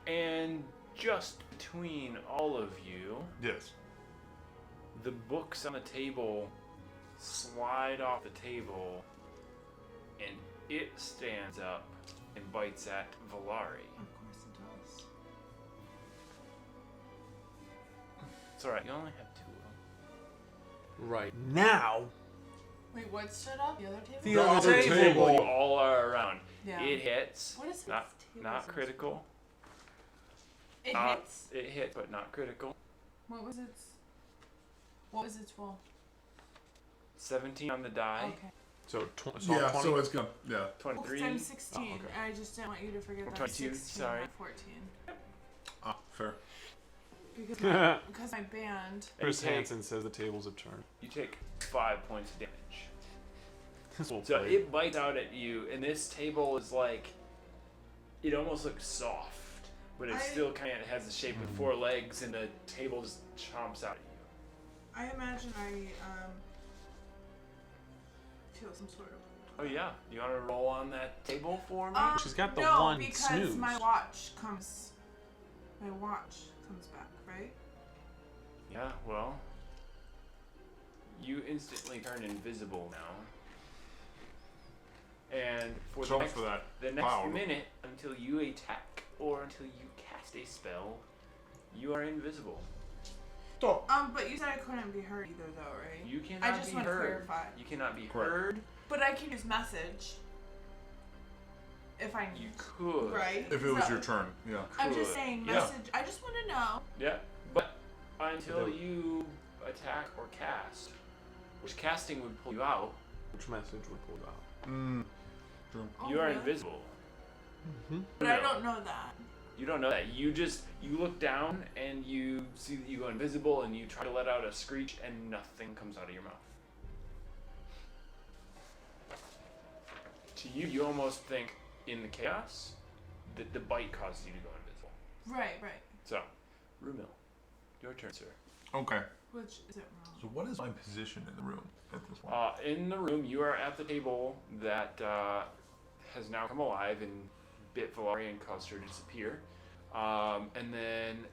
And just between all of you, Yes. the books on the table slide off the table, and it stands up and bites at Valari. Of course it does. It's alright, you only have 2 of them. Right now, Wait, what stood up? The other table? the The other other table. table. You all are around. Yeah. It hits. What is it? Not critical. It Not- hits? It hit, but not critical. What was its roll? 17 on the die. Okay. So, so Yeah, 20. so it's gonna. Yeah. Well, 'cause 23. I'm 16. Oh, okay. I just didn't want you to forget that 22, I'm 16, sorry. not 14. Ah, fair. Because my band. And Chris you take- Hansen says the tables have turned. You take 5 points of damage. This will So play. it bites out at you, and this table is like, it almost looks soft, but it still kind of has the shape of 4 legs, and the table just chomps out at you. I imagine I feel some sort of. Oh yeah, you want to roll on that table for me? She's got the no, one because snooze. my watch comes back, right? Yeah, well, you instantly turn invisible now. And for So for that the next cloud. minute, until you attack or until you cast a spell, you are invisible. Stop. But you said I couldn't be heard either, though, right? You cannot I just be want to heard. clarify. You cannot be Correct. heard. But I can use message. If I You need. could. Right? If it was So- your turn, yeah. I'm just could. saying Yeah. message. I just want to know. Yeah, but until That- you attack or cast, which casting would pull you out, Which message would pull you out? True. Oh, you are really? invisible. But I don't know that. You don't know that. You look down and you see that you go invisible, and you try to let out a screech, and nothing comes out of your mouth. To you, you almost think in the chaos that the bite caused you to go invisible. Right. So, Rumil, your turn, sir. Okay. Which is it wrong? So what is my position in the room at this point? In the room, you are at the table that has now come alive and bit Valari and caused her to disappear. And then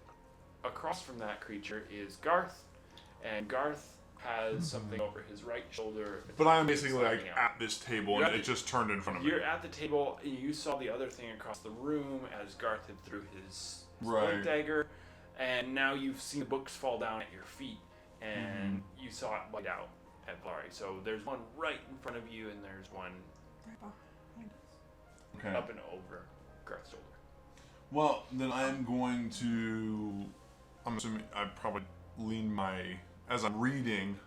across from that creature is Garth, and Garth has something over his right shoulder. But I'm basically like sliding out. at this table, You're and at it just turned in front of me. You're at the table, and you saw the other thing across the room as Garth had threw his Right. spike dagger, and now you've seen the books fall down at your feet, and you saw it bite out at Valari. So there's one right in front of you, and there's one Right behind us. Okay. up and over Garth's shoulder. Well, then I'm going to. I'm assuming I probably lean my. As I'm reading,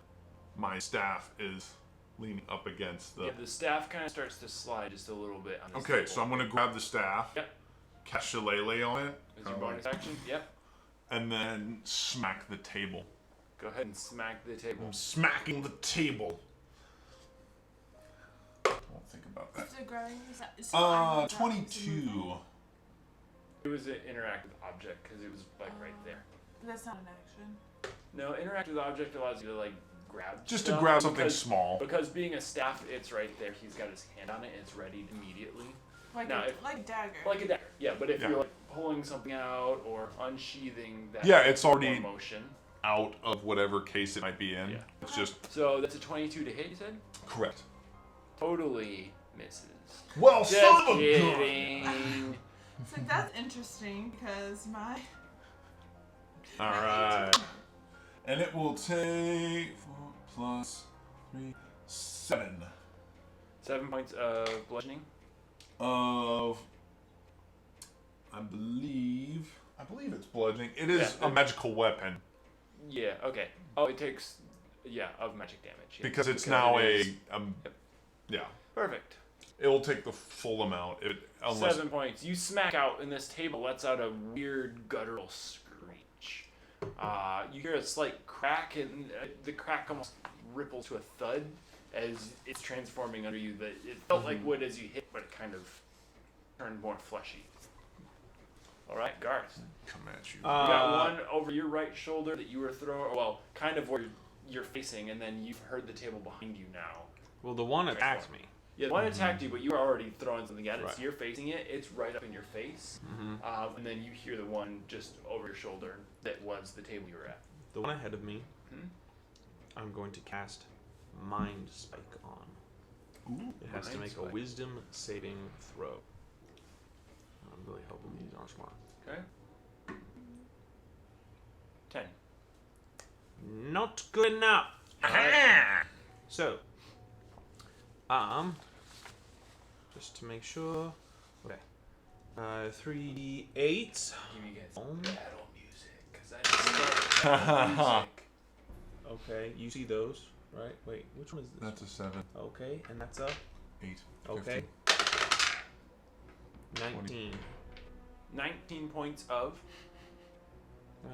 my staff is leaning up against the. Yeah, the staff kind of starts to slide just a little bit on this Okay, table. so I'm going to grab the staff, Yep. cast Shillelagh on it, Is your bonus action? Yep. and then smack the table. Go ahead and smack the table. I'm smacking the table. I won't think about that. So grabbing is that? So I know that is a 22. movement, It was an interactive object because it was like right there. But that's not an action. No, interactive object allows you to like grab. Just to stuff grab something because- small. Because being a staff, it's right there. He's got his hand on it, and it's ready immediately. Like Now, a, if- like a dagger. Like a dagger. Yeah, but if Yeah. you're like pulling something out or unsheathing that. Yeah, it's already- more motion. Out of whatever case it might be in. Yeah. It's just So that's a 22 to hit. You said. correct. Totally misses. Well, Just son of a gun! kidding. It's like that's interesting because my. All right. And it will take 4 plus 3, 7 7 points of bludgeoning. of. I believe it's bludgeoning. It is Yeah. a magical weapon. Yeah. Okay. Oh, it takes Yeah, of magic damage. Yes. Because it's Because now it is- yeah. Perfect. It will take the full amount. Unless 7 points. You smack out, and this table lets out a weird guttural screech. You hear a slight crack, and the crack almost ripples to a thud as it's transforming under you. It felt like wood as you hit, but it kind of turned more fleshy. All right, Garth. come at you. You got one over your right shoulder that you were throwing, well, kind of where you're facing, and then you've heard the table behind you now. Well, the one attacked me. Yeah, one attacked you, but you were already throwing something at it, Right. so you're facing it. It's right up in your face, and then you hear the one just over your shoulder that was the table you were at. The one ahead of me, Hmm? I'm going to cast Mind Spike on. Ooh. It has to Mind make a Spike. Wisdom saving throw. I'm really hoping these are smart. Okay. 10. Not good enough. So, just to make sure. Okay. 3d8. Give you guys Um. battle music, because I just love battle music. Okay, you see those, right? Wait, which one is this? That's a 7, Okay, and that's a 8, okay. 15. 19. 19 points of.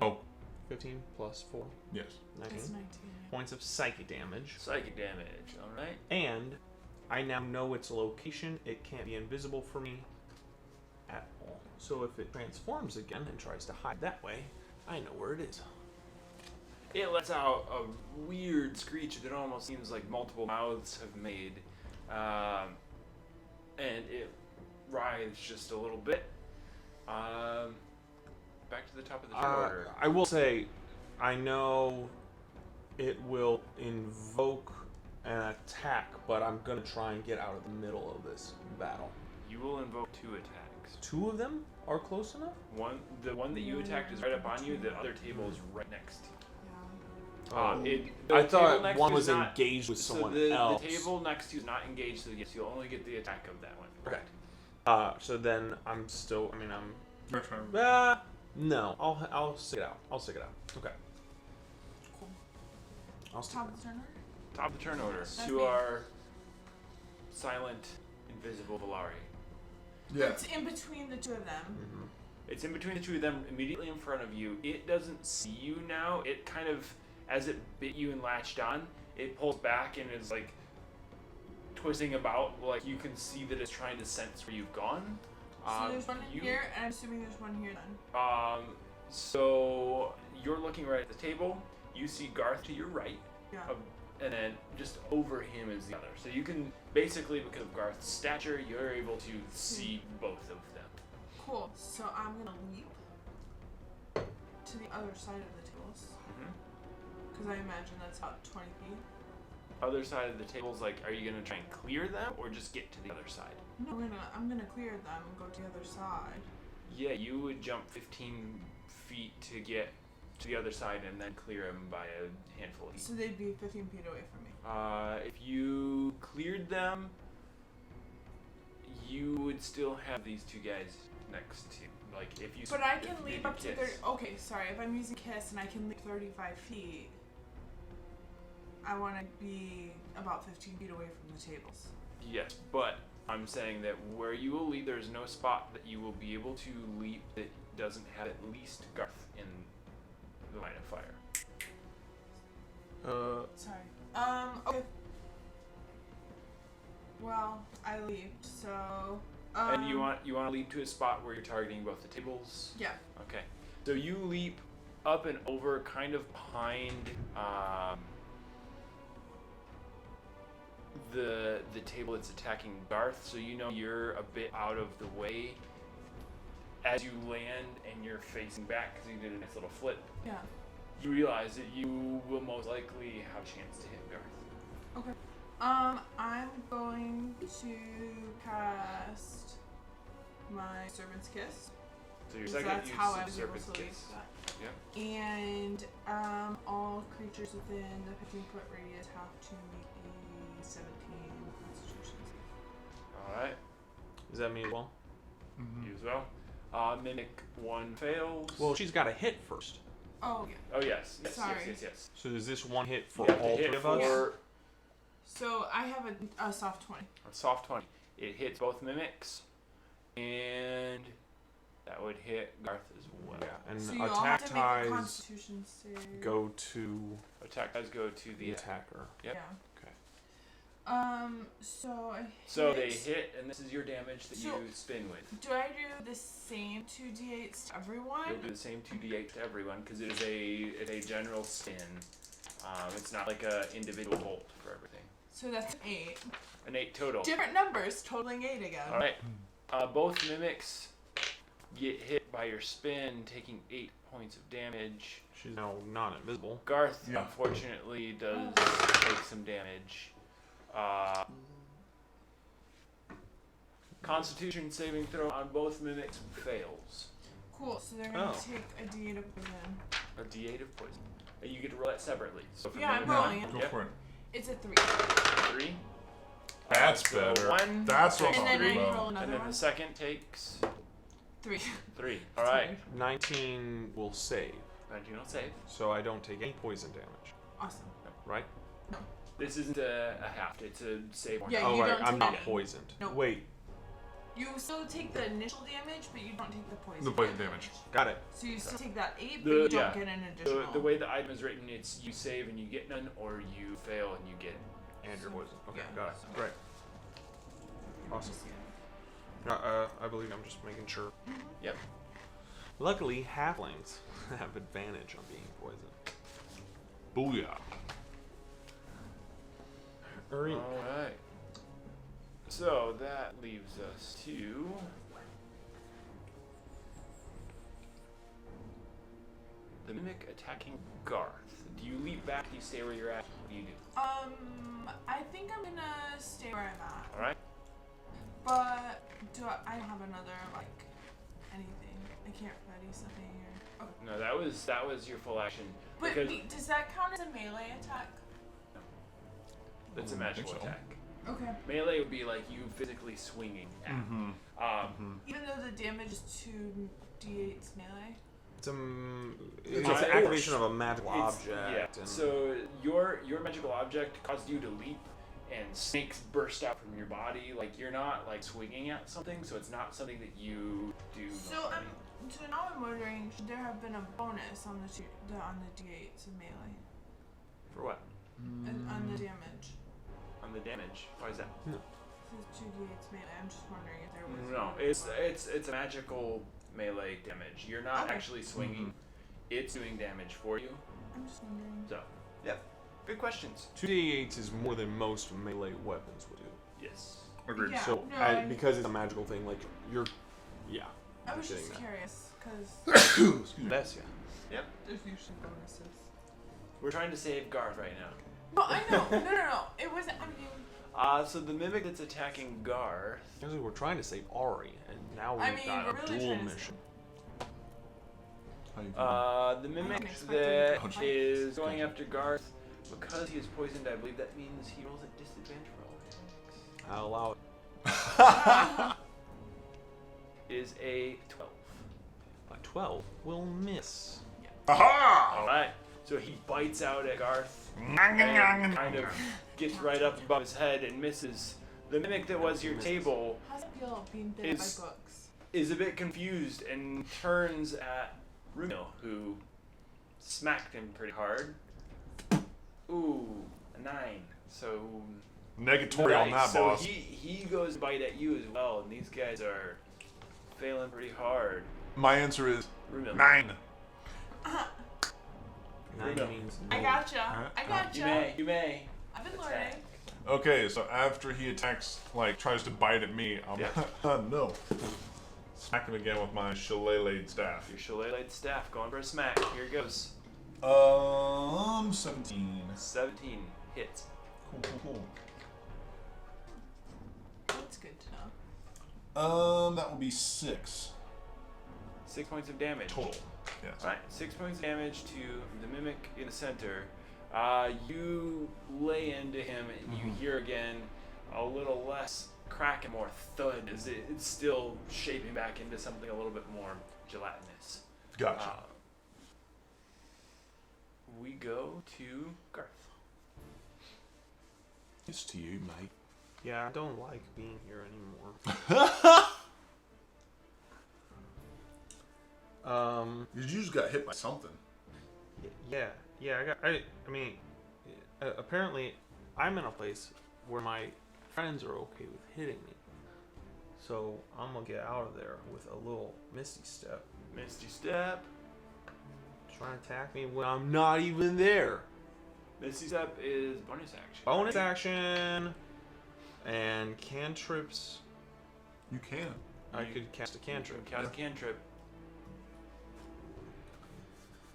Oh, 15 plus 4. yes. 19 It's 19. points of psychic damage. Psychic damage, alright? And I now know its location. It can't be invisible for me at all. So if it transforms again and tries to hide that way, I know where it is. It lets out a weird screech that almost seems like multiple mouths have made. And it writhes just a little bit. Back to the top of the turn order. I will say, I know it will invoke an attack, but I'm gonna try and get out of the middle of this battle. You will invoke 2 attacks. 2 of them are close enough? The one that you attacked is right up on you. The other table is right next to you. Yeah. The I table thought next one to you was is not- engaged with someone so else. the table next to you is not engaged, so yes, you'll only get the attack of that one. Okay. So then I'm still. I mean, I'm. Your turn. No. I'll stick it out. I'll stick it out. Okay. Cool. I'll stick Top it of the turn order? Top of the turn order. That's To me. our silent, invisible Valari. Yeah. It's in between the two of them. Mm-hmm. It's in between the two of them, immediately in front of you. It doesn't see you now. It kind of, as it bit you and latched on, it pulls back and is like twisting about. Like you can see that it's trying to sense where you've gone. So there's one in here, and I'm assuming there's one here then. So you're looking right at the table. You see Garth to your right, Yeah. and then just over him is the other. So you can basically, because of Garth's stature, you're able to see both of them. Cool. So I'm gonna leap to the other side of the tables. Because I imagine that's about 20 feet. Other side of the table's like, are you gonna try and clear them or just get to the other side? No, I'm gonna clear them and go to the other side. Yeah, you would jump 15 feet to get to the other side and then clear them by a handful of feet. So they'd be 15 feet away from me. If you cleared them, you would still have these two guys next to you. Like if you. But I if can you leap did up to kiss. 30. Okay, sorry. If I'm using Kiss and I can leap 35 feet, I want to be about 15 feet away from the tables. Yes, but I'm saying that where you will leap, there's no spot that you will be able to leap that doesn't have at least Garth in the line of fire. Sorry. Okay. Well, I leaped, so. And you want to leap to a spot where you're targeting both the tables. Yeah. Okay. So you leap up and over, kind of behind the table that's attacking Garth. So you know you're a bit out of the way as you land and you're facing back because you did a nice little flip. Yeah. You realize that you will most likely have a chance to hit Garth. Okay. I'm going to cast my Servant's Kiss. So your Because second that's use how I of was able Serpent's to leap Kiss. that. Yeah. And all creatures within the 15-foot radius have to make a 17 Constitution save. All right. Does that mean well? You as well. Mimic 1 fails. Well, she's got to hit first. Oh, yeah. Oh yes. Yes. Sorry. Yes. So is this one hit for You have to all hit three of us? for So I have a soft 20. a soft 20. It hits both mimics, and that would hit Garth as well. Yeah, and So you all attack have to make a ties Constitution save. go to Attack does go to the the attacker. Yep. Yeah. Okay. So I hit. So they hit, and this is your damage that So- you spin with. Do I do the same 2d8s to everyone? You'll do the same 2d8 to everyone because it is a general spin. It's not like a individual bolt for everything. So that's 8. An 8 total. Different numbers, totaling 8 again. All right. Both mimics get hit by your spin, taking 8 points of damage. She's now not invisible. Garth, Yeah. unfortunately, does take some damage. Constitution saving throw on both mimics fails. Cool. So they're gonna Oh. take a d8 of poison. A d8 of poison. And you get to roll that separately. So for Yeah, I'm mimic rolling one, it. Go yep, for it. It's a 3. 3. That's So better. 1. That's what And I'm then talking I roll about. another And then one. the second takes 3. 3. All right. 19 will save, 19 will save. so I don't take any poison damage, Awesome. right? This isn't a half. It's a save. or Yeah, not. Oh, you right. don't I'm take not any. poisoned. Nope. Wait, You still take the initial damage, but you don't take the poison. The poison damage. got it. So you still take that 8, The- but you don't yeah. get an additional. The way the item is written, it's you save and you get none, or you fail and you get. And your poison. Okay, Yeah. got it. Great. Awesome. I believe I'm just making sure. Yep. Luckily, halflings have advantage on being poisoned. Booyah. Alright. All right. So that leaves us to the mimic attacking Garth. Do you leap back? Do you stay where you're at? What do you do? I think I'm gonna stay where I'm at. All right. But I don't have another anything? I can't ready something or. Okay. No, that was your full action. But because wait, does that count as a melee attack? that's a I magical think so. attack. Okay. Melee would be like you physically swinging at. Mm-hmm. Even though the damage is 2d8's melee. It's an It's activation of a magical It's- object. Yeah. And So your magical object caused you to leap, and snakes burst out from your body. Like you're not swinging at something, so it's not something that you do. So normally. so now I'm wondering, should there have been a bonus on the d8s of melee For what? and on the damage? On the damage. Why is that? It says 2d8s melee. I'm just wondering if there was. No, a it's a magical melee damage. You're not Okay. actually swinging. It's doing damage for you. I'm just wondering. So, yep. Good questions. 2d8 is more than most melee weapons would do. Yes. Agreed. Yeah. So, no, because it's a magical thing, you're. Yeah. I was getting just that. curious because Excuse me. That's yeah. there's usually bonuses. We're trying to save Garth right now. No, I know. No. It wasn't. I mean, So the mimic that's attacking Garth. Actually, we're trying to save Ari, and now we've I mean, got we're a really dual trying to mission. How you The I mimic didn't expect that him to is fight. going after Garth, because he is poisoned, I believe that means he rolls at disadvantage for all attacks. I'll allow it. Is a 12. A 12 will miss. Aha! Alright, so he bites out at Garth and kind of gets right up above his head and misses. The mimic that was your table how's it feel being bit Is- by books? is a bit confused and turns at Rumil, who smacked him pretty hard. Ooh, a 9. So Negatory on that, so boss. he goes to bite at you as well, and these guys are failing pretty hard. My answer is Rumil. 9. 9 No. means I no. gotcha. I gotcha. You may. I've been Attack. learning. Okay, so after he attacks, tries to bite at me, I'm no. Smack him again with my shillelagh staff. Your shillelagh staff going for a smack. Here it goes. 17. 17 hits. Cool. That's good to know. That will be 6 6 points of damage. total. Yes. Alright, 6 points of damage to the mimic in the center. You lay into him, and you hear again a little less crack and more thud as it's still shaping back into something a little bit more gelatinous. Gotcha. we go to Garth. It's to you, mate. Yeah, I don't like being here anymore. You just got hit by something. Yeah. I mean, apparently, I'm in a place where my friends are okay with hitting me. So I'm gonna get out of there with a little Misty Step. Misty Step. Trying to attack me when I'm not even there. Misty Step is bonus action. Bonus action and cantrips. You can. I could cast a cantrip. Cast a cantrip.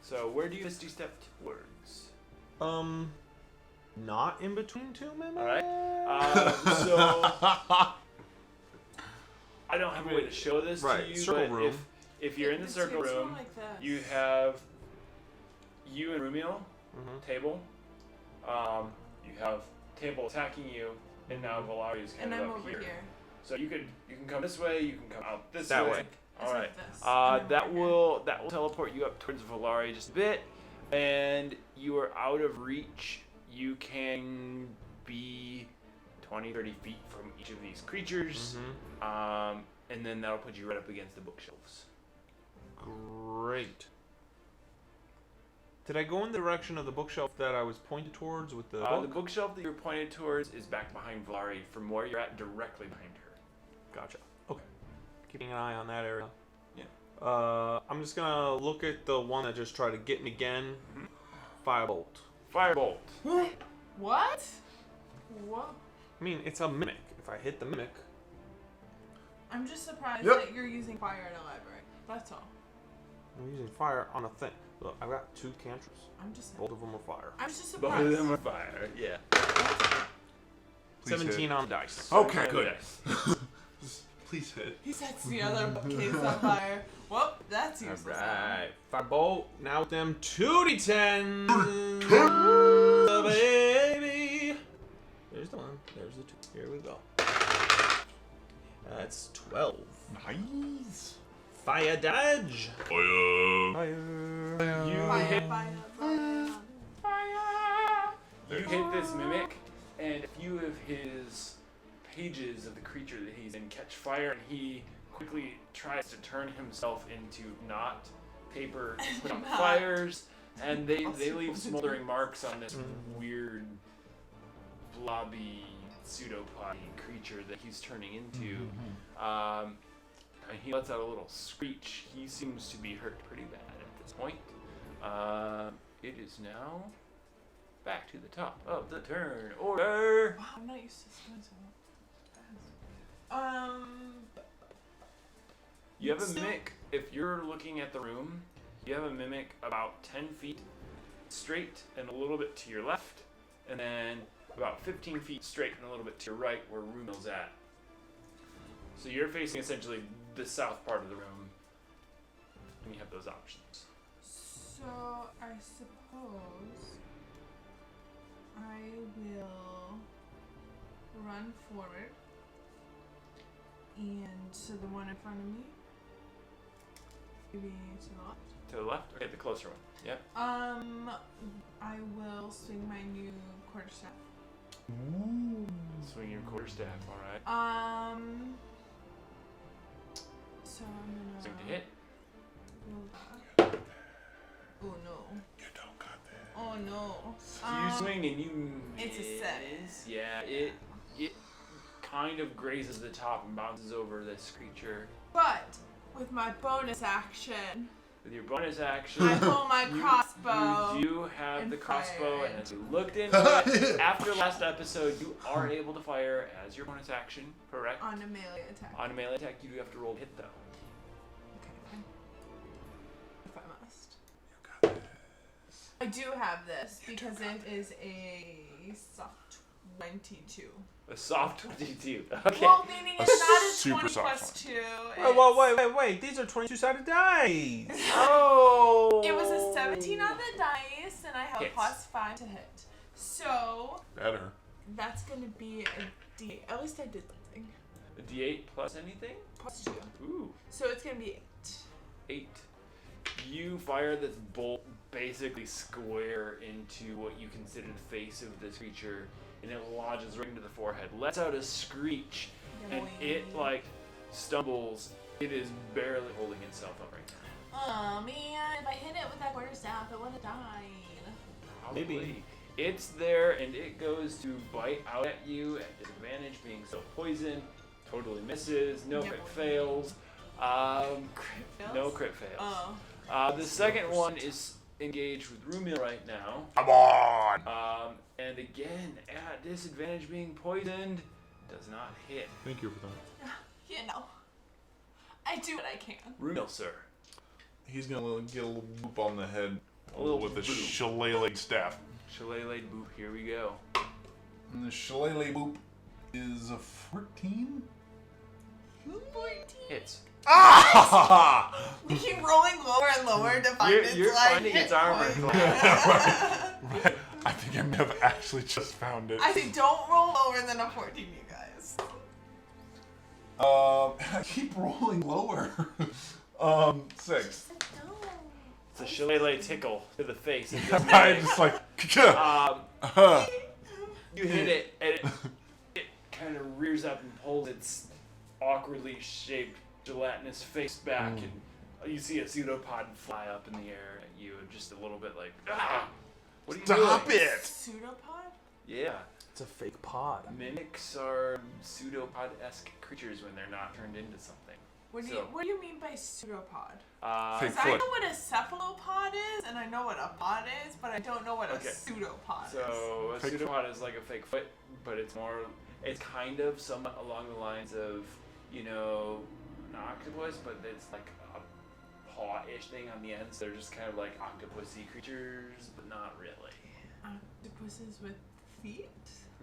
So where do you Misty Step towards? Not in between two mimics. All right. So I don't have a way to show this to you, circle but room. if you're in the circle It's room, like this. you have you and Rumiel table. You have table attacking you, and now Valari is kind and of I'm up over here. here. So you can come this way, you can come out this That way. way. All It's right. like this, and I'm That over here. will teleport you up towards Valari just a bit, and you are out of reach. You can be 20, 30 feet from each of these creatures, and then that'll put you right up against the bookshelves. Great. Did I go in the direction of the bookshelf that I was pointed towards with the The book? bookshelf that you're pointed towards is back behind Valari, from where you're at, directly behind her. Gotcha. Okay. Keeping an eye on that area. Yeah. I'm just gonna look at the one that just tried to get me again. Firebolt. Firebolt. What? What? I mean, it's a mimic. If I hit the mimic, I'm just surprised Yep. that you're using fire in a library. That's all. I'm using fire on a thing. Look, I've got 2 cantrips. I'm just. Both of them are fire. I'm just Both surprised. of them are fire. Yeah. Please 17 hit. on the dice. Okay, good. Yes. Please hit. He sets the other bookcase on fire. Well, that's useless. Alright. Firebolt. Now with them 2d10. Baby. There's the 1. There's the 2. Here we go. That's 12. Nice. Fire damage. Fire. You Fire, hit. fire. You hit this mimic, and a few of his pages of the creature that he's in catch fire, and he quickly tries to turn himself into not paper to put on Not. fires, and they Impossible leave to smoldering do. marks on this weird blobby pseudopod creature that he's turning into. And he lets out a little screech. He seems to be hurt pretty bad at this point. It is now back to the top of the turn order. Wow, I'm not used to doing so fast. You have a So- mimic. If you're looking at the room, you have a mimic about 10 feet straight and a little bit to your left, and then about 15 feet straight and a little bit to your right where Rumel's at. So you're facing essentially the south part of the room, and you have those options. So I suppose I will run forward, and to the one in front of me, maybe to the left. To the left? Okay, the closer one. Yep. I will swing my new quarterstaff. Swing your quarterstaff, alright. So I'm gonna Swing to hit. roll that. Oh no. You don't got that. Oh no. You swing and you it's a miss. set. Yeah, it kind of grazes the top and bounces over this creature. But with my bonus action, With your bonus action, I pull my crossbow. you do have and the crossbow, fire and it. as you looked into it, after last episode, you are able to fire as your bonus action, correct? On a melee attack. On a melee attack, you do have to roll to hit, though. Okay. If I must. You got this. I do have this because it is a soft 22. A soft 22. Okay. Well, meaning A it's not a super 20 soft plus 2. Wait. These are 22-sided dice. Oh! It was a 17 on the dice, and I have a Hits. plus 5 to hit. So Better. that's gonna be a D. At least I did something. A D8 plus anything? Plus 2. Ooh. So it's gonna be 8. 8. You fire this bolt basically square into what you consider the face of this creature, and it lodges right into the forehead. Lets out a screech, and it like stumbles. It is barely holding itself up right now. Oh man, if I hit it with that quarterstaff, it would have died. Probably. Maybe. It's there, and it goes to bite out at you at disadvantage, being so poisoned. Totally misses. No crit fails. Crit fails? No crit fails. Oh. The second one is engaged with Rumil right now. Come on! And again, at disadvantage, being poisoned, does not hit. Thank you for that. You know. I do what I can. Rumil, sir. He's gonna get a little boop on the head A little with the boop. shillelagh staff. Shillelagh boop, here we go. And the shillelagh boop is a 14? 14. Hits. Ah! We keep rolling lower and lower to find its You're like finding hit its armor point. class. Right. I think I may have actually just found it. I think don't roll lower than a 14, you guys. I keep rolling lower. 6. No. It's a shillelagh tickle to the face. I just like. You hit it, and it kind of rears up and pulls its awkwardly shaped gelatinous face back, and you see a pseudopod fly up in the air at you, and just a little bit like, ah! What are you Stop doing? it! Pseudopod? Yeah. It's a fake pod. Mimics are pseudopod-esque creatures when they're not turned into something. What do you mean by pseudopod? Fake 'Cause I foot. know what a cephalopod is, and I know what a pod is, but I don't know what a pseudopod is. So a Fake pseudopod is like a fake foot, but it's kind of somewhat along the lines of, you know, an octopus, but it's like a paw-ish thing on the ends. They're just kind of like octopusy creatures, but not really. Octopuses with feet?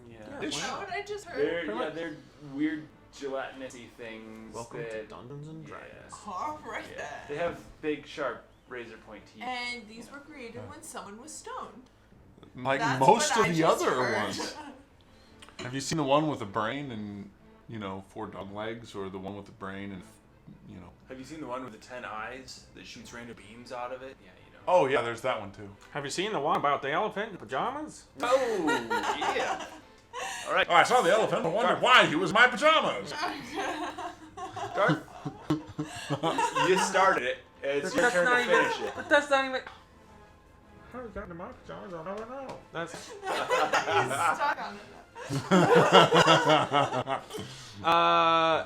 Yeah. Is that what I just heard? They're weird gelatinous-y things. Welcome that, to Dungeons and Dragons. Alright Yeah. They then. have big, sharp, razor-point teeth. And these were created when someone was stoned. Like That's most what of I the just other heard. ones. Have you seen the one with a brain and, 4 dog legs, or the one with the brain and, Have you seen the one with the 10 eyes that shoots random beams out of it? Yeah, you know. Oh, yeah, there's that one too. Have you seen the one about the elephant in pajamas? Oh, yeah. All right. Oh, I saw the elephant. I wondered why he was in my pajamas. Garth, you started it. It's your turn to finish it. But that's not even. How he got into my pajamas? I'll never know. That's. He's stuck on it.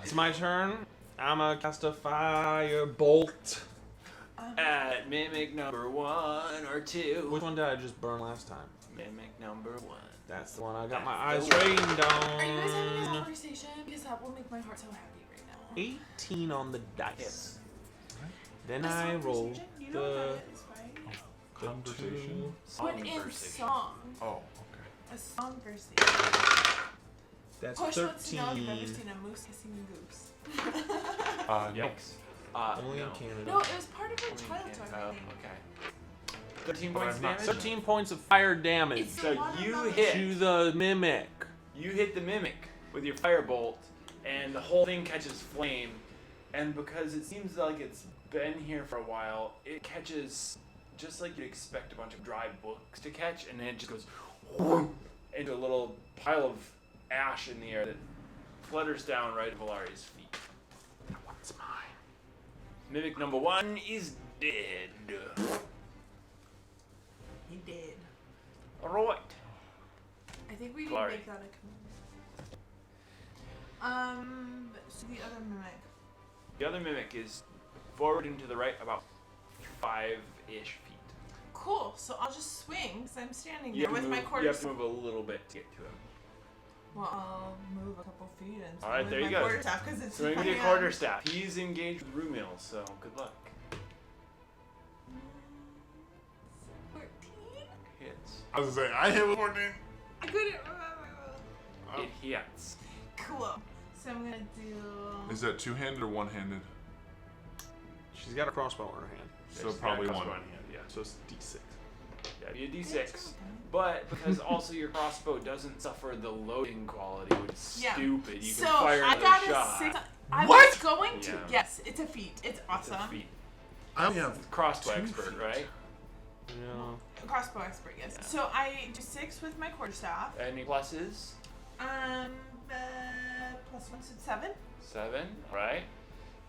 It's my turn. I'm gonna cast a fire bolt. At mimic number 1 or 2. Which one did I just burn last time? Mimic number 1. That's the one I got my eyes That's the rained Are you guys having a on. conversation? Because that will make my heart so happy right now. 18 on the dice. Yes. Then A I song roll conversation? You know what the that is, right? Conversation? But in Conversation. song. Oh, okay. A song conversation. That's Push wants to know if you've ever 13. seen a moose kissing a goose. No. Yikes. Only no. in Canada. No, it was part of her Only in childhood, Canada. I think. Okay. 13 But points I've not damage. 13 points of fire damage It's the So one you about- hit. to the mimic. You hit the mimic with your firebolt, and the whole thing catches flame. And because it seems like it's been here for a while, it catches just like you'd expect a bunch of dry books to catch, and then it just goes whoom into a little pile of ash in the air that flutters down right at Valari's feet. What's mine? Mimic number 1 is dead. He did. Alright. I think we need Flurry. to make that a command. So the other mimic. The other mimic is forward and to the right about 5-ish feet. Cool, so I'll just swing because I'm standing You here have, to with move, my you quarter have to move a little bit to get to him. Well, I'll move a couple feet and swing Alright, with there my you go. quarterstaff because it's Swing in with my your hand. quarterstaff. He's engaged with Rumil, so good luck. 14? Hits. I was gonna say, I hit with 14. I couldn't remember. It hits. Cool. So I'm gonna do. Is that two-handed or one-handed? She's got a crossbow in her hand. So It's probably got a one. crossbow in hand, yeah. So it's D6. Yeah, be a d6. But because also your crossbow doesn't suffer the loading quality, which is Yeah. stupid, you So can fire I another got shot. a 6. I What? was going to. Yeah. Yes, it's a feat. It's It's awesome. a feat. I only have Crossbow 2 expert, feet. right? Yeah. Crossbow expert, yes. Yeah. So I do 6 with my quarterstaff. Any pluses? Plus 1, so 7. 7, right?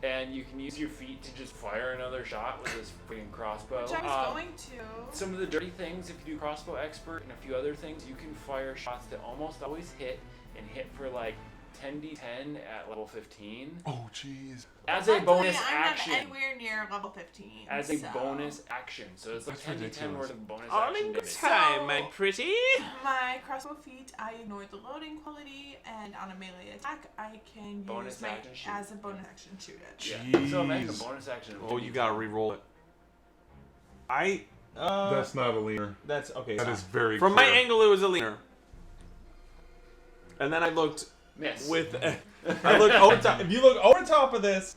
And you can use your feet to just fire another shot with this freaking crossbow. Which I was going to. Some of the dirty things, if you do crossbow expert and a few other things, you can fire shots that almost always hit and hit for like 10d10 at level 15. Oh, jeez. As a bonus I'm action. not anywhere near level 15. As a so. bonus action. So it's like That's 10d10 ridiculous. worth of bonus All action in good damage. time, my pretty. My crossbow feat, I ignore the loading quality, and on a melee attack, I can Bonus use my action shoot. as a bonus action shoot it. Yeah. So imagine a Jeez. bonus action. Oh, you gotta re-roll it. That's not a leaner. That's okay. That so is very from clear. my angle, it was a leaner. And then I looked Miss. with. I looked over top. If you look over top of this,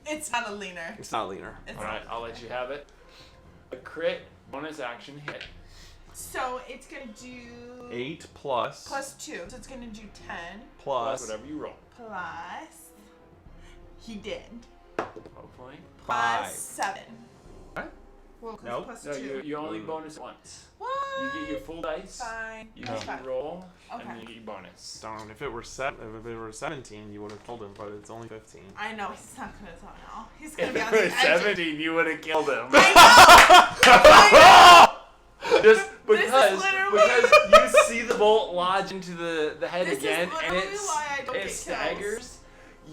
It's not a leaner. it's not a leaner. It's Alright, not. I'll let you have it. A crit bonus action hit. So it's gonna do 8 plus plus 2, so it's gonna do 10 Plus plus whatever you roll. plus. He did. Hopefully. Plus 5. 7. What? Well, 'cause Nope. plus No, 2. you only bonus once. What? You get your full dice. Fine. You That's get your fine. roll, and Okay. then you get your bonus. Darn, if it were 17, you would have told him, but it's only 15. I know he's not gonna tell now. He's gonna If be it on the was edge. 17, you would have killed him. I Just This is because literally- you see the bolt lodge into the head This is again, and literally why I don't it get kills. staggers.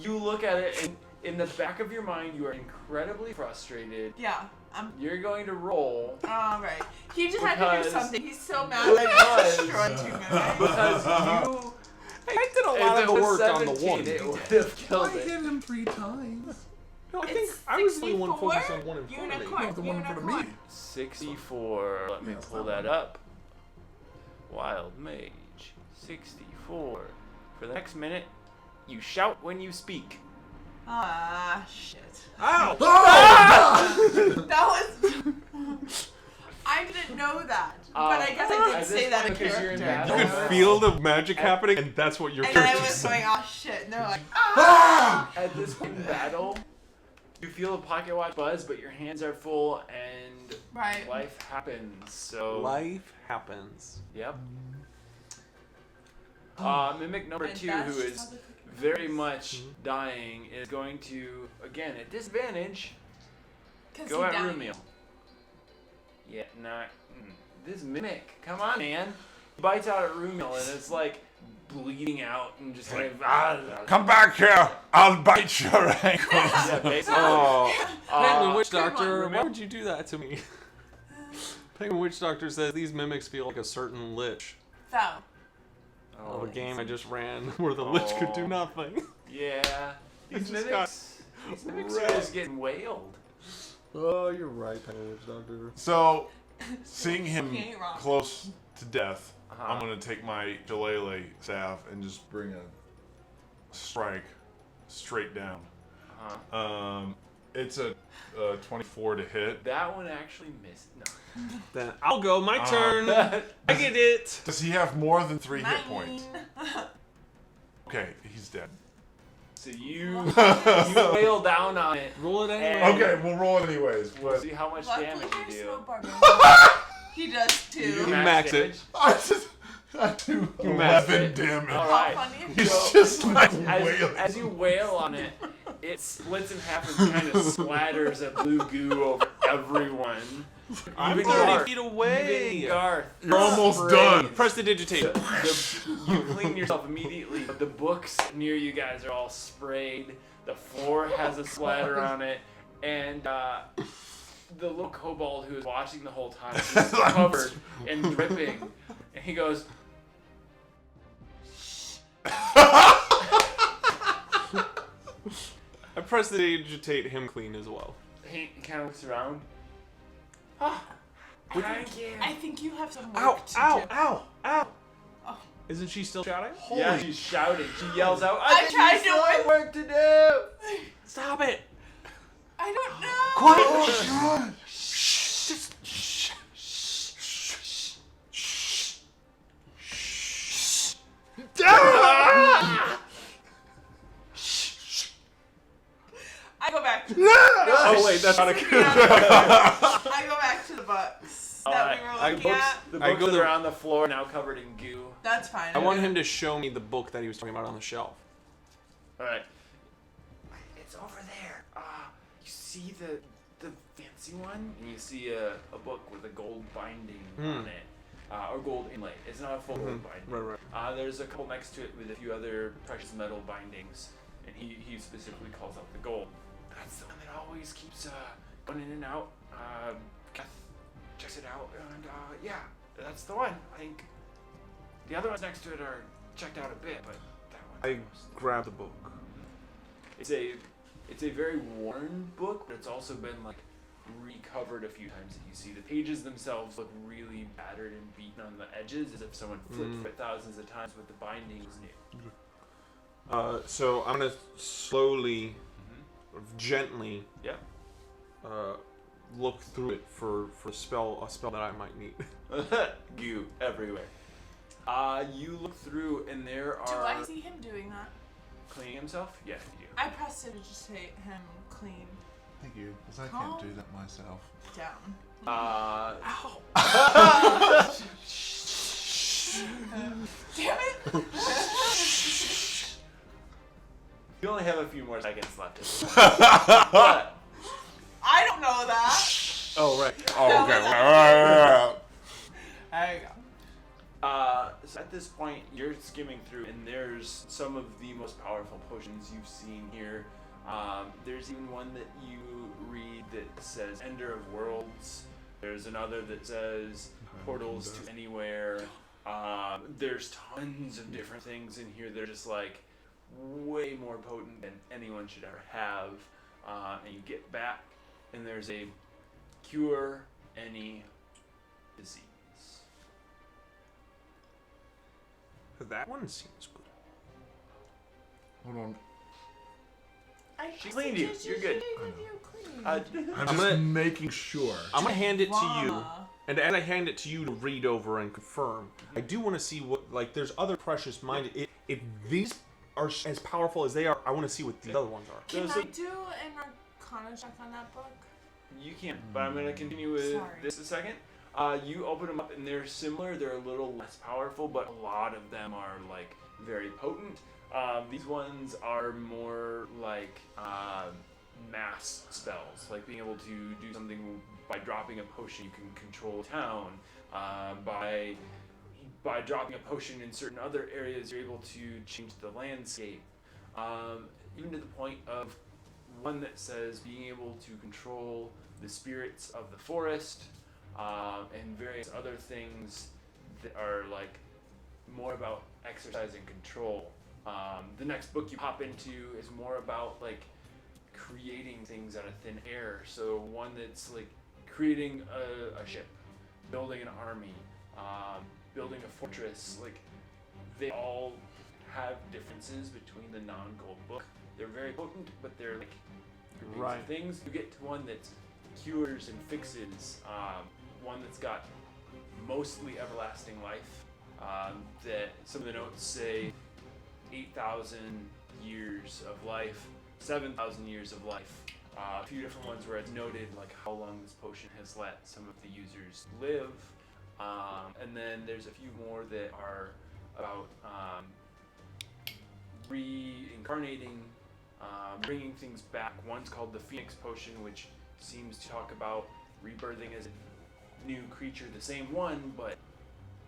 You look at it, and in the back of your mind, you are incredibly frustrated. Yeah. I'm. You're going to roll Alright. He just had to do Because- something. He's so mad that I Because- destroyed 2 minutes. because you. I did a If lot it of the was work on 17, the one. it would have killed I it. hit him 3 times. No, I think It's I was the only one 64 focused on one in front of me. unicorn. No, the one in front of me. 64. Let me Yeah, it's pull not that up. Wild Mage. 64. For the next minute, you shout when you speak. Ah, shit. Ow! That was. I didn't know that. But I guess I at did say this that in point, because you're in character. battle, You could feel the magic happening, and that's what your And then I character was said. going, oh shit. And they're like, ah! At this point in battle, you feel a pocket watch buzz, but your hands are full and Right. life happens. So Life happens. Yep. Mimic number And 2, that's who just is how the cookie very crumbles. much dying, is going to, again, at disadvantage, 'Cause go he at died. Rumiel. Yeah, not. This Mimic, come on, man. He bites out at Rumiel and it's like bleeding out and just like. Come back here. I'll bite your ankles. Yeah, basically. Oh, Penguin Witch come on, Doctor, why Rumiel. would you do that to me? Penguin Witch Doctor says these mimics feel like a certain lich So, of a game I just ran where the lich could do Oh. nothing. Yeah. These just mimics are wrecked. just getting wailed. Oh, you're right, Penguin Witch Doctor. So, seeing him He ain't wrong. close to death, Uh-huh. I'm gonna take my shillelagh staff and just bring a strike straight down. Uh-huh. It's a 24 to hit. That one actually missed. No. Then I'll go. My Uh, turn. I get it. Does he have more than 3 hit 9. points? Okay, he's dead. So you wail down on it. Roll it anyway. And- Okay, we'll roll it anyways. We'll But see how much Luckily, damage there's you no do. barbarian. He does too. You do You max max it. damage. I do You maxed 11 it. damage. All How right. funny. He's So, just like As, wailing. as you wail on it, it splits in half and kind of splatters a blue goo over everyone. I'm Even 30 Garth. feet away. Even Garth. You're almost sprayed. done. Press the digitate. You clean yourself immediately, but the books near you guys are all sprayed. The floor has a splatter on it, and the little kobold who is watching the whole time is covered and dripping. And he goes, I press the digitate him clean as well. he kind of looks around. Oh, thank you. I think you have some work Ow! to Ow! do. Ow! Ow! Oh. Isn't she still shouting? Yeah, she's shouting. She yells out, I think tried you still to have win." work to do. Stop it! I don't know. Quiet! Oh, God. Just shh. I go back. Oh wait, That's not a good. I go back to the books that we were looking at. The I books go that to- are on the floor now covered in goo. That's fine. I want him to show me the book that he was talking about on the shelf. All right. It's over there. You see the fancy one, and you see a book with a gold binding on it, or gold inlay. It's not a full gold binding. Right. There's a couple next to it with a few other precious metal bindings, and he specifically calls out the gold. That's the one that always keeps going in and out. Kath checks it out, and yeah, that's the one. I think the other ones next to it are checked out a bit, but that one. I grab the book. It's a very worn book, but it's also been like recovered a few times. You see the pages themselves look really battered and beaten on the edges, as if someone flipped it thousands of times, but the binding is new. So I'm gonna slowly, gently, look through it for a spell that I might need. Goo everywhere. You look through, and there are. Do I see him doing that? Cleaning himself? Yeah, you do. I pressed it to just say him clean Thank you, because I can't do that myself. down. Ow. Damn it! You only have a few more seconds left. But, I don't know that. Oh right. Oh, okay. There you go. So at this point, you're skimming through, and there's some of the most powerful potions you've seen here. There's even one that you read that says Ender of Worlds. There's another that says Portals to Anywhere. There's tons of different things in here that are just like way more potent than anyone should ever have. And you get back, and there's a cure any disease. That one seems good. Hold on. She cleaned you. You're good. I'm just gonna- making sure. I'm gonna hand it to you, Drama. and as I hand it to you to read over and confirm, I do want to see what there's other precious minded. If these are as powerful as they are, I want to see what the other ones are. Can So- I do an Arcana check on that book? You can, but I'm going to continue with Sorry. this a second. You open them up, and they're similar. They're a little less powerful, but a lot of them are like very potent. These ones are more like mass spells, like being able to do something by dropping a potion. You can control a town. By dropping a potion in certain other areas, you're able to change the landscape. Even to the point of one that says being able to control the spirits of the forest, and various other things that are like more about exercising control. The next book you hop into is more about like creating things out of thin air. So one that's like creating a ship, building an army, building a fortress. Like they all have differences between the non-gold book. They're very potent, but they're like Right. things. You get to one that cures and fixes. One that's got mostly everlasting life. That some of the notes say 8,000 years of life, 7,000 years of life. A few different ones where it's noted like how long this potion has let some of the users live. And then there's a few more that are about reincarnating, bringing things back. One's called the Phoenix Potion, which seems to talk about rebirthing as a new creature, the same one, but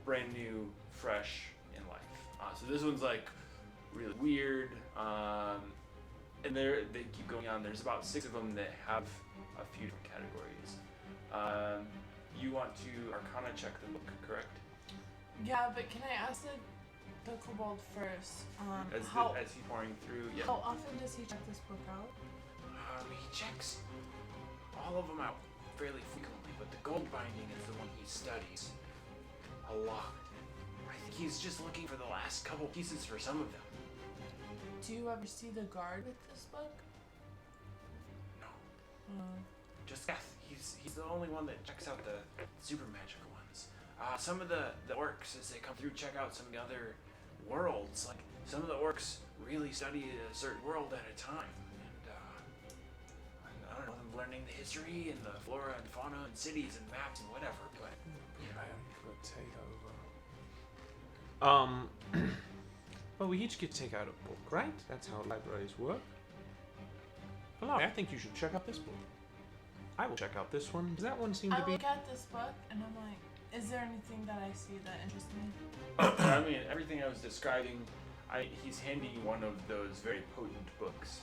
brand new, fresh in life. So this one's like really weird, and they keep going on. There's about 6 of them that have a few different categories. You want to Arcana check the book, correct? Yeah, but can I ask the kobold first? As he's pouring through, yeah. How often does he check this book out? He checks all of them out fairly frequently, but the gold binding is the one he studies a lot. I think he's just looking for the last couple pieces for some of them. Do you ever see the guard with this book? No, just Seth. He's the only one that checks out the super magical ones. Some of the orcs, as they come through, check out some of the other worlds. Like some of the orcs really study a certain world at a time, and I don't know them learning the history and the flora and fauna and cities and maps and whatever. But you know, Well, we each get to take out a book, right? That's how libraries work. Well, I think you should check out this book. I will check out this one. Does that one seem to I be? look at this book and I'm like, is there anything that I see that interests me? I mean, everything I was describing, he's handing you one of those very potent books.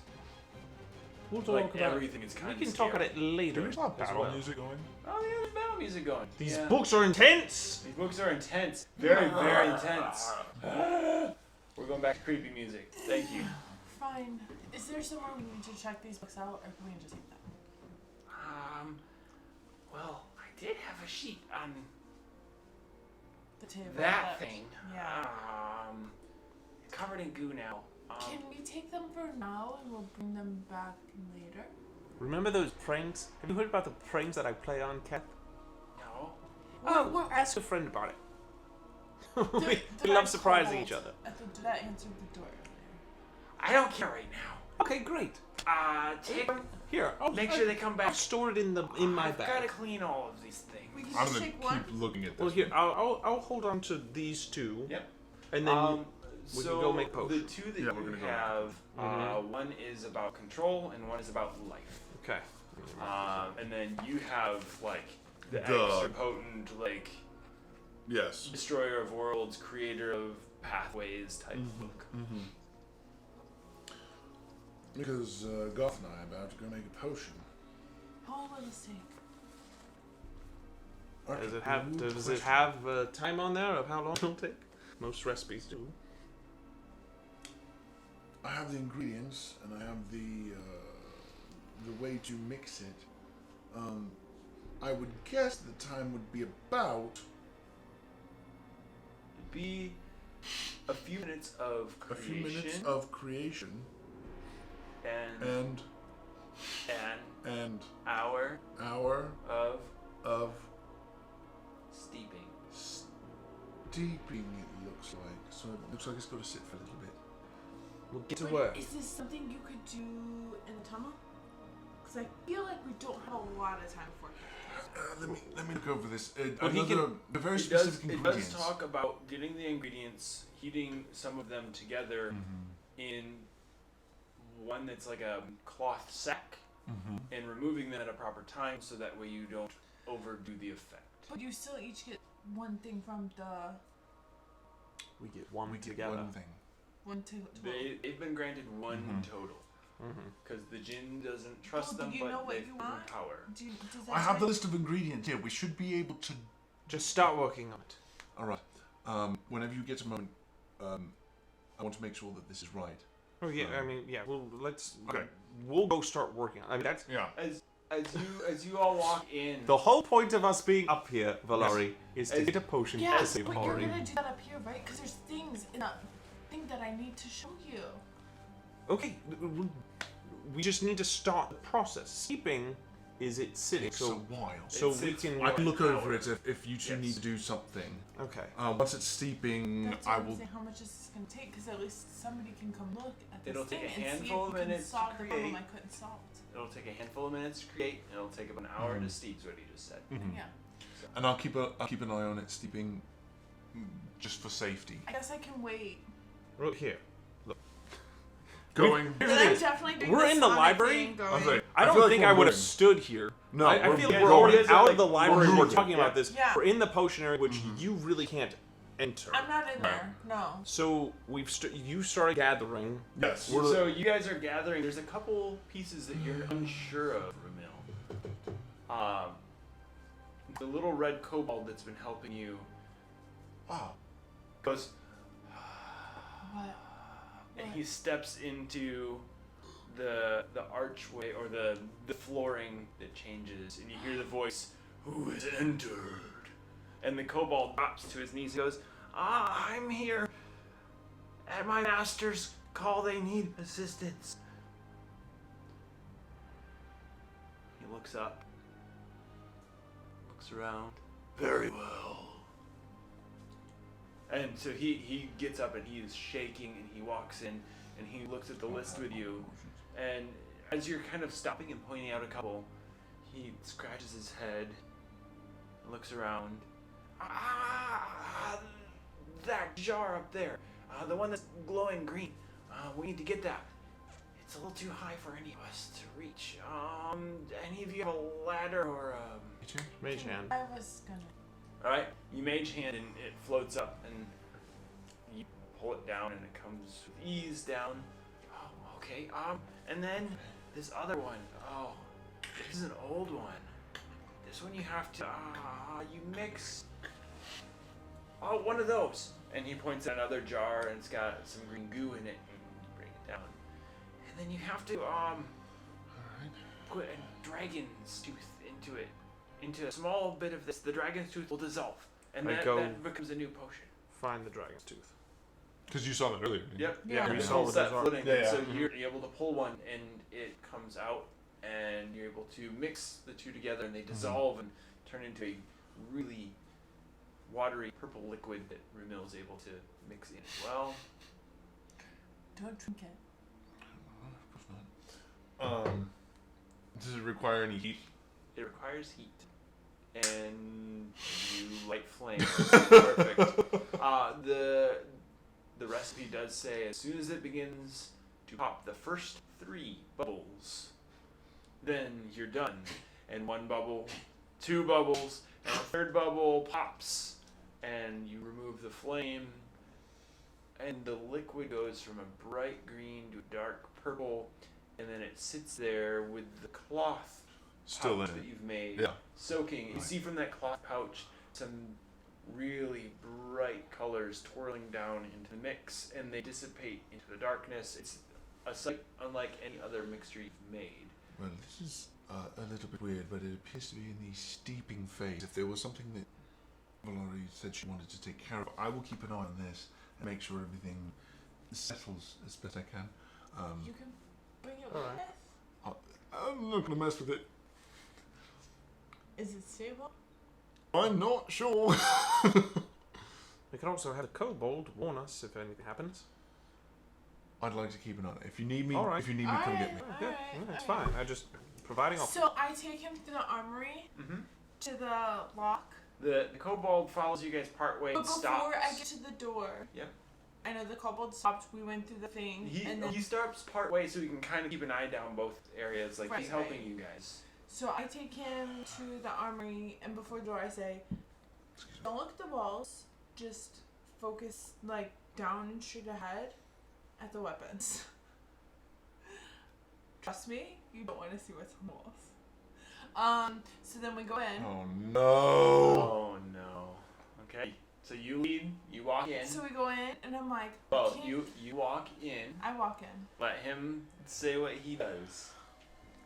We'll talk Like about everything is kind of We can talk about it later. There's not as battle well. music going. Oh yeah, there's battle music going. These Yeah. books are intense. These books are intense. Very, very intense. We're going back to creepy music. Thank you. Fine. Is there somewhere we need to check these books out, or can we just take them? Well, I did have a sheet on The table. that thing. Yeah. Covered in goo now. Can we take them for now and we'll bring them back later? Remember those pranks? Have you heard about the pranks that I play on Keth? No. Oh, ask a friend about it. we Did love I surprising call each other. Did that answer the door earlier? I don't care right now. Okay, great. Take them. Here, I'll Make sure they come I'll back. store it in my I've bag. gotta clean all of these things. We can I'm just gonna take one. keep looking at this. Well, here, I'll hold on to these two. Yep. And then we so can go make the potions. two that Yeah, we're you gonna go have, one is about control and one is about life. Okay. And then you have like the The- extra potent, like Yes. destroyer of worlds, creator of pathways type book. Because Goth and I are about to go make a potion. How long will this take? Does it have a time on there of how long it'll take? Most recipes do. I have the ingredients and I have the way to mix it. I would guess the time would be about It'd be a few minutes of a creation few minutes of creation and and an hour hour of steeping. steeping. It looks like so. It looks like it's got to sit for a little bit. We'll get to Wait, work. is this something you could do in the tunnel? Because I feel like we don't have a lot of time for it. Let me look over this. Well, he The very It specific does ingredients. talk about getting the ingredients, heating some of them together in one that's like a cloth sack, and removing them at a proper time so that way you don't overdo the effect. But you still each get one thing from the We get one We get together. one thing. one to They've been granted one total because the Jinn doesn't trust Well, do them, you but know what they've you given want? power. does that I have the tell list of ingredients here. We should be able to. Just start working on it. All right. Whenever you get a moment, I want to make sure that this is right. Oh yeah, I mean, yeah. Well, let's. Okay. We'll go start working on it. I mean, that's Yeah. As you all walk in, the whole point of us being up here, Valari, is to As- get a potion Yeah, to save but you're Valari. gonna do that up here, right? Because there's things in that thing that I need to show you. Okay, we just need to start the process. Steeping is it sitting, Takes a so while. so It's- we it's can. I can look Hour. over it if you two Yes. need to do something. Okay. Once it's steeping, That's I what I'm will. saying. How much is this gonna take? Because at least somebody can come look at this It'll thing take a and see handful if of you can minutes to solve the problem create. I couldn't solve. it'll take a handful of minutes to create, and it'll take about an hour to steep. Is what he just said. Yeah. And I'll keep an eye on it steeping, just for safety. I guess I can wait. Right here. Going. But I'm definitely doing We're the in the Sonic library? thing going. I'm sorry. I don't feel like think we're I would have moving. stood here. No, I we're feel like going. we're already You guys are, out like, of the library. we're We're moving. talking about Yeah. this. Yeah. We're in the potion area, which you really can't enter. I'm not in there. No. So you started gathering. Yes. So you guys are gathering. There's a couple pieces that you're unsure of, Ramil. The little red kobold that's been helping you goes, What? and he steps into the archway or the flooring that changes, and you hear the voice, "Who has entered?" And the kobold drops to his knees and goes, "I'm here. At my master's call, they need assistance." He looks up, looks around. "Very well." And so he gets up and he is shaking and he walks in and he looks at the list with you. And as you're kind of stopping and pointing out a couple, He scratches his head, looks around. That jar up there, the one that's glowing green. We need to get that. It's a little too high for any of us to reach. Any of you have a ladder or a... Mage hand. I was gonna. Alright, you mage hand and it floats up and you pull it down and it comes with ease down. Oh, okay. And then this other one. Oh, this is an old one. This one you have to, you mix. Oh, one of those. And he points at another jar and it's got some green goo in it and you bring it down. And then you have to, put a dragon's tooth into it. Into a small bit of this. The dragon's tooth will dissolve. And that becomes a new potion. Find the dragon's tooth. Because you saw that earlier. Didn't you? Yep. Yeah. You We saw saw that it. floating. Yeah, yeah. So you're able to pull one and it comes out and you're able to mix the two together and they dissolve and turn into a really watery purple liquid that Ramil is able to mix in as well. Don't drink it. Does it require any heat? It requires heat. And you light flame. Perfect. The recipe does say as soon as it begins to pop the first 3 bubbles, then you're done. And 1 bubble, 2 bubbles, and a 3rd bubble pops, and you remove the flame, and the liquid goes from a bright green to a dark purple, and then it sits there with the cloth Still pouch in that it. you've made Yeah. soaking. You Right. see from that cloth pouch some really bright colors twirling down into the mix, and they dissipate into the darkness. It's a sight unlike any other mixture you've made. Well, this is a little bit weird, but it appears to be in the steeping phase. If there was something that Valerie said she wanted to take care of, I will keep an eye on this and make sure everything settles as best I can. You can bring it Alright. with. I'm not going to mess with it. Is it stable? I'm not sure. We can also have the kobold warn us if anything happens. I'd like to keep an eye on it. If you need me, All right. if you need me, come get me. Yeah, it's fine. I just providing off. So I take him to the armory Mm-hmm. to the lock. The kobold follows you guys partway But and before stops. I get to the door, Yep. I know the kobold stopped. We went through the thing, and then He stops partway so you can kind of keep an eye down both areas. Like he's Right, helping right. you guys. so I take him to the armory, and before the door I say, "Don't look at the walls. Just focus like down and straight ahead at the weapons. Trust me, you don't want to see what's on the walls." So then we go in. Oh no! Oh no. Okay. So you lead. You walk in. So we go in, and I'm like, Well, "Can't-" you walk in. I walk in. Let him say what he does.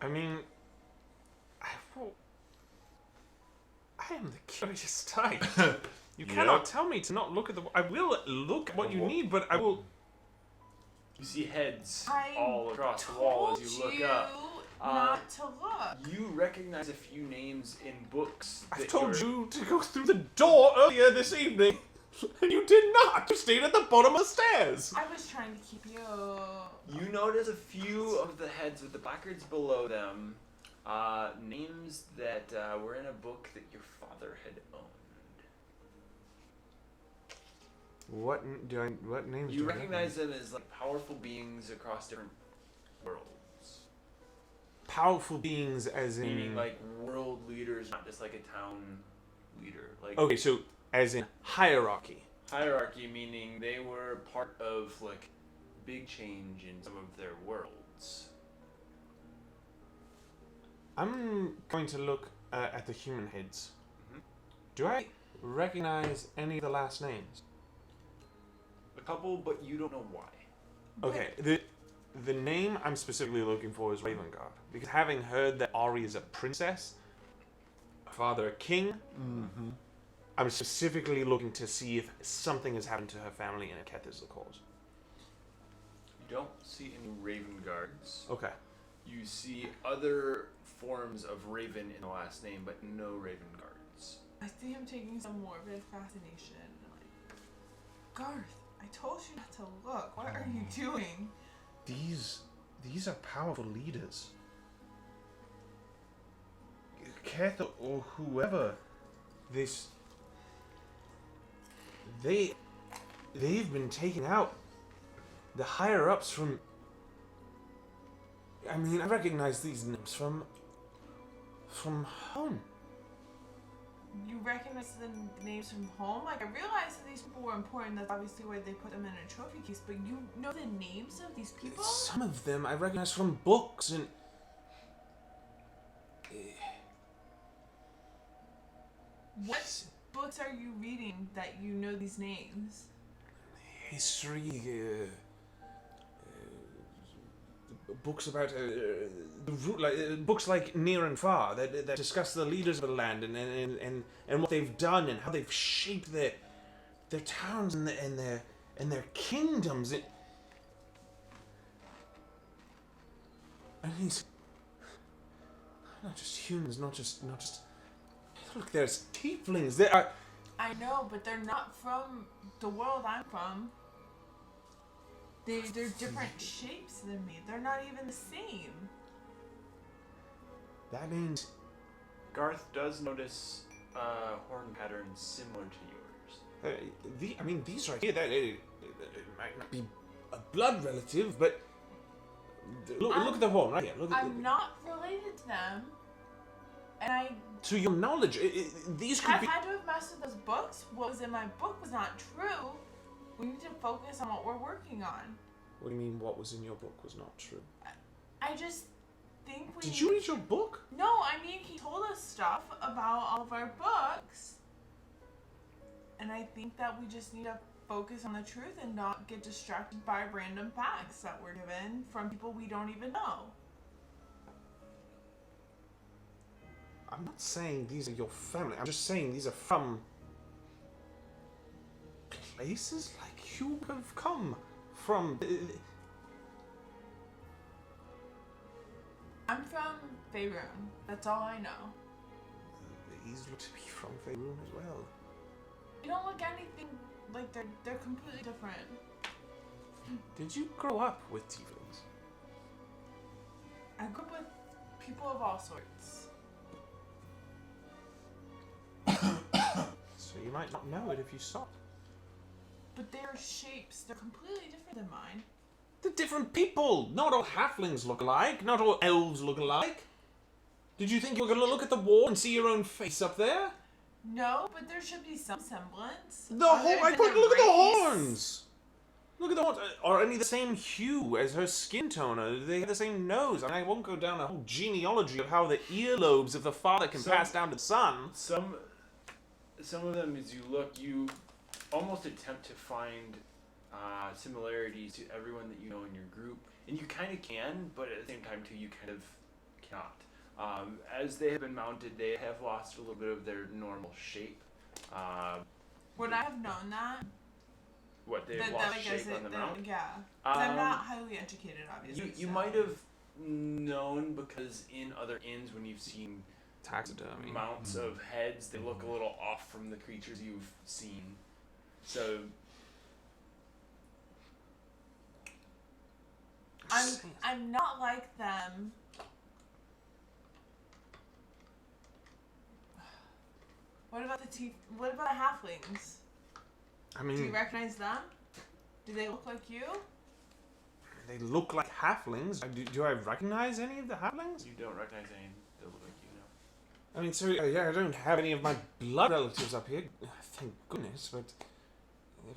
I mean, I am the curious type. You cannot tell me to not look at the. I will look at what you need, but I will. You see heads I all across the wall as you look up. not to look. You recognize a few names in books. I've that told you're- you to go through the door earlier this evening, and you did not. You stayed at the bottom of the stairs. I was trying to keep you. You notice a few of the heads with the placards below them, names that were in a book that your father had owned. What names? You do I recognize them as like powerful beings across different worlds. powerful beings, as in. Meaning like world leaders, not just like a town leader. Like Okay, so as in hierarchy. hierarchy, meaning they were part of like big change in some of their worlds. I'm going to look at the human heads. Mhm. Do I recognize any of the last names? A couple, but you don't know why. Okay, the name I'm specifically looking for is Ravengard, because having heard that Ari is a princess, her father a king, Mm-hmm. I'm specifically looking to see if something has happened to her family and Keth is the cause. You don't see any raven guards. Okay. You see other forms of raven in the last name, but no raven guards. I see him taking some morbid fascination. I'm like, Garth, I told you not to look. What are you doing? These are powerful leaders. Keth or whoever, they've been taking out the higher ups from. I mean, I recognize these names from home. You recognize the names from home? Like, I realized that these people were important. That's obviously why they put them in a trophy case. But you know the names of these people? Some of them I recognize from books and. What books are you reading that you know these names? History, books about the root, books like Near and Far that discuss the leaders of the land and what they've done and how they've shaped their towns and their kingdoms. And he's not just humans, not just. Look, there's tieflings. There are. I know, but they're not from the world I'm from. They're different shapes than me. They're not even the same. That means. Garth does notice horn patterns similar to yours. These right here. It might not be a blood relative, but look at the horn right here. I'm not related to them, and to your knowledge, these could I've be. had to have messed with those books. What was in my book was not true. We need to focus on what we're working on. What do you mean? What was in your book was not true? I just think we. Did you read your book? No, I mean he told us stuff about all of our books, and I think that we just need to focus on the truth and not get distracted by random facts that we're given from people we don't even know. I'm not saying these are your family. I'm just saying these are from places like you have come from. I'm from Faerun. That's all I know. These look to be from Faerun as well. You don't look anything like they're completely different. Did you grow up with tieflings? I grew up with people of all sorts. So you might not know it if you saw it. But their shapes, they're completely different than mine. They're different people. Not all halflings look alike. Not all elves look alike. Did you think you were going to look at the wall and see your own face up there? No, but there should be some semblance. Look at the race. horns. Look at the horns. Are any the same hue as her skin tone? Do they have the same nose? I won't go down a whole genealogy of how the earlobes of the father can pass down to the son. Some of them, as you look, you almost attempt to find similarities to everyone that you know in your group, and you kind of can, but at the same time too, you kind of cannot. As they have been mounted, they have lost a little bit of their normal shape. Would I have known that? What, they've lost shape on the mount? Yeah. 'Cause I'm not highly educated, obviously. You might have known because in other inns when you've seen Taxidermy. mounts of heads, they look a little off from the creatures you've seen. So I'm not like them. What about what about the halflings? Do you recognize them? Do they look like you? They look like halflings. Do I recognize any of the halflings? you don't recognize any that look like you know. I mean, so I don't have any of my blood relatives up here, thank goodness. But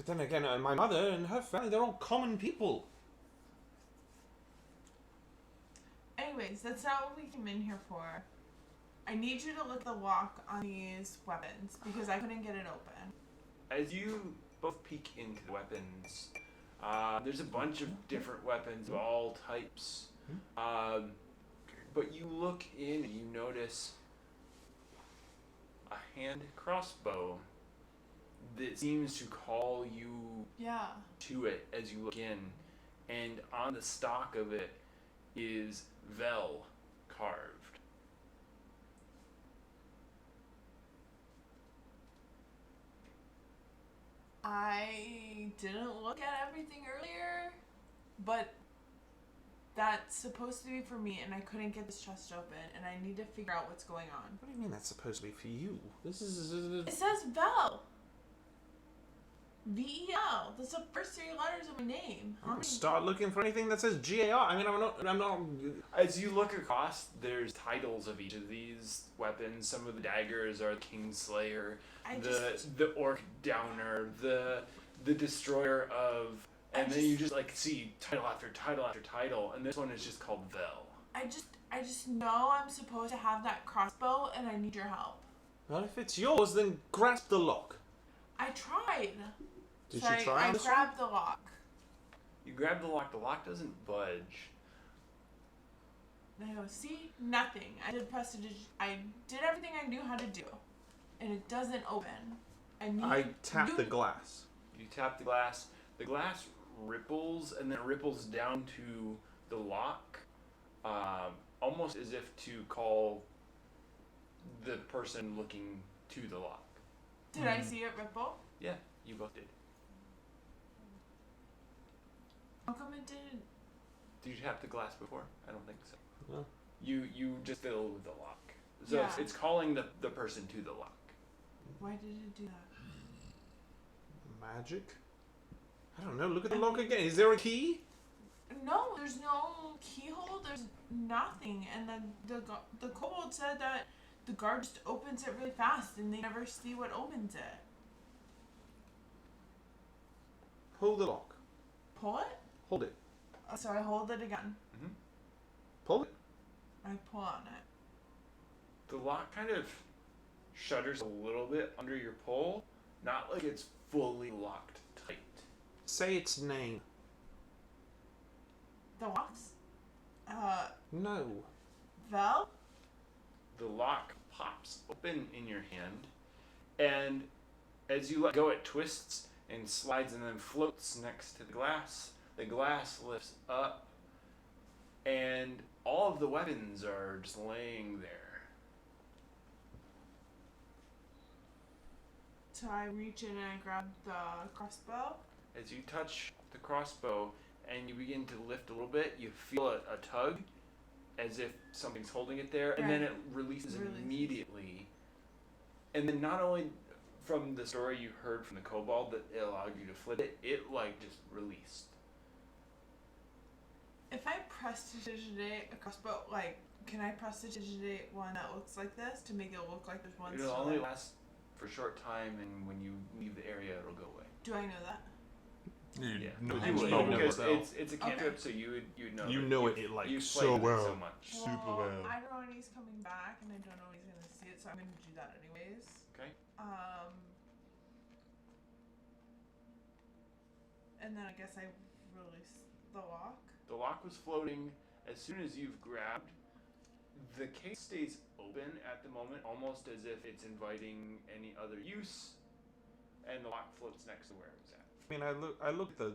then again, my mother and her family—they're all common people. Anyways, that's not what we came in here for. I need you to look at the lock on these weapons because I couldn't get it open. As you both peek into the weapons, there's a bunch of different weapons of all types. But you look in and you notice a hand crossbow that seems to call you to it as you look in. And on the stock of it is Vel carved. I didn't look at everything earlier, but That's supposed to be for me, and I couldn't get this chest open, and I need to figure out what's going on. What do you mean that's supposed to be for you? This is... It says Vel. V-E-L. That's the first 3 letters of my name. How many- Start looking for anything that says G-A-R. I mean, I'm not... As you look across, there's titles of each of these weapons. Some of the daggers are the Kingslayer, the Orc Downer, the Destroyer of, and then you just like see title after title after title, and this one is just called Vel. I just know I'm supposed to have that crossbow, and I need your help. Well, if it's yours, then grasp the lock. I tried. Did So you try I on this grabbed the lock. You grab the lock doesn't budge. And I go, see? Nothing. I did everything I knew how to do. And it doesn't open. I tap the glass. You tap the glass ripples, and then it ripples down to the lock, almost as if to call the person looking to the lock. Did I see it ripple? Yeah, you both did. How come it didn't? Did you tap the glass before? I don't think so. No. You just fiddled with the lock. So Yeah. it's calling the person to the lock. Why did it do that? Magic? I don't know. Look at the lock again. Is there a key? No, there's no keyhole. There's nothing. And then the kobold said that the guard just opens it really fast, and they never see what opens it. Pull the lock. Pull it? Hold it. So I hold it again. Pull it. I pull on it. The lock kind of shudders a little bit under your pull, not like it's fully locked tight. Say its name. The lock's No. Vel? The lock pops open in your hand, and as you let go, it twists and slides and then floats next to the glass. The glass lifts up, and all of the weapons are just laying there. So I reach in and I grab the crossbow. As you touch the crossbow and you begin to lift a little bit, you feel a tug as if something's holding it there, and then it releases immediately. And then not only from the story you heard from the kobold that it allowed you to flip it, it like just released. If I prestidigitate a crossbow, like, can I prestidigitate one that looks like this to make it look like there's one? It'll only last for a short time, and when you leave the area, it'll go away. Do I know that? Yeah, No, I you mean- would, know because it it's a cantrip, so you'd know. You that know you've- it, like, you've so played with it well. so much. Super well. I don't know when he's coming back, and I don't know when he's gonna see it, so I'm gonna do that anyways. Okay. And then I guess I release the lock. The lock was floating. As soon as you've grabbed, the case stays open at the moment, almost as if it's inviting any other use, and the lock floats next to where it was at. I mean, I look at the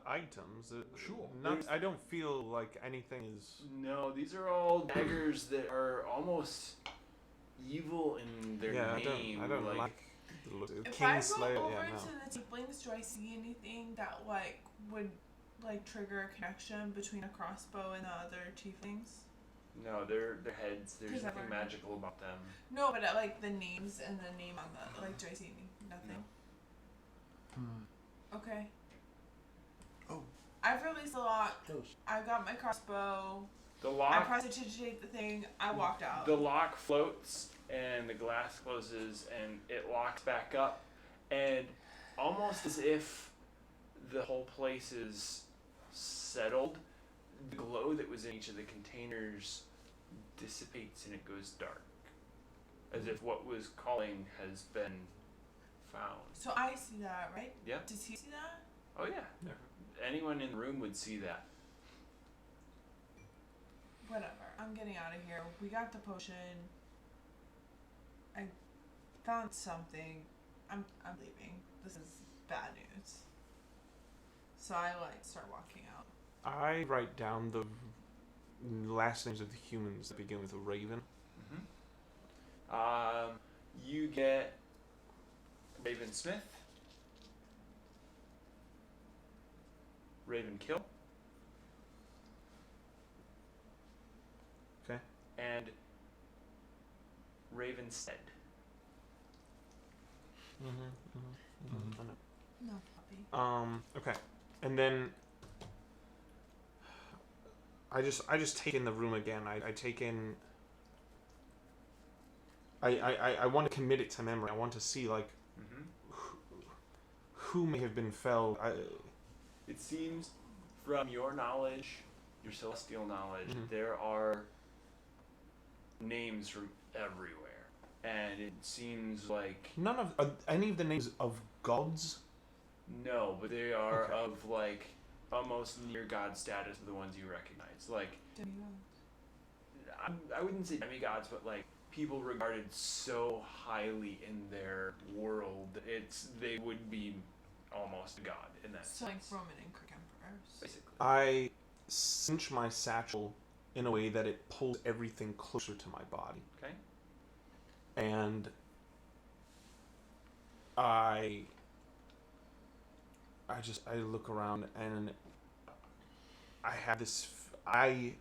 items. Sure. I don't feel like anything is. No, these are all daggers that are almost evil in their Yeah, name. I don't like the look. If I Kingslayer. go over Yeah, no. to the tieflings, do I see anything that like would like trigger a connection between a crossbow and the other tieflings? No, they're heads. There's 'Cause nothing I've magical about them. No, but like the names and the name on the like, do I see nothing? Okay. Oh. I've released the lock. Those. I've got my crossbow. The I lock, prestidigitate the thing. I walked out. the lock floats, and the glass closes, and it locks back up, and almost as if the whole place is settled, the glow that was in each of the containers dissipates and it goes dark, as if what was calling has been found. So I see that, right? Yeah. Does he see that? Oh yeah. Anyone in the room would see that. Whatever. I'm getting out of here. We got the potion. I found something. I'm leaving. This is bad news. So I like start walking out. I write down the last names of the humans that begin with a raven. You get Raven Smith, Raven Kill, and Ravenstead. No puppy. Okay. And then I just take in the room again. I take in. I want to commit it to memory. I want to see like who may have been felled. It seems, from your knowledge, your celestial knowledge, there are names from everywhere, and it seems like None of any of the names of gods. no, but they are Okay. of like almost near god status of the ones you recognize. Like I wouldn't say demigods, but like people regarded so highly in their world, they would be almost a god in that So like sense. Roman and Greek emperors. Basically. I cinch my satchel in a way that it pulls everything closer to my body. Okay. And I look around and I have this. I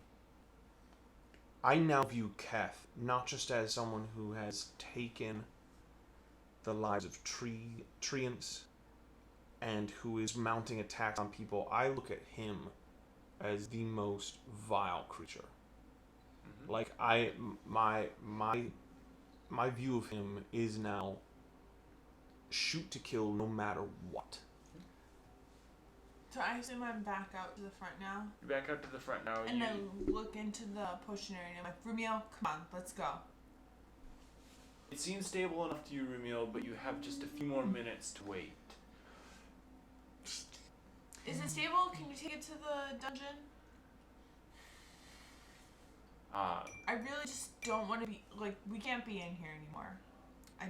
now view Keth not just as someone who has taken the lives of treants and who is mounting attacks on people. I look at him as the most vile creature. Like my view of him is now shoot to kill no matter what. So I assume I'm back out to the front now. You're back out to the front now. And I look into the potion area and I'm like, Rumiel, come on, let's go. It seems stable enough to you, Rumiel, but you have just a few more minutes to wait. Is it stable? Can you take it to the dungeon? I really just don't want to be, like, we can't be in here anymore. I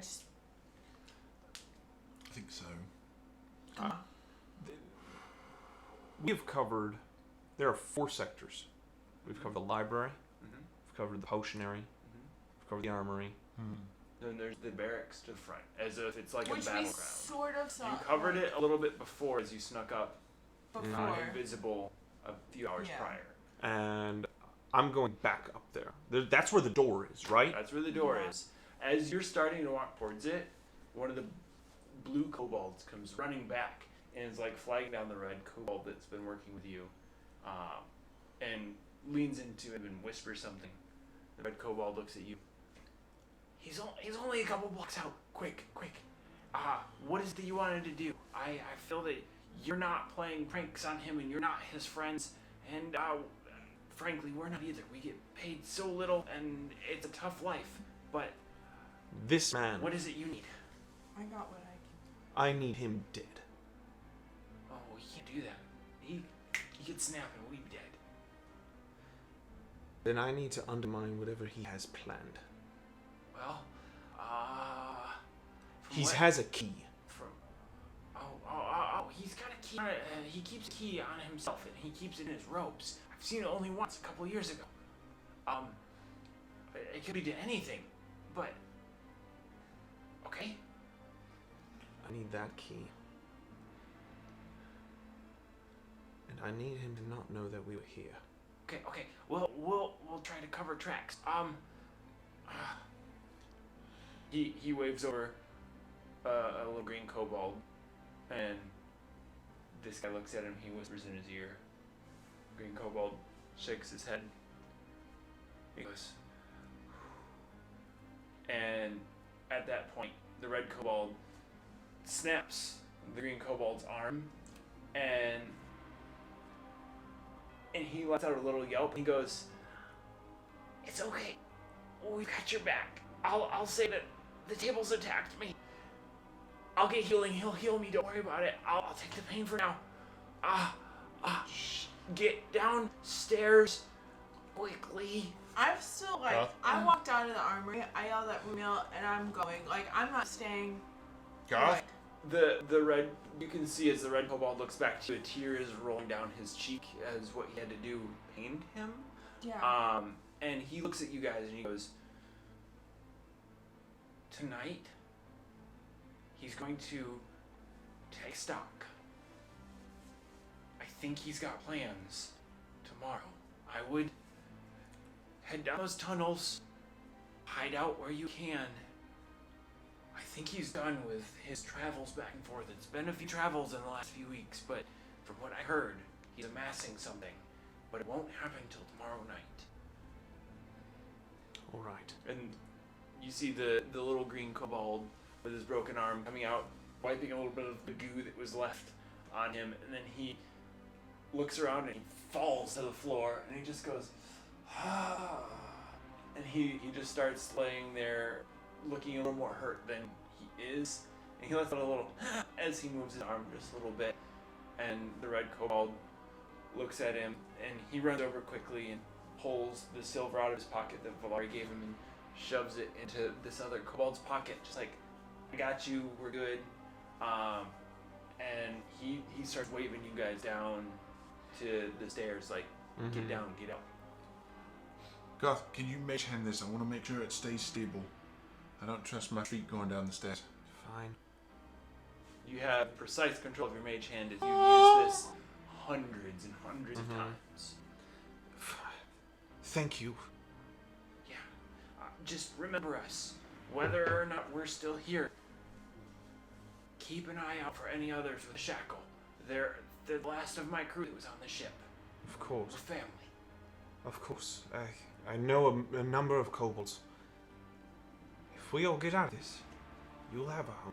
think so. come on. We have covered. There are 4 sectors. We've covered the library. We've covered the potionary. We've covered the armory. Then there's the barracks to the front, as if it's like Which a battleground. we sort of saw. You covered it a little bit before as you snuck up, before. invisible, a few hours prior. And I'm going back up there. That's where the door is, right? That's where the door is. As you're starting to walk towards it, one of the blue kobolds comes running back and is like flagging down the red kobold that's been working with you, and leans into him and whispers something. The red kobold looks at you. He's only a couple blocks out. Quick. What is it that you wanted to do? I feel that you're not playing pranks on him and you're not his friends, and frankly, we're not either. We get paid so little and it's a tough life, but This man. what is it you need? I got what I can. I need him dead. Oh, he can't do that. He gets snapped and we'll be dead. Then I need to undermine whatever he has planned. Well, He has a key. He's got a key. He keeps a key on himself, and he keeps it in his robes. I've seen it only once, a couple years ago. It could be to anything, but okay. I need that key. And I need him to not know that we were here. Okay. Well, we'll try to cover tracks. He waves over a little green kobold, and this guy looks at him. He whispers in his ear. Green kobold shakes his head. He goes, and at that point, the red kobold snaps the green kobold's arm, and he lets out a little yelp. He goes, "It's okay. We've got your back. I'll say that the table's attacked me. I'll get healing. He'll heal me. Don't worry about it. I'll take the pain for now. Get downstairs quickly." I'm still like, I walked out of the armory, I yelled at Rumiel, and I'm going. Like, I'm not staying. Like, The red, you can see as the red kobold looks back to you, a tear is rolling down his cheek as what he had to do pained him. yeah. And he looks at you guys and he goes, "Tonight, he's going to take stock. I think he's got plans tomorrow. I would head down those tunnels, hide out where you can. I think he's done with his travels back and forth. It's been a few travels in the last few weeks, but from what I heard, he's amassing something. But it won't happen till tomorrow night. All right. And you see the little green kobold with his broken arm coming out, wiping a little bit of the goo that was left on him, and then he looks around and he falls to the floor, and he just goes, ah. And he just starts laying there looking a little more hurt than he is, and he lets out a little as he moves his arm just a little bit, and the red kobold looks at him, and he runs over quickly and pulls the silver out of his pocket that Valari gave him and shoves it into this other kobold's pocket, just like, I got you, we're good. And he starts waving you guys down to the stairs, like, get down, get out. Garth, can you mage hand this? I want to make sure it stays stable. I don't trust my feet going down the stairs. Fine. You have precise control of your mage hand as you use this hundreds and hundreds of times. Thank you. Yeah. Just remember us. Whether or not we're still here, keep an eye out for any others with a shackle. They're the last of my crew that was on the ship. Of course. We're family. Of course. I know a number of kobolds. If we all get out of this, you'll have a home.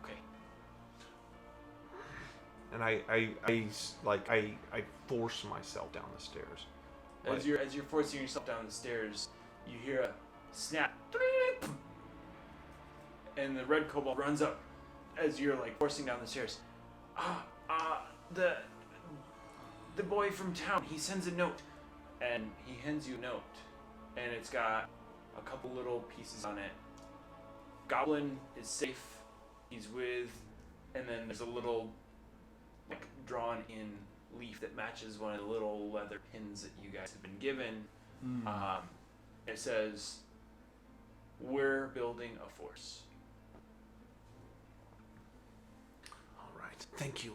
Okay. And I force myself down the stairs. As you're forcing yourself down the stairs, you hear a snap, and the red kobold runs up as you're like forcing down the stairs. The boy from town, he sends a note, and he hands you a note, and it's got a couple little pieces on it. Goblin is safe. He's with, and then there's a little like drawn in leaf that matches one of the little leather pins that you guys have been given. It says, "We're building a force." All right. Thank you.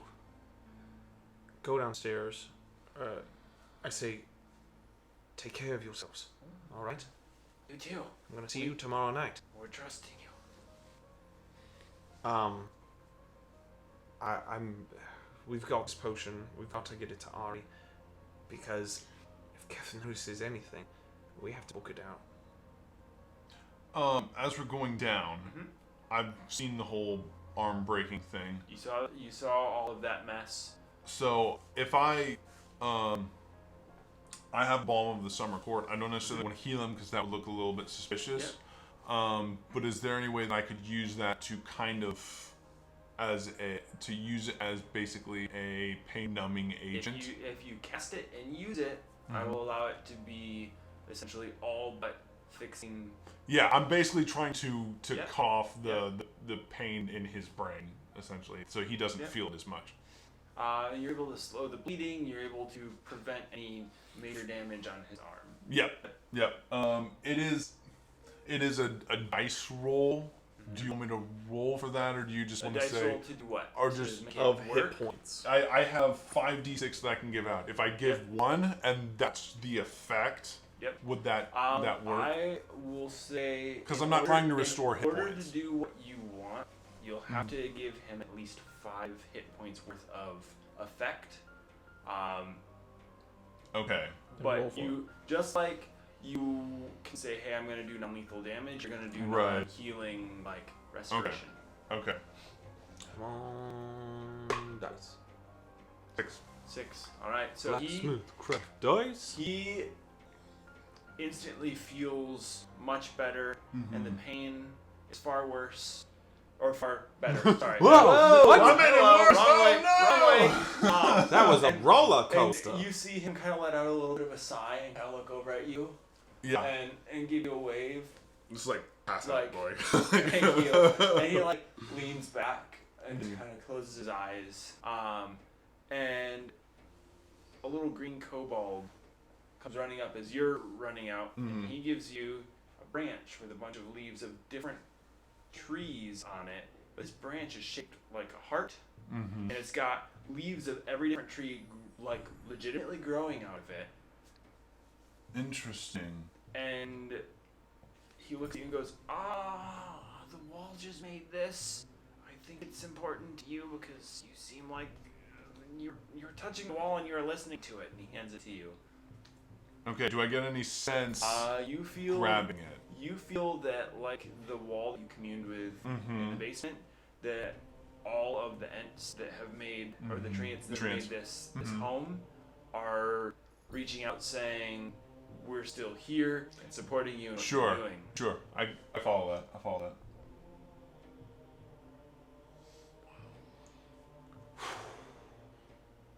Go downstairs. I say, take care of yourselves. All right. You too. I'm gonna see you tomorrow night. We're trusting you. We've got this potion. We've got to get it to Ari, because if Keth notices anything, we have to book it out. As we're going down, I've seen the whole arm breaking thing. You saw all of that mess. So if I have Balm of the Summer Court, I don't necessarily want to heal him because that would look a little bit suspicious. Yep. But is there any way that I could use that to kind of use it as basically a pain numbing agent? If you cast it and use it, I will allow it to be essentially all but fixing. Yeah, I'm basically trying to Yep. cut off the pain in his brain, essentially, so he doesn't feel it as much. You're able to slow the bleeding. You're able to prevent any major damage on his arm. Yep. It is a dice roll. Do you want me to roll for that, or do you just want to dice say? roll to do what? Or To just make it Of work? hit points. I have 5d6 that I can give out. If I give one and that's the effect, would that work? I will say, Because I'm not trying to restore hit In order points. to do what you want, you'll have to give him at least 5 hit points worth of effect. Okay. But you, just like you can say, hey, I'm going to do non-lethal damage, you're going to do healing, like, restoration. Okay. Come on, dice. 6. Alright, so Blacksmith craft dice. he instantly feels much better, and the pain is far worse. Or far better, sorry. Whoa! What? I made it worse! Wrong way. That was a roller coaster. And you see him kind of let out a little bit of a sigh and kind of look over at you. Yeah. And give you a wave. It's like, pass Like, out, boy. Thank you. And he like leans back and just kind of closes his eyes. And a little green kobold comes running up as you're running out, and he gives you a branch with a bunch of leaves of different trees on it. This branch is shaped like a heart, and it's got leaves of every different tree like legitimately growing out of it. Interesting. And he looks at you and goes, the wall just made this. I think it's important to you because you seem like you're touching the wall and you're listening to it. And he hands it to you. Okay, do I get any sense You feel grabbing it? You feel that, like the wall you communed with in the basement, that all of the ents that have made, or the treants that have made this home, are reaching out saying, we're still here and supporting you and what you're doing. Sure. I follow that.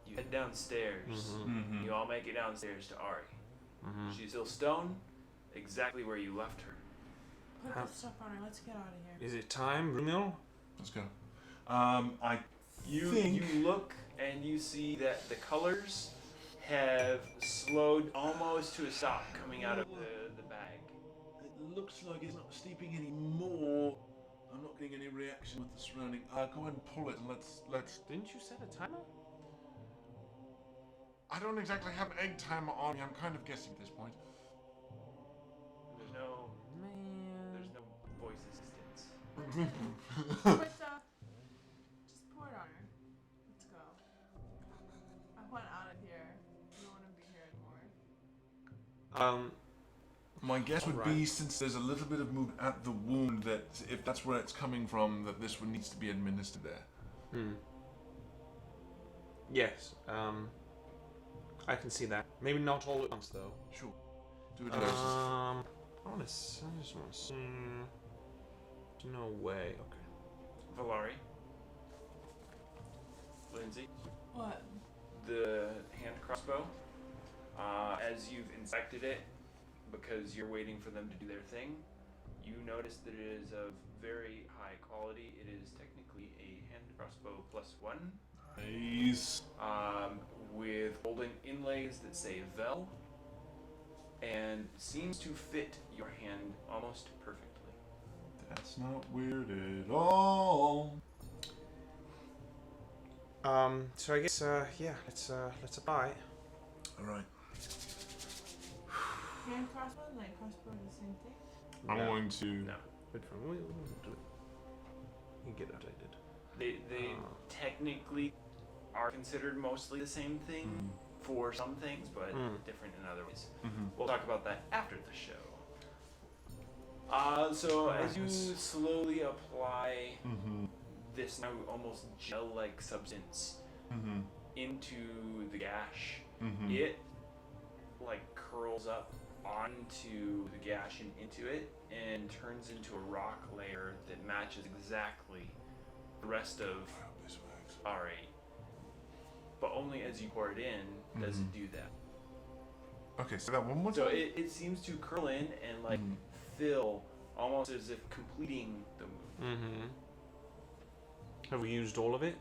You head downstairs. You all make it downstairs to Ari. She's still stoned, exactly where you left her. Put the stuff on her. Let's get out of here. Is it time, Rumil? Let's go. You look and you see that the colors have slowed almost to a stop coming out of the bag. It looks like it's not steeping anymore. I'm not getting any reaction with the surrounding. Go ahead and pull it and let's. Didn't you set a timer? I don't exactly have egg timer on me. I'm kind of guessing at this point. There's no voice assistance. Put stuff. Just pour it on her. Let's go. I want out of here. I don't want to be here anymore. My guess would Alright. be, since there's a little bit of movement at the wound, that if that's where it's coming from, that this one needs to be administered there. Yes. I can see that. Maybe not all at once, though. Sure. Do it doses. I just want to see. No way. Okay. Valari. Lindsay. What? The hand crossbow. As you've inspected it, because you're waiting for them to do their thing, you notice that it is of very high quality. It is technically a hand crossbow +1. Nice. With golden inlays that say Vel, and seems to fit your hand almost perfectly. That's not weird at all. So I guess let's apply. All right. Hand crossbow and light crossbow are the same thing? I'm No. going to. No. Wait for me. You get updated. They technically are considered mostly the same thing for some things, but different in other ways. We'll talk about that after the show. So as you slowly apply this now almost gel-like substance into the gash, it like curls up onto the gash and into it and turns into a rock layer that matches exactly the rest of R8. But only as you pour it in does it do that. Okay, so that one more So time. it seems to curl in and like fill almost as if completing the move. Have we used all of it?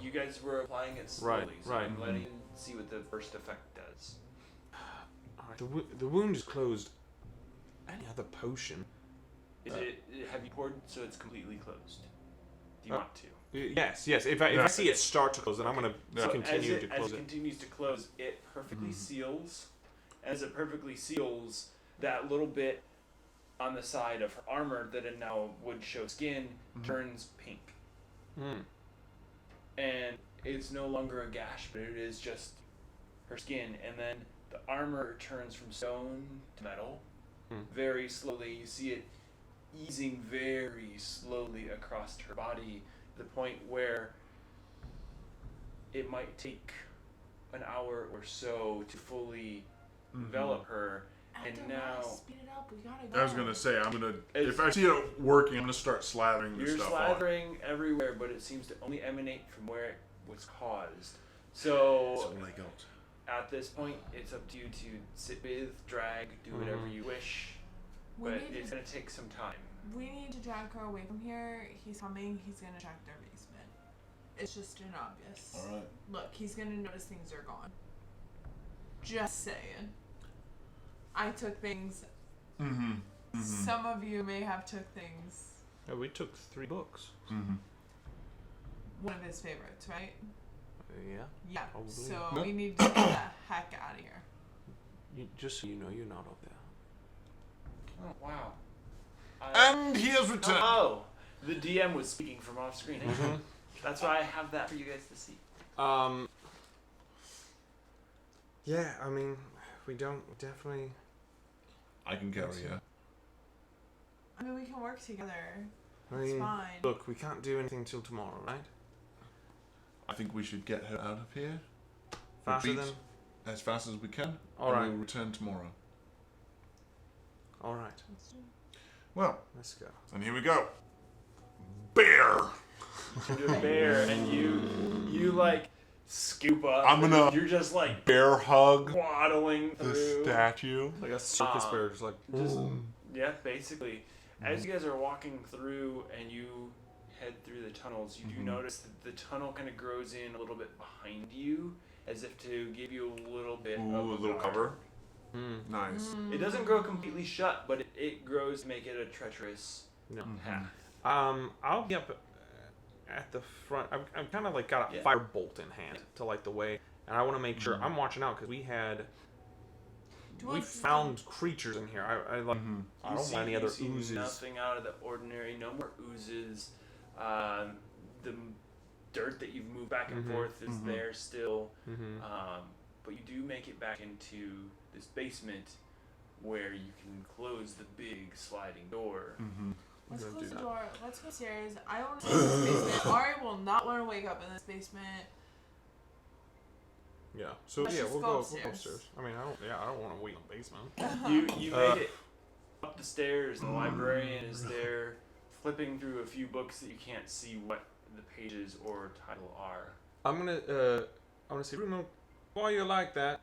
You guys were applying it slowly, so right. I'm letting you see what the first effect does. Alright, the wound is closed. Any other potion? Is it? Have you poured so it's completely closed? Do you want to? Yes. If I see it start to close, then I'm going to continue to as close it it. continues to close, it perfectly seals. As it perfectly seals, that little bit on the side of her armor that it now would show skin turns pink. And it's no longer a gash, but it is just her skin. And then the armor turns from stone to metal very slowly. You see it easing very slowly across her body, to the point where it might take an hour or so to fully envelop her. And now Speed it up. We gotta go. I was gonna say, if I see it working, I'm gonna start slathering you're this stuff slathering everywhere, but it seems to only emanate from where it was caused. So That's all I got. at this point, it's up to you to sit with, drag, do whatever you wish, We but need it's to- gonna take some time. We need to drag her away from here. He's coming. He's gonna check their basement. It's just an obvious. All right. Look, he's gonna notice things are gone. Just saying. I took things. Some of you may have took things. Oh, we took 3 books. One of his favorites, right? Yeah. Yeah. Probably. So Nope. we need to get the heck out of here. Just so you know, you're not up there. Oh, wow. And he has returned. Oh, the DM was speaking from off screen. That's why I have that for you guys to see. Yeah, I mean, we don't definitely. I can carry her. I mean, we can work together. I It's mean, fine. look, we can't do anything till tomorrow, right? I think we should get her out of here. Faster Retreat than. as fast as we can. All right. We'll return tomorrow. All right, Well, let's go. and here we go. Bear. You're a bear, and you like scoop up. I'm gonna- You're just like Bear hug waddling the through. statue. Like a circus bear, just like. Just, yeah, basically. As you guys are walking through and you head through the tunnels, you do notice that the tunnel kind of grows in a little bit behind you, as if to give you a little bit Ooh, of a little guard. cover. Nice. It doesn't grow completely shut, but it grows to make it a treacherous No. path. I'll be up at the front. I'm kind of like got a Yeah. firebolt in hand to light the way, and I want to make sure I'm watching out because we found creatures in here. I like. I don't want any other You see oozes. nothing out of the ordinary. No more oozes. The dirt that you've moved back and forth is there still. But you do make it back into this basement where you can close the big sliding door. Let's gonna close do the that. door. Let's go upstairs. I don't want to stay in this basement. Ari will not want to wake up in this basement. Yeah. So Let's yeah, just we'll go go upstairs. upstairs. I mean, I don't want to wait in the basement. You make it up the stairs. The librarian is there, flipping through a few books that you can't see what the pages or title are. I'm gonna say, Bruno, while you're like that,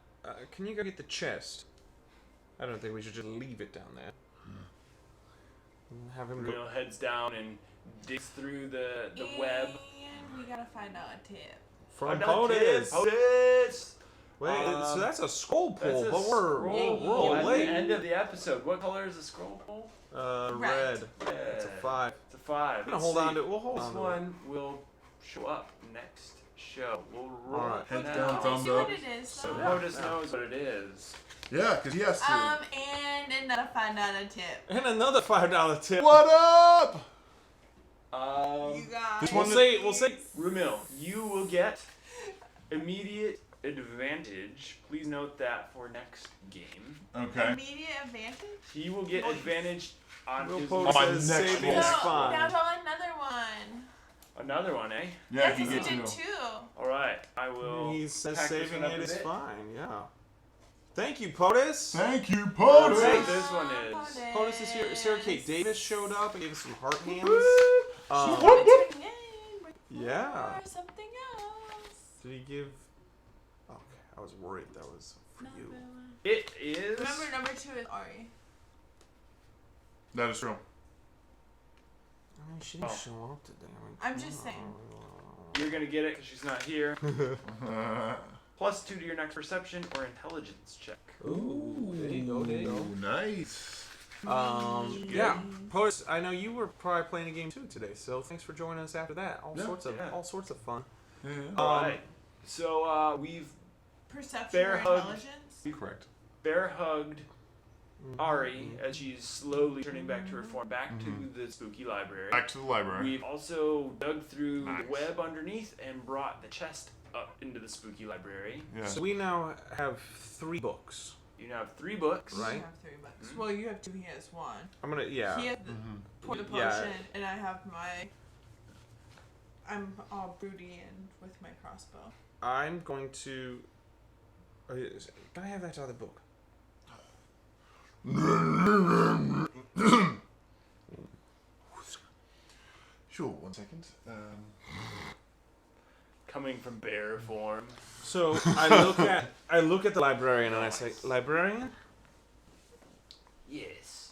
can you go get the chest? I don't think we should just leave it down there. And have him go. Bruno heads down and digs through the web. And we gotta find out a tip. From Another tip. POTUS. POTUS! Wait, so that's a scroll That's pull, a but we're scroll a at late. the end of the episode. What color is the scroll pull? Red. Red. It's a 5. It's a 5. We're gonna hold on to it. We'll hold This on to it. one will show up next show. We'll roll Alright. it Head now. down, Can we thumbs see up. what it is, So though? POTUS knows what it is. Yeah, because he has to. And another find out a tip. And another $5 tip. What up? You guys. We'll say Rumil, you will get immediate advantage. Please note that for next game. Okay. Immediate advantage? He will get advantage on Will his POTUS my says next saving roll. is No, fine. now draw another one. Another one, eh? Yeah, Yes, he you gets did to. two. Alright, I will. He says pack this saving one up it a is bit. fine. Yeah. Thank you, POTUS. Thank you, Let's POTUS. see what this one is. POTUS is here. Sarah Kate Davis showed up and gave us some heart hands. Yeah. Or something else. Did he give? Okay, I was worried that was for you. It is. Remember, number 2 is Ari. That is true. I mean, she didn't Oh. show up today. I mean, I'm come just on. saying. You're gonna get it because she's not here. +2 to your next perception or intelligence check. Ooh, there you go. There you Ooh, nice. go. Yeah, POTUS. I know you were probably playing a game too today, so thanks for joining us after that. All Yeah. sorts of fun. Yeah. Alright. So we've Perception Bear or hug. intelligence? Correct. bear hugged Ari as she's slowly turning back to her form, back to the spooky library. Back to the library. We've also dug through Nice. the web underneath and brought the chest up into the spooky library. Yeah. So we now have 3 books. You now have 3 books. You Right. have 3 books. Well, you have 2, he has 1. I'm gonna He has the, pour the potion, Yeah. and I have my... I'm all broody and with my crossbow. I'm going to. Can I have that other book? Sure, 1 second. Coming from bear form. So I look at the librarian and I say, librarian? Yes.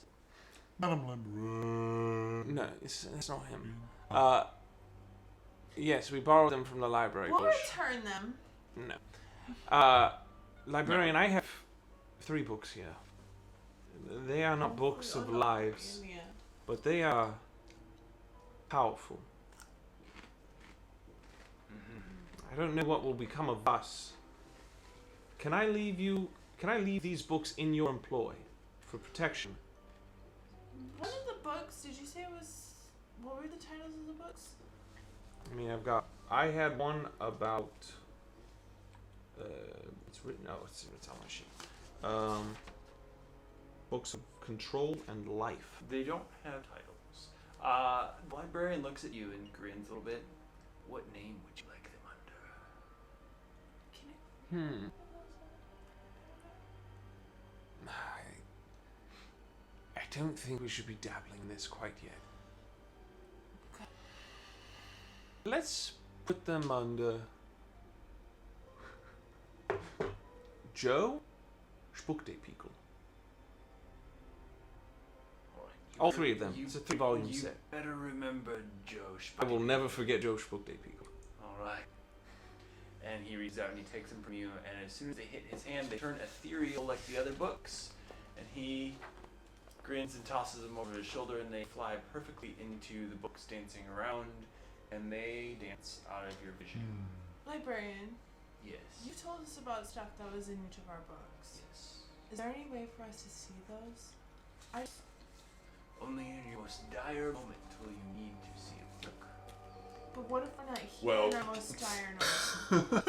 Madam Librarian. No, it's not him. Yes, we borrowed them from the library. We'll but return them. no. Librarian, I have 3 books here. They are not books of lives, Yeah. but they are powerful. I don't know what will become of us. Can I leave you Can I leave these books in your employ for protection? One of the books, did you say it was... What were the titles of the books? I mean, I had one about, it's written, it's on my sheet. Books of Control and Life. They don't have titles. The librarian looks at you and grins a little bit. What name would you like them under? Can I don't think we should be dabbling in this quite yet. Okay. Let's put them under Joe Spuckdepikel. All three of them. It's a 3-volume set. You better remember Joe I will Spuckdepikel. never forget Joe Spuckdepikel. Alright. And he reaches out and he takes them from you, and as soon as they hit his hand, they turn ethereal like the other books. And he grins and tosses them over his shoulder, and they fly perfectly into the books dancing around, and they dance out of your vision. Librarian, Yes. you told us about stuff that was in each of our books. Yes. Is there any way for us to see those? Only in your most dire moment will you need to see a book. But what if we're not here Well- in our most dire moment?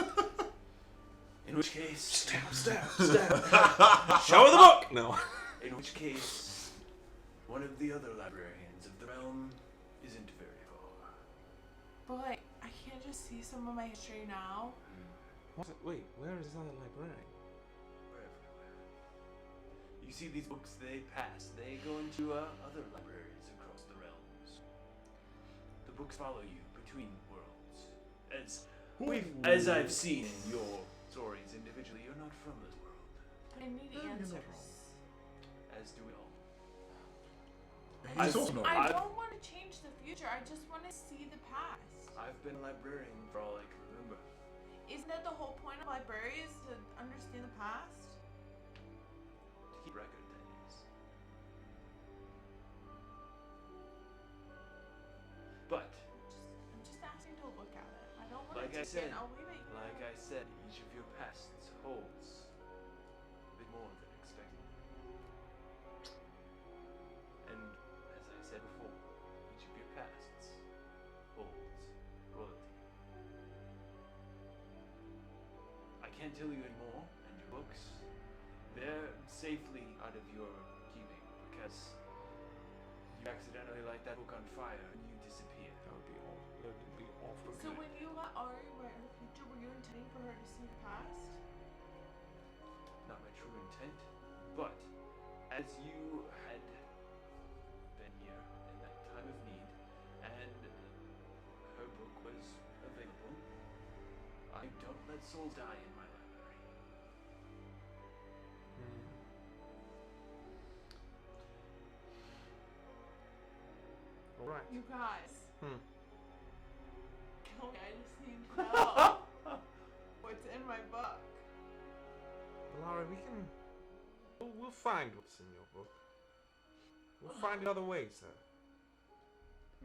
In which case... Stab. Show her the book! No. In which case, one of the other librarians of the realm isn't very far. But like, I can't just see some of my history now. Wait, where is the other librarian? We're everywhere. You see these books, they pass. They go into other libraries across the realms. The books follow you between worlds. As I've seen in your stories individually, you're not from this world. But I need answers. As do we all. He's also not. I don't want to change the future. I just want to see the past. I've been a librarian for all I can remember. Isn't that the whole point of libraries, to understand the past? To keep record, that is. But, I'm just asking to look at it. I don't want Like to I take said, it. I'll leave it here. like I said, each of your pasts holds a bit more than expected. And as I said before, each of your pasts holds royalty. I can't tell you any more, and your books, they're safely out of your keeping because you accidentally light that book on fire and you disappear. That would be awful. So when you let Ari write her future, were you intending for her to see the past? Not my true intent, but as you had been here in that time of need, and her book was available, I don't let souls die in my library. Alright. You guys. Tell me, I just need to know what's in my book. Lara, we'll find what's in your book. We'll find other ways, though.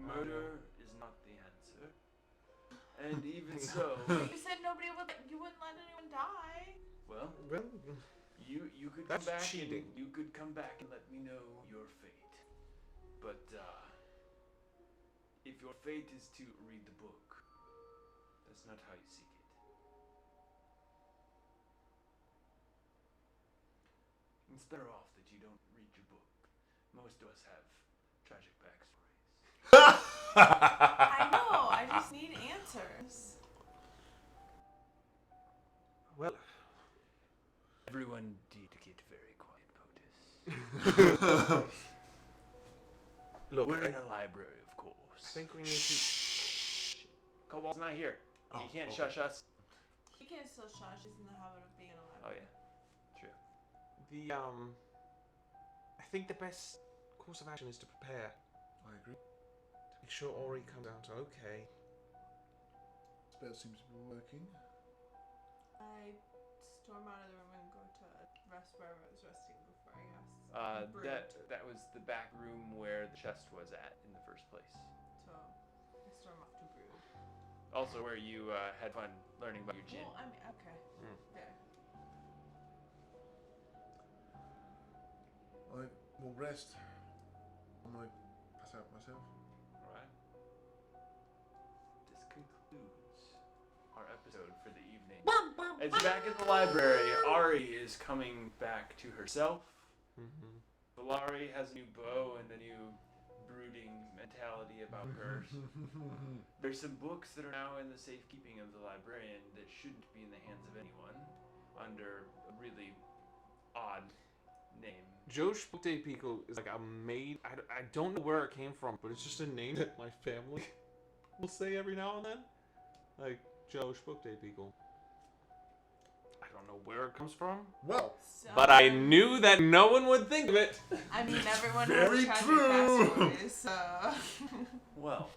Murder is not the answer, and even so, You said you wouldn't let anyone die. well, Well, you could That's come back cheating. and you could come back and let me know your fate. But if your fate is to read the book, that's not how you seek it. It's better off that you don't read your book. Most of us have tragic backstories. I know. I just need answers. well, Everyone did get very quiet, POTUS. look, We're I in a library, of course. think we need to... Kobold's not here. Oh, He can't okay. shush us. He can still shush. He's in the habit of being alive. Oh yeah, true. I think the best course of action is to prepare. I agree. To make sure Ori comes out okay. Spell seems to be working. I storm out of the room and go to rest wherever I was resting before, I guess. Brood. That was the back room where the chest was at in the first place. So I storm off to brood. Also, where you had fun learning about your gin. Well, I mean, okay. Mm. There. we'll rest. I'm gonna pass out myself. Alright. This concludes our episode for the evening. It's back at the library. Ari is coming back to herself. Valari has a new bow and a new brooding mentality about her. There's some books that are now in the safekeeping of the librarian that shouldn't be in the hands of anyone under a really odd name. Joe Pico is like a maid. I don't know where it came from, but it's just a name that my family will say every now and then. Like, Joe Pico. I don't know where it comes from. Well, So, But I knew that no one would think of it. I mean, everyone Very has tragic true. backstories, so. Well,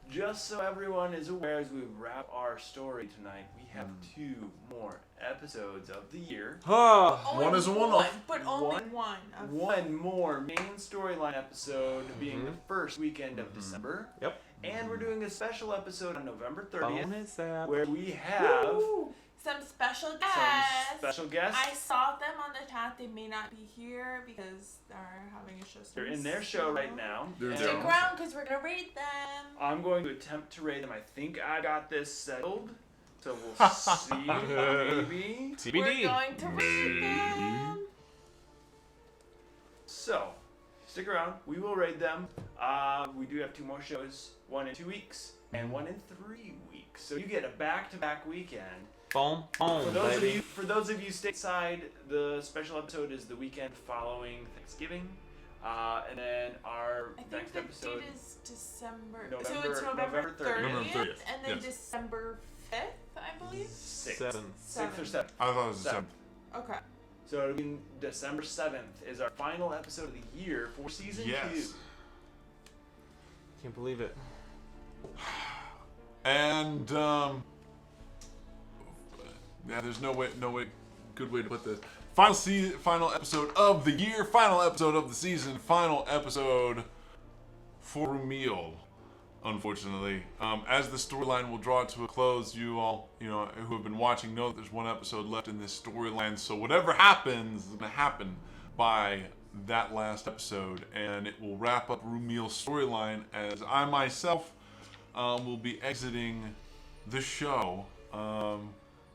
just so everyone is aware, as we wrap our story tonight, we have 2 more episodes of the year. Only One is a one-off. but only one. Of One more main storyline episode being the first weekend of December. Yep. And we're doing a special episode on November 30th Bonus app. where we have some special some guests. special guests. I saw them on the chat. They may not be here because they're having a show. They're in their show right now. They're and there. Stick around because we're gonna rate them. I'm going to attempt to rate them. I think I got this settled. So we'll see. Maybe. We're TBD. going to rate them. So, stick around. We will rate them. We do have 2 more shows. One in 2 weeks and one in 3 weeks. So you get a back-to-back weekend. Boom, boom, baby. For those of you stateside, the special episode is the weekend following Thanksgiving, and then our I think next the episode. date is December. So November- it's November 30th, November 30th, and then yes. December 5th, I believe. 6th. 7th. 6th or 7th. I thought it was the Seven. 7th. Okay. So it'll be December 7th is our final episode of the year for season 2. Yes. Can't believe it. And yeah, there's no way, good way to put this. Final episode of the year, final episode of the season, final episode for Rumiel. Unfortunately, as the storyline will draw to a close, you all, who have been watching know that there's one episode left in this storyline. So whatever happens is gonna happen by that last episode, and it will wrap up Rumiel's storyline as I myself will be exiting the show.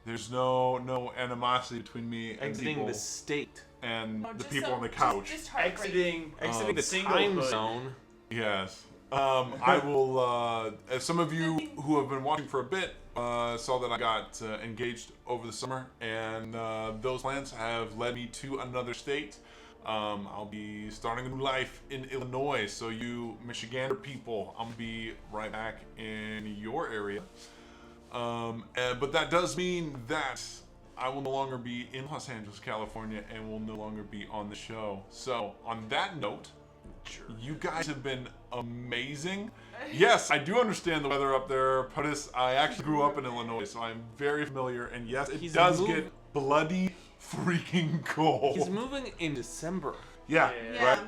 There's no animosity between me and Exiting people the state. and No, the just people so- on the couch. Just heartbreak. Exiting Exiting the single time hood. zone. Yes. I will, as some of you who have been watching for a bit saw that I got engaged over the summer, and those plans have led me to another state. I'll be starting a new life in Illinois, so you Michigander people, I'll be right back in your area. But that does mean that I will no longer be in Los Angeles, California, and will no longer be on the show. So, on that note, you guys have been amazing. Yes, I do understand the weather up there, POTUS. I actually grew up in Illinois, so I'm very familiar. And yes, it does get bloody freaking cold. He's moving in December. Yeah, Yeah. right?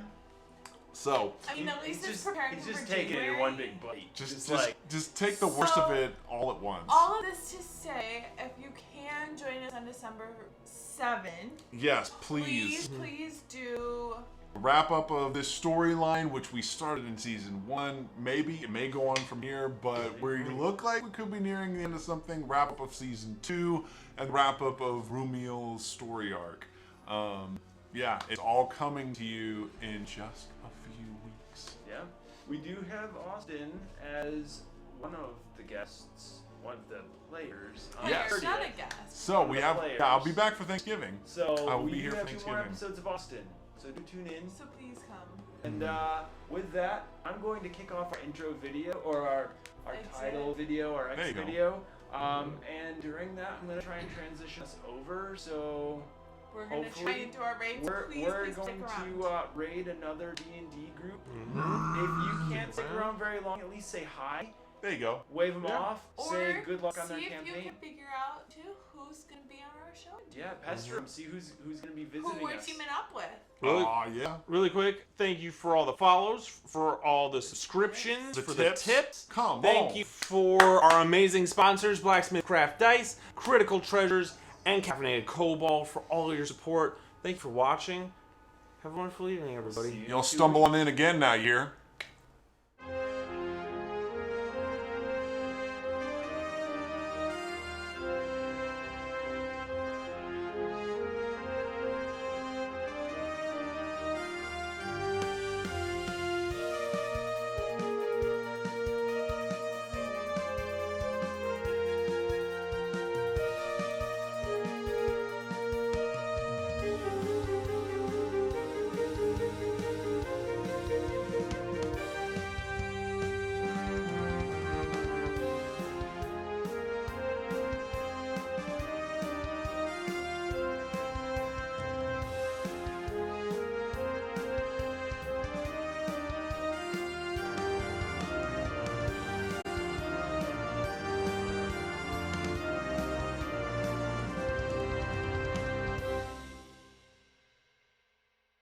So, I mean, at least it's preparing He's for just taking it in January. one big bite. just take the worst of it all at once. All of this to say, if you can join us on December 7th, Yes, please. please do. Wrap up of this storyline, which we started in season 1. Maybe it may go on from here, but we look like we could be nearing the end of something. Wrap up of season 2 and wrap up of Rumiel's story arc. Yeah, it's all coming to you in just a few weeks. Yeah. We do have Austin as one of the guests, one of the players. On Yes. You're the not a 30th. guest. So One we of the have. players. Yeah, I'll be back for Thanksgiving. So I will we be here do for have 2 more Thanksgiving. episodes of Austin. So do tune in. So please come. And with that, I'm going to kick off our intro video, or our Exit. title video, our There you exit go. video. And during that, I'm going to try and transition us over. So We're going to hopefully try and do our rates. we're Please going stick around. to raid another D&D group. If you can't stick around very long, at least say hi. There you go. Wave them Yeah. off. Or Say good luck on see their if campaign. you can figure out, too, who's going to be on our show. Yeah, pester them. See who's going to be Who visiting we're us. teaming up with. Really? Aw, yeah. Really quick, thank you for all the follows, for all the subscriptions, The for tips. the tips. Come Thank on. you for our amazing sponsors, Blacksmith Craft Dice, Critical Treasures, and Caffeinated Cobalt for all your support. Thank you for watching. Have Have a wonderful evening, everybody. See you in You'll 2 stumble weeks. on in again now, you hear?